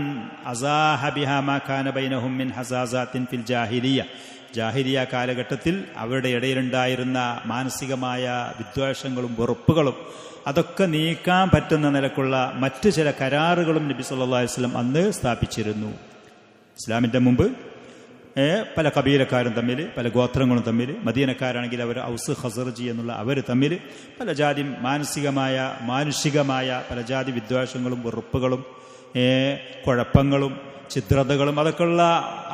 അസാഹ ബിഹാ മാ കാന ബൈനഹും മിൻ ഹസാസാത്തിൻ ഫിൽ ജാഹിലിയ കാലഘട്ടത്തിൽ അവരുടെ ഇടയിലുണ്ടായിരുന്ന മാനസികമായ വിദ്വേഷങ്ങളും വെറുപ്പുകളും അതൊക്കെ നീക്കാൻ പറ്റുന്ന നിലക്കുള്ള മറ്റു ചില കരാറുകളും നബി സല്ലല്ലാഹു അലൈഹി വസല്ലം അന്ന് സ്ഥാപിച്ചിരുന്നു. ഇസ്ലാമിൻ്റെ മുമ്പ് പല കബീലക്കാരും തമ്മിൽ, പല ഗോത്രങ്ങളും തമ്മിൽ, മദീനക്കാരാണെങ്കിൽ അവർ ഔസ് ഖസറജി എന്നുള്ള അവർ തമ്മിൽ പല ജാതി മാനുഷികമായ പല ജാതി വിദ്വേഷങ്ങളും വെറുപ്പുകളും കുഴപ്പങ്ങളും ഛിദ്രതകളും അതൊക്കെയുള്ള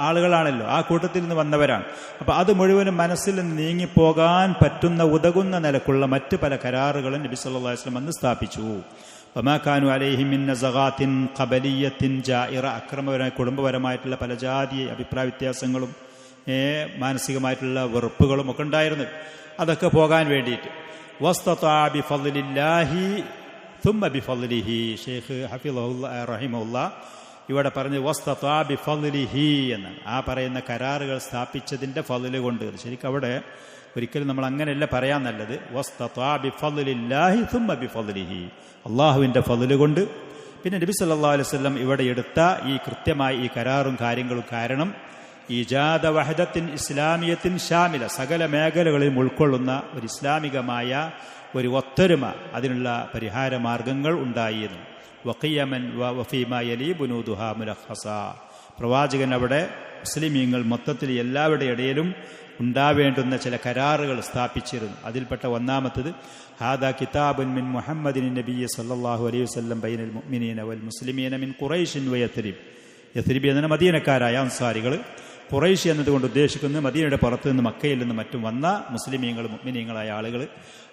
ആളുകളാണല്ലോ, ആ കൂട്ടത്തിൽ നിന്ന് വന്നവരാണ്. അപ്പം അത് മുഴുവനും മനസ്സിൽ നിന്ന് നീങ്ങിപ്പോകാൻ പറ്റുന്ന ഉതകുന്ന നിലക്കുള്ള മറ്റ് പല കരാറുകളും നബി സല്ലല്ലാഹു അലൈഹി വസല്ലം അന്ന് സ്ഥാപിച്ചു. വമാ കാനു അലൈഹി മിൻ നസഗാത്തിൻ ഖബലിയത്തിൻ ജായിറ, അക്രമപരമായ കുടുംബപരമായിട്ടുള്ള പല ജാതി അഭിപ്രായ വ്യത്യാസങ്ങളും മാനസികമായിട്ടുള്ള വെറുപ്പുകളും ഒക്കെ ഉണ്ടായിരുന്നു. അതൊക്കെ പോകാൻ വേണ്ടിയിട്ട് വസ്തതാ ബിഫളില്ലാഹി തുമ്മ ബിഫളിഹി, ഷെയ്ഖ് ഹഫിളഹുല്ലാഹി റഹിമഹുല്ലാഹ് ഇവിടെ പറഞ്ഞ് വസ്തതാ ബിഫളിഹി എന്നാണ്. ആ പറയുന്ന കരാറുകൾ സ്ഥാപിച്ചതിൻ്റെ ഫളില് കൊണ്ട്. ശരിക്കും അവിടെ ഒരിക്കലും നമ്മൾ അങ്ങനെയല്ല പറയാൻ നല്ലത്. വസ്തതാ ബിഫളില്ലാഹി തുമ്മ ബിഫളിഹി, അള്ളാഹുവിൻ്റെ ഫളില് കൊണ്ട്. പിന്നെ നബി സല്ലല്ലാഹു അലൈഹി വസല്ലം ഇവിടെ എടുത്ത ഈ കൃത്യമായ ഈ കരാറും കാര്യങ്ങളും കാരണം ഈജാദ വഹദത്തിൻ ഇസ്ലാമിയത്തിൻ ഷാമില, സകല മേഖലകളിലും ഉൾക്കൊള്ളുന്ന ഒരു ഇസ്ലാമികമായ ഒരു ഒത്തൊരുമ, അതിനുള്ള പരിഹാര മാർഗങ്ങൾ ഉണ്ടായിരുന്നു. വഖിയമൻ വഫീമാ യലി ബുനൂദുഹാ മുലഖസ, പ്രവാചകൻ അവിടെ മുസ്ലിമീങ്ങൾ മൊത്തത്തിൽ എല്ലാവരുടെ ഇടയിലും ഉണ്ടാവേണ്ടുന്ന ചില കരാറുകൾ സ്ഥാപിച്ചിരുന്നു. അതിൽപ്പെട്ട ഒന്നാമത്തത് ഹാദാ കിതാബുൻ മിൻ മുഹമ്മദിൻ നബിയ്യ സല്ലല്ലാഹു അലൈഹി വസല്ലം ബൈനൽ മുഅ്മിനീന വൽ മുസ്ലിമീന മിൻ ഖുറൈശിൻ വയത്രിബ്. യത്രിബ് എന്ന മദീനക്കാരായ അൻസാരികൾ, ഖുറൈശ് എന്നതുകൊണ്ട് ഉദ്ദേശിക്കുന്നത് മദീനയുടെ പുറത്തു നിന്ന് മക്കയിൽ നിന്ന് മറ്റും വന്ന മുസ്ലിമീങ്ങൾ മുഅ്മിനീങ്ങളായ ആളുകൾ,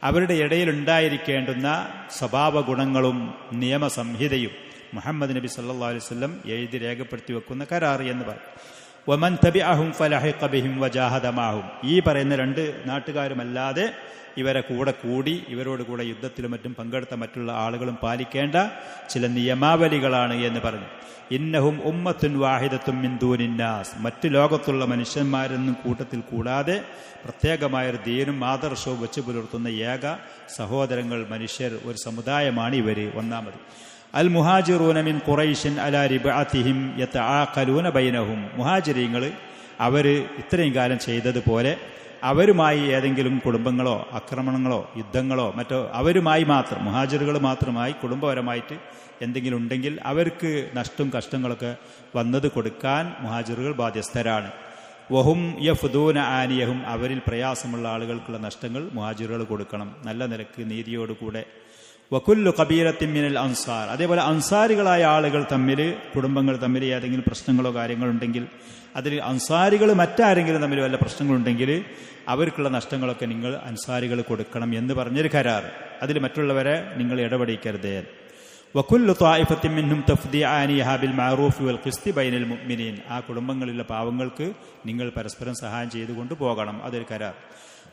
അവരുടെ ഇടയിൽ ഉണ്ടായിരിക്കേണ്ടുന്ന സ്വഭാവ ഗുണങ്ങളും നിയമസംഹിതയും മുഹമ്മദ് നബി സല്ലല്ലാഹു അലൈഹി വസല്ലം എഴുതി രേഖപ്പെടുത്തി വെക്കുന്ന കരാർ എന്ന് പറയും. വമൻ തബിഅഹും ഫലഹിഖ ബിഹിം വജാഹദ മാഹും, ഈ പറയുന്ന രണ്ട് നാട്ടുകാരുമല്ലാതെ ഇവരെ കൂടി ഇവരോട് കൂടെ യുദ്ധത്തിലും മറ്റും പങ്കെടുത്ത മറ്റുള്ള ആളുകളും പാലിക്കേണ്ട ചില നിയമാവലികളാണ് എന്ന് പറഞ്ഞു. ഇന്നഹും ഉമ്മത്തുൻ വാഹിദത്തും മിൻ ദൂനിന്നാസ്, മറ്റു ലോകത്തുള്ള മനുഷ്യന്മാരെന്നും കൂട്ടത്തിൽ കൂടാതെ പ്രത്യേകമായൊരു ദീനും ആദർശവും വെച്ച് പുലർത്തുന്ന ഏക സഹോദരങ്ങൾ, മനുഷ്യർ, ഒരു സമുദായമാണ് ഇവർ. ഒന്നാമത് അൽ മുഹാജിറൂന മിൻ ഖുറൈശിൻ അലാ റിബഅതിഹിം യതആഖലൂന ബൈനഹും, മുഹാജിരീങ്ങൾ അവർ ഇത്രയും കാലം ചെയ്തതുപോലെ അവരുമായി ഏതെങ്കിലും കുടുംബങ്ങളോ ആക്രമണങ്ങളോ യുദ്ധങ്ങളോ മറ്റോ അവരുമായി മാത്രം മുഹാജിറുകൾ മാത്രമായി കുടുംബപരമായിട്ട് എന്തെങ്കിലും ഉണ്ടെങ്കിൽ അവർക്ക് നഷ്ടവും കഷ്ടങ്ങളൊക്കെ വന്നത് കൊടുക്കാൻ മുഹാജിറുകൾ ബാധ്യസ്ഥരാണ്. വഹും യഫ്ദൂന ആനിയഹും അവരിൽ പ്രയാസമുള്ള ആളുകൾക്കുള്ള നഷ്ടങ്ങൾ മുഹാജിറുകൾ കൊടുക്കണം നല്ല നിലക്ക് നീതിയോടുകൂടെ. വകുല്ലു ഖബീലത്തിൻ മിനൽ അൻസാർ അതേപോലെ അൻസാരികളായ ആളുകൾ തമ്മിൽ കുടുംബങ്ങൾ തമ്മിൽ ഏതെങ്കിലും പ്രശ്നങ്ങളോ കാര്യങ്ങളോ ഉണ്ടെങ്കിൽ അതിൽ അൻസാരികൾ മറ്റാരെങ്കിലും തമ്മിൽ വല്ല പ്രശ്നങ്ങളുണ്ടെങ്കിൽ അവർക്കുള്ള നഷ്ടങ്ങളൊക്കെ നിങ്ങൾ അൻസാരികൾ കൊടുക്കണം എന്ന് പറഞ്ഞൊരു കരാർ. അതിൽ മറ്റുള്ളവരെ നിങ്ങൾ ഇടപെടിക്കരുത്. വകുല്ലു ത്വായിഫത്തിൻ മിൻഹും തഫ്ദി ആനിഹ ബിൽ മഅറൂഫ് വൽ ഖിസ്തി ബൈനൽ മുഅ്മിനീൻ ആ കുടുംബങ്ങളിലെ പാവങ്ങൾക്ക് നിങ്ങൾ പരസ്പരം സഹായം ചെയ്തുകൊണ്ട് പോകണം. അതൊരു കരാർ.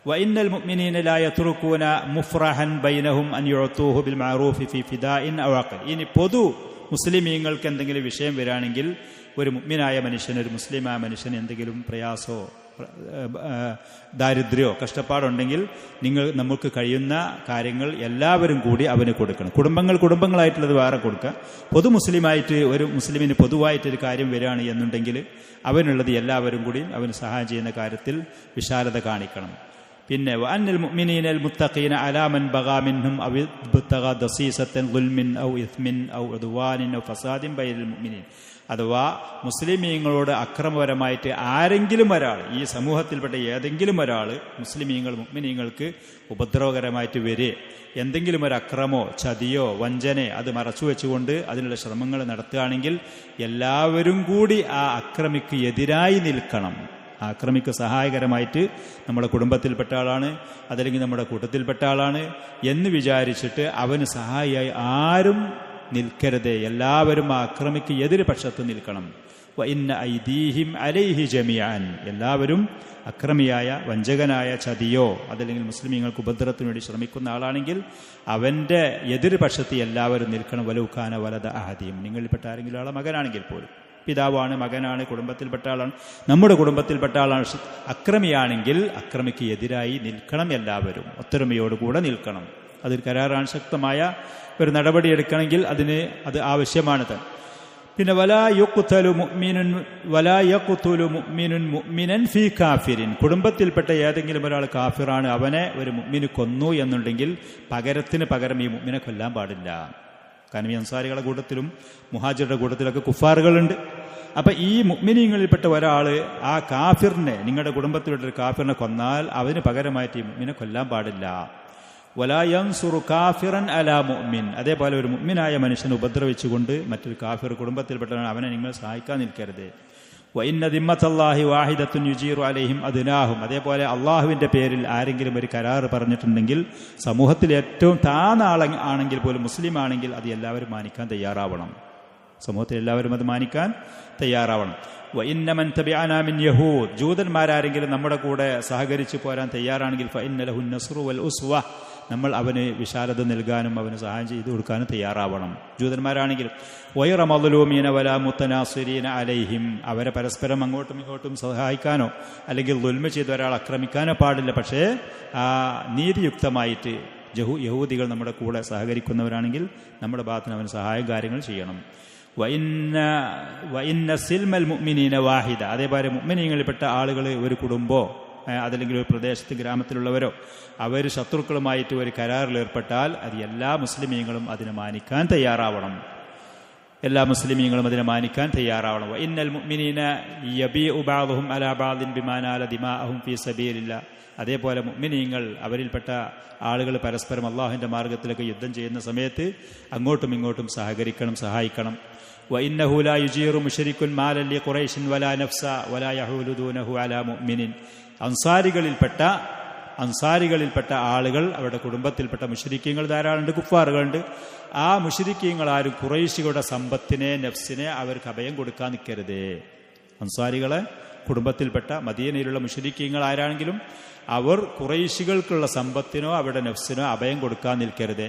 വഇന്നൽ മുഅ്മിനീന ലാ യത്റുകൂന മുഫ്റഹൻ ബൈനഹും അൻ യുഅതൂഹു ബിൽ മഅറൂഫി ഫി ഫിദാഇൻ ഔ അഖൽ. ഇനി പൊതു മുസ്ലിമീങ്ങൾക്ക് എന്തെങ്കിലും വിഷയം വരാണെങ്കിൽ ഒരു മുഅ്മിനായ മനുഷ്യൻ ഒരു മുസ്ലിമായ മനുഷ്യന് എന്തെങ്കിലും പ്രയാസമോ ദാരിദ്ര്യമോ കഷ്ടപ്പാടുണ്ടെങ്കിൽ നമുക്ക് കഴിയുന്ന കാര്യങ്ങൾ എല്ലാവരും കൂടി അവന് കൊടുക്കണം. കുടുംബങ്ങളായിട്ടുള്ളത് വേറെ കൊടുക്കുക. പൊതു മുസ്ലിമായിട്ട് ഒരു മുസ്ലിമിന് പൊതുവായിട്ടൊരു കാര്യം വരികയാണ് എന്നുണ്ടെങ്കിൽ അവനുള്ളത് എല്ലാവരും കൂടി അവന് സഹായം ചെയ്യുന്ന കാര്യത്തിൽ വിശാലത കാണിക്കണം. പിന്നെ വഅന്നൽ മുഅ്മിനീനൽ മുത്തഖീന അലാ മൻ ബഗാ മിൻഹും അവ ഇബ്തഗാ ദസീസത്തൻ ഗുൽമിൻ ഔ ഇസ്മിൻ ഔ ഉദ്വാനിൻ ഔ ഫസാദിൻ ബൈനൽ മുഅ്മിനീൻ അഥവാ മുസ്ലിമീങ്ങളോട് അക്രമപരമായിട്ട് ആരെങ്കിലും ഒരാൾ ഈ സമൂഹത്തിൽപ്പെട്ട ഏതെങ്കിലും ഒരാൾ മുസ്ലിമീങ്ങൾ മുഅ്മിനീങ്ങൾക്ക് ഉപദ്രവകരമായിട്ട് വരെ എന്തെങ്കിലും ഒരു അക്രമോ ചതിയോ വഞ്ചനയോ അത് മറച്ചുവെച്ചുകൊണ്ട് അതിനുള്ള ശ്രമങ്ങൾ നടത്തുകയാണെങ്കിൽ എല്ലാവരും കൂടി ആ അക്രമിക്ക് എതിരായി നിൽക്കണം. ആക്രമിക്ക് സഹായകരമായിട്ട് നമ്മുടെ കുടുംബത്തിൽപ്പെട്ട ആളാണ് അതല്ലെങ്കിൽ നമ്മുടെ കൂട്ടത്തിൽപ്പെട്ട ആളാണ് എന്ന് വിചാരിച്ചിട്ട് അവന് സഹായിയായി ആരും നിൽക്കരുത്. എല്ലാവരും ആ അക്രമിക്ക് എതിര് പക്ഷത്ത് നിൽക്കണം. വഇന്ന ഐദീഹിം അലൈഹി ജമീഅൻ എല്ലാവരും അക്രമിയായ വഞ്ചകനായ ചതിയോ അതല്ലെങ്കിൽ മുസ്ലിമീങ്ങൾക്ക് ഉപദ്രവത്തിന് വേണ്ടി ശ്രമിക്കുന്ന ആളാണെങ്കിൽ അവൻ്റെ എതിര് പക്ഷത്ത് എല്ലാവരും നിൽക്കണം. വലൗകാന വലദ അഹദിയും നിങ്ങളിൽപ്പെട്ട ആരെങ്കിലും ആളെ മകനാണെങ്കിൽ പോലും പിതാവാണ് മകനാണ് കുടുംബത്തിൽപ്പെട്ട ആളാണ് നമ്മുടെ കുടുംബത്തിൽപ്പെട്ട ആളാണ് അക്രമിയാണെങ്കിൽ അക്രമിക്ക് എതിരായി നിൽക്കണം. എല്ലാവരും ഒത്തൊരുമയോടുകൂടെ നിൽക്കണം. അതിൽ കരാറാണ്. ശക്തമായ ഒരു നടപടി എടുക്കണമെങ്കിൽ അത് ആവശ്യമാണ്. പിന്നെ വലാ യഖ്തുലു മുഅ്മിനുൻ മുഅ്മിനൻ ഫീ കാഫിരിൻ കുടുംബത്തിൽപ്പെട്ട ഏതെങ്കിലും ഒരാൾ കാഫിറാണ് അവനെ ഒരു മുഅ്മിന് കൊന്നു എന്നുണ്ടെങ്കിൽ പകരത്തിന് പകരം ഈ മുഅ്മിനെ കൊല്ലാൻ പാടില്ല. കാരണം ഈ അൻസാരികളുടെ കൂട്ടത്തിലും മുഹാജിറുടെ കൂട്ടത്തിലൊക്കെ കുഫാറുകളുണ്ട്. അപ്പം ഈ മുഅ്മിനീങ്ങളിൽപ്പെട്ട ഒരാൾ ആ കാഫിറിനെ നിങ്ങളുടെ കുടുംബത്തിൽപ്പെട്ട ഒരു കാഫിറിനെ കൊന്നാൽ അതിന് പകരമായിട്ട് ഈ മുഅ്മിനെ കൊല്ലാൻ പാടില്ല. വലാ യൻസുറു കാഫിറൻ അലാ മുഅ്മിൻ അതേപോലെ ഒരു മുഅ്മിനായ മനുഷ്യനെ ഉപദ്രവിച്ചുകൊണ്ട് മറ്റൊരു കാഫിർ കുടുംബത്തിൽപ്പെട്ടവൻ അവനെ നിങ്ങൾ സഹായിക്കാൻ നിൽക്കരുത്. വഇന്ന ദിമ്മത്തല്ലാഹി വാഹിദത്തുൻ യുജീറു അലൈഹിം അദ്നാഹും അതേപോലെ അള്ളാഹുവിൻ്റെ പേരിൽ ആരെങ്കിലും ഒരു കരാറ് പറഞ്ഞിട്ടുണ്ടെങ്കിൽ സമൂഹത്തിൽ ഏറ്റവും താഴ്ന്ന ആണെങ്കിൽ പോലും മുസ്ലിം ആണെങ്കിൽ അത് എല്ലാവരും മാനിക്കാൻ തയ്യാറാവണം. സമൂഹത്തിൽ എല്ലാവരും അത് മാനിക്കാൻ തയ്യാറാവണം. വഇന്ന മൻ തബിഅനാ മിൻ യഹൂദ് ജൂതന്മാരാരെങ്കിലും നമ്മുടെ കൂടെ സഹകരിച്ചു പോരാൻ തയ്യാറാണെങ്കിൽ ഫഇന്ന ലഹു നസ്റു വൽ ഉസ്വ നമ്മൾ അവന് വിശാലത നൽകാനും അവന് സഹായം ചെയ്തു കൊടുക്കാനും തയ്യാറാവണം. ജൂതന്മാരാണെങ്കിലും വൈറ മദ്ലൂമീന വലാ മുത്തനാസിരീന അലൈഹിം അവരെ പരസ്പരം അങ്ങോട്ടും ഇങ്ങോട്ടും സഹായിക്കാനോ അല്ലെങ്കിൽ ദുൽമ ചെയ്ത് ഒരാൾ ആക്രമിക്കാനോ പാടില്ല. പക്ഷേ ആ നീതിയുക്തമായിട്ട് യഹൂദികൾ നമ്മുടെ കൂടെ സഹകരിക്കുന്നവരാണെങ്കിൽ നമ്മുടെ ഭാഗത്തിന് അവന് സഹായ കാര്യങ്ങൾ ചെയ്യണം. വഇന്ന സിൽമൽ മുഅ്മിനീന വാഹിദ അതേപോലെ മുഅ്മിനീങ്ങളിൽപ്പെട്ട ആളുകൾ ഒരു കുടുംബമോ അതല്ലെങ്കിൽ ഒരു പ്രദേശത്ത് ഗ്രാമത്തിലുള്ളവരോ അവർ ശത്രുക്കളുമായിട്ട് ഒരു കരാറിൽ ഏർപ്പെട്ടാൽ അത് എല്ലാ മുസ്ലിമീങ്ങളും അതിനെ മാനിക്കാൻ തയ്യാറാവണം. വഇന്നൽ മുഅ്മിനീന യബീഉ ബഅദുഹും അലാ ബഅദിൻ ബിമാ നാല ദിമാഅഹും ഫീ സബീലില്ലാഹ് അതേപോലെ മുഅ്മിനീങ്ങൾ അവരിൽപ്പെട്ട ആളുകൾ പരസ്പരം അള്ളാഹുവിൻ്റെ മാർഗത്തിലൊക്കെ യുദ്ധം ചെയ്യുന്ന സമയത്ത് അങ്ങോട്ടും ഇങ്ങോട്ടും സഹായിക്കണം. വഇന്നഹു ലാ യുജീറു മുശ്രിക്കുൻ മാലൻ ലിഖുറൈശിൻ വലാ നഫ്സ വലാ യഹൂലു ദൂനഹു അലാ മുഅ്മിനിൻ അൻസാരികളിൽപ്പെട്ട ആളുകൾ അവരുടെ കുടുംബത്തിൽപ്പെട്ട മുശ്രിക്കീങ്ങൾ ധാരാളമുണ്ട്, കുഫാറുകളുണ്ട്. ആ മുശ്രിക്കീങ്ങൾ ആരും ഖുറൈശികളുടെ സമ്പത്തിനെ നഫ്സിനെ അവർക്ക് അഭയം കൊടുക്കാൻ നിൽക്കരുത്. അൻസാരികളെ കുടുംബത്തിൽപ്പെട്ട മദീനയിലുള്ള മുശ്രിക്കീങ്ങൾ ആരാണെങ്കിലും അവർ ഖുറൈശികൾക്കുള്ള സമ്പത്തിനോ അവരുടെ നഫ്സിനോ അഭയം കൊടുക്കാൻ നിൽക്കരുത്.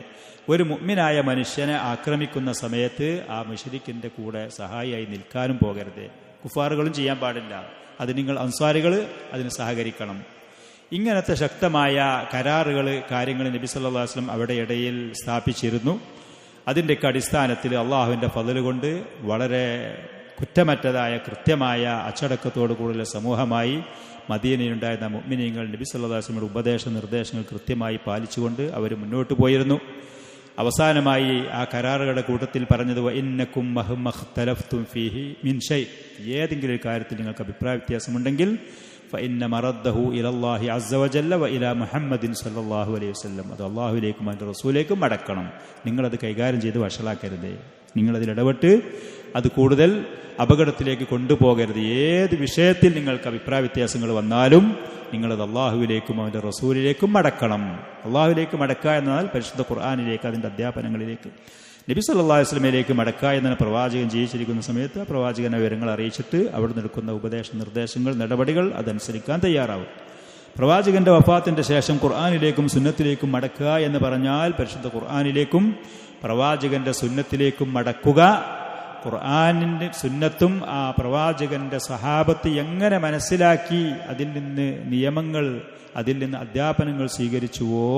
ഒരു മുഅ്മിനായ മനുഷ്യനെ ആക്രമിക്കുന്ന സമയത്ത് ആ മുശ്രിക്കിന്റെ കൂടെ സഹായിയായി നിൽക്കാനും പോകരുത്. കുഫാറുകളും ചെയ്യാൻ പാടില്ല. അത് നിങ്ങൾ അൻസാരികൾ അതിന് സഹകരിക്കണം. ഇങ്ങനത്തെ ശക്തമായ കരാറുകൾ കാര്യങ്ങൾ നബി സല്ലല്ലാഹു അലൈഹി വസല്ലം അവിടെ ഇടയിൽ സ്ഥാപിച്ചിരുന്നു. അതിൻ്റെയൊക്കെ അടിസ്ഥാനത്തിൽ അള്ളാഹുവിൻ്റെ ഫضل കൊണ്ട് വളരെ കുറ്റമറ്റതായ കൃത്യമായ അച്ചടക്കത്തോടു കൂടിയുള്ള സമൂഹമായി മദീനയിലുണ്ടായിരുന്ന മുഅ്മിനീങ്ങൾ നബി സല്ലല്ലാഹു അലൈഹി വസല്ലമയുടെ ഉപദേശ നിർദ്ദേശങ്ങൾ കൃത്യമായി പാലിച്ചുകൊണ്ട് അവർ മുന്നോട്ട് പോയിരുന്നു. അവസാനമായി ആ കരാറുകളുടെ കൂട്ടത്തിൽ പറഞ്ഞത് വഇന്നകും മഖ്തലഫ്തും ഫീഹി മിൻ ഷൈ, ഏതെങ്കിലും ഒരു കാര്യത്തിൽ നിങ്ങൾക്ക് അഭിപ്രായ വ്യത്യാസമുണ്ടെങ്കിൽ ഫഇന്ന മറദ്ദഹു ഇലല്ലാഹി അസ്സ വജല്ല വഇലാ മുഹമ്മദിൻ സല്ലല്ലാഹു അലൈഹി വസല്ലം, അത് അല്ലാഹുവിലേക്കും അതിൻ്റെ റസൂലിലേക്കും മടക്കണം. നിങ്ങളത് കൈകാര്യം ചെയ്ത് വഷളാക്കരുത്, നിങ്ങളതിൽ ഇടപെട്ട് അത് കൂടുതൽ അപകടത്തിലേക്ക് കൊണ്ടുപോകരുത്. ഏത് വിഷയത്തിൽ നിങ്ങൾക്ക് അഭിപ്രായ വ്യത്യാസങ്ങൾ വന്നാലും നിങ്ങളത് അള്ളാഹുവിലേക്കും അവൻ്റെ റസൂലിലേക്കും മടക്കണം. അള്ളാഹുവിലേക്ക് മടക്കുക എന്നാൽ പരിശുദ്ധ ഖുർആനിലേക്ക്, അതിൻ്റെ അധ്യാപനങ്ങളിലേക്ക്, നബി സല്ലല്ലാഹു അലൈഹി വസല്ലമയിലേക്ക് മടക്കുക എന്നതിന് പ്രവാചകൻ ജീവിച്ചിരിക്കുന്ന സമയത്ത് പ്രവാചകനെ വിവരങ്ങൾ അറിയിച്ചിട്ട് അവിടെ നിൽക്കുന്ന ഉപദേശ നിർദ്ദേശങ്ങൾ, നടപടികൾ അതനുസരിക്കാൻ തയ്യാറാവും. പ്രവാചകന്റെ വഫാത്തിന്റെ ശേഷം ഖുർആനിലേക്കും സുന്നത്തിലേക്കും മടക്കുക എന്ന് പറഞ്ഞാൽ പരിശുദ്ധ ഖുർആനിലേക്കും പ്രവാചകന്റെ സുന്നത്തിലേക്കും മടക്കുക. ഖുർആനിന്റെ സുന്നത്തും ആ പ്രവാചകന്റെ സഹാബത്ത് എങ്ങനെ മനസ്സിലാക്കി അതിൽ നിന്ന് നിയമങ്ങൾ, അതിൽ നിന്ന് അധ്യാപനങ്ങൾ സ്വീകരിച്ചുവോ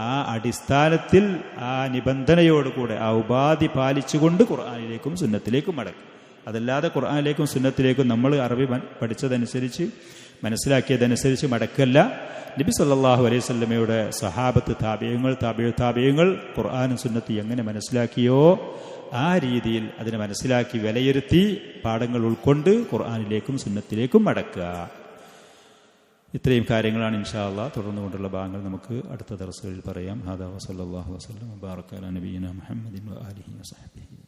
ആ അടിസ്ഥാനത്തിൽ ആ നിബന്ധനയോടുകൂടെ ആ ഉപാധി പാലിച്ചുകൊണ്ട് ഖുർആനിലേക്കും സുന്നത്തിലേക്കും മടക്കും. അതല്ലാതെ ഖുർആനിലേക്കും സുന്നത്തിലേക്കും നമ്മൾ അറബി പഠിച്ചതനുസരിച്ച് മനസ്സിലാക്കിയതനുസരിച്ച് മടക്കല്ല. നബി സല്ലല്ലാഹു അലൈഹി വസല്ലമയുടെ സഹാബത്ത്, താബിഈങ്ങൾ ഖുർആനും സുന്നത്ത് എങ്ങനെ മനസ്സിലാക്കിയോ ആ രീതിയിൽ അതിനെ മനസ്സിലാക്കി വിലയിരുത്തി പാഠങ്ങൾ ഉൾക്കൊണ്ട് ഖുർആനിലേക്കും സുന്നത്തിലേക്കും മടക്കുക. ഇത്രയും കാര്യങ്ങളാണ് ഇൻഷാ അല്ലാഹ് തുടർന്നുകൊണ്ടുള്ള ഭാഗങ്ങൾ നമുക്ക് അടുത്ത ദർസുകളിൽ പറയാം. ഹാദാ വസല്ലല്ലാഹു വസല്ലം വബാറക അലാ നബിയിനാ മുഹമ്മദിൻ വആലിഹി വസഹ്ബിഹി.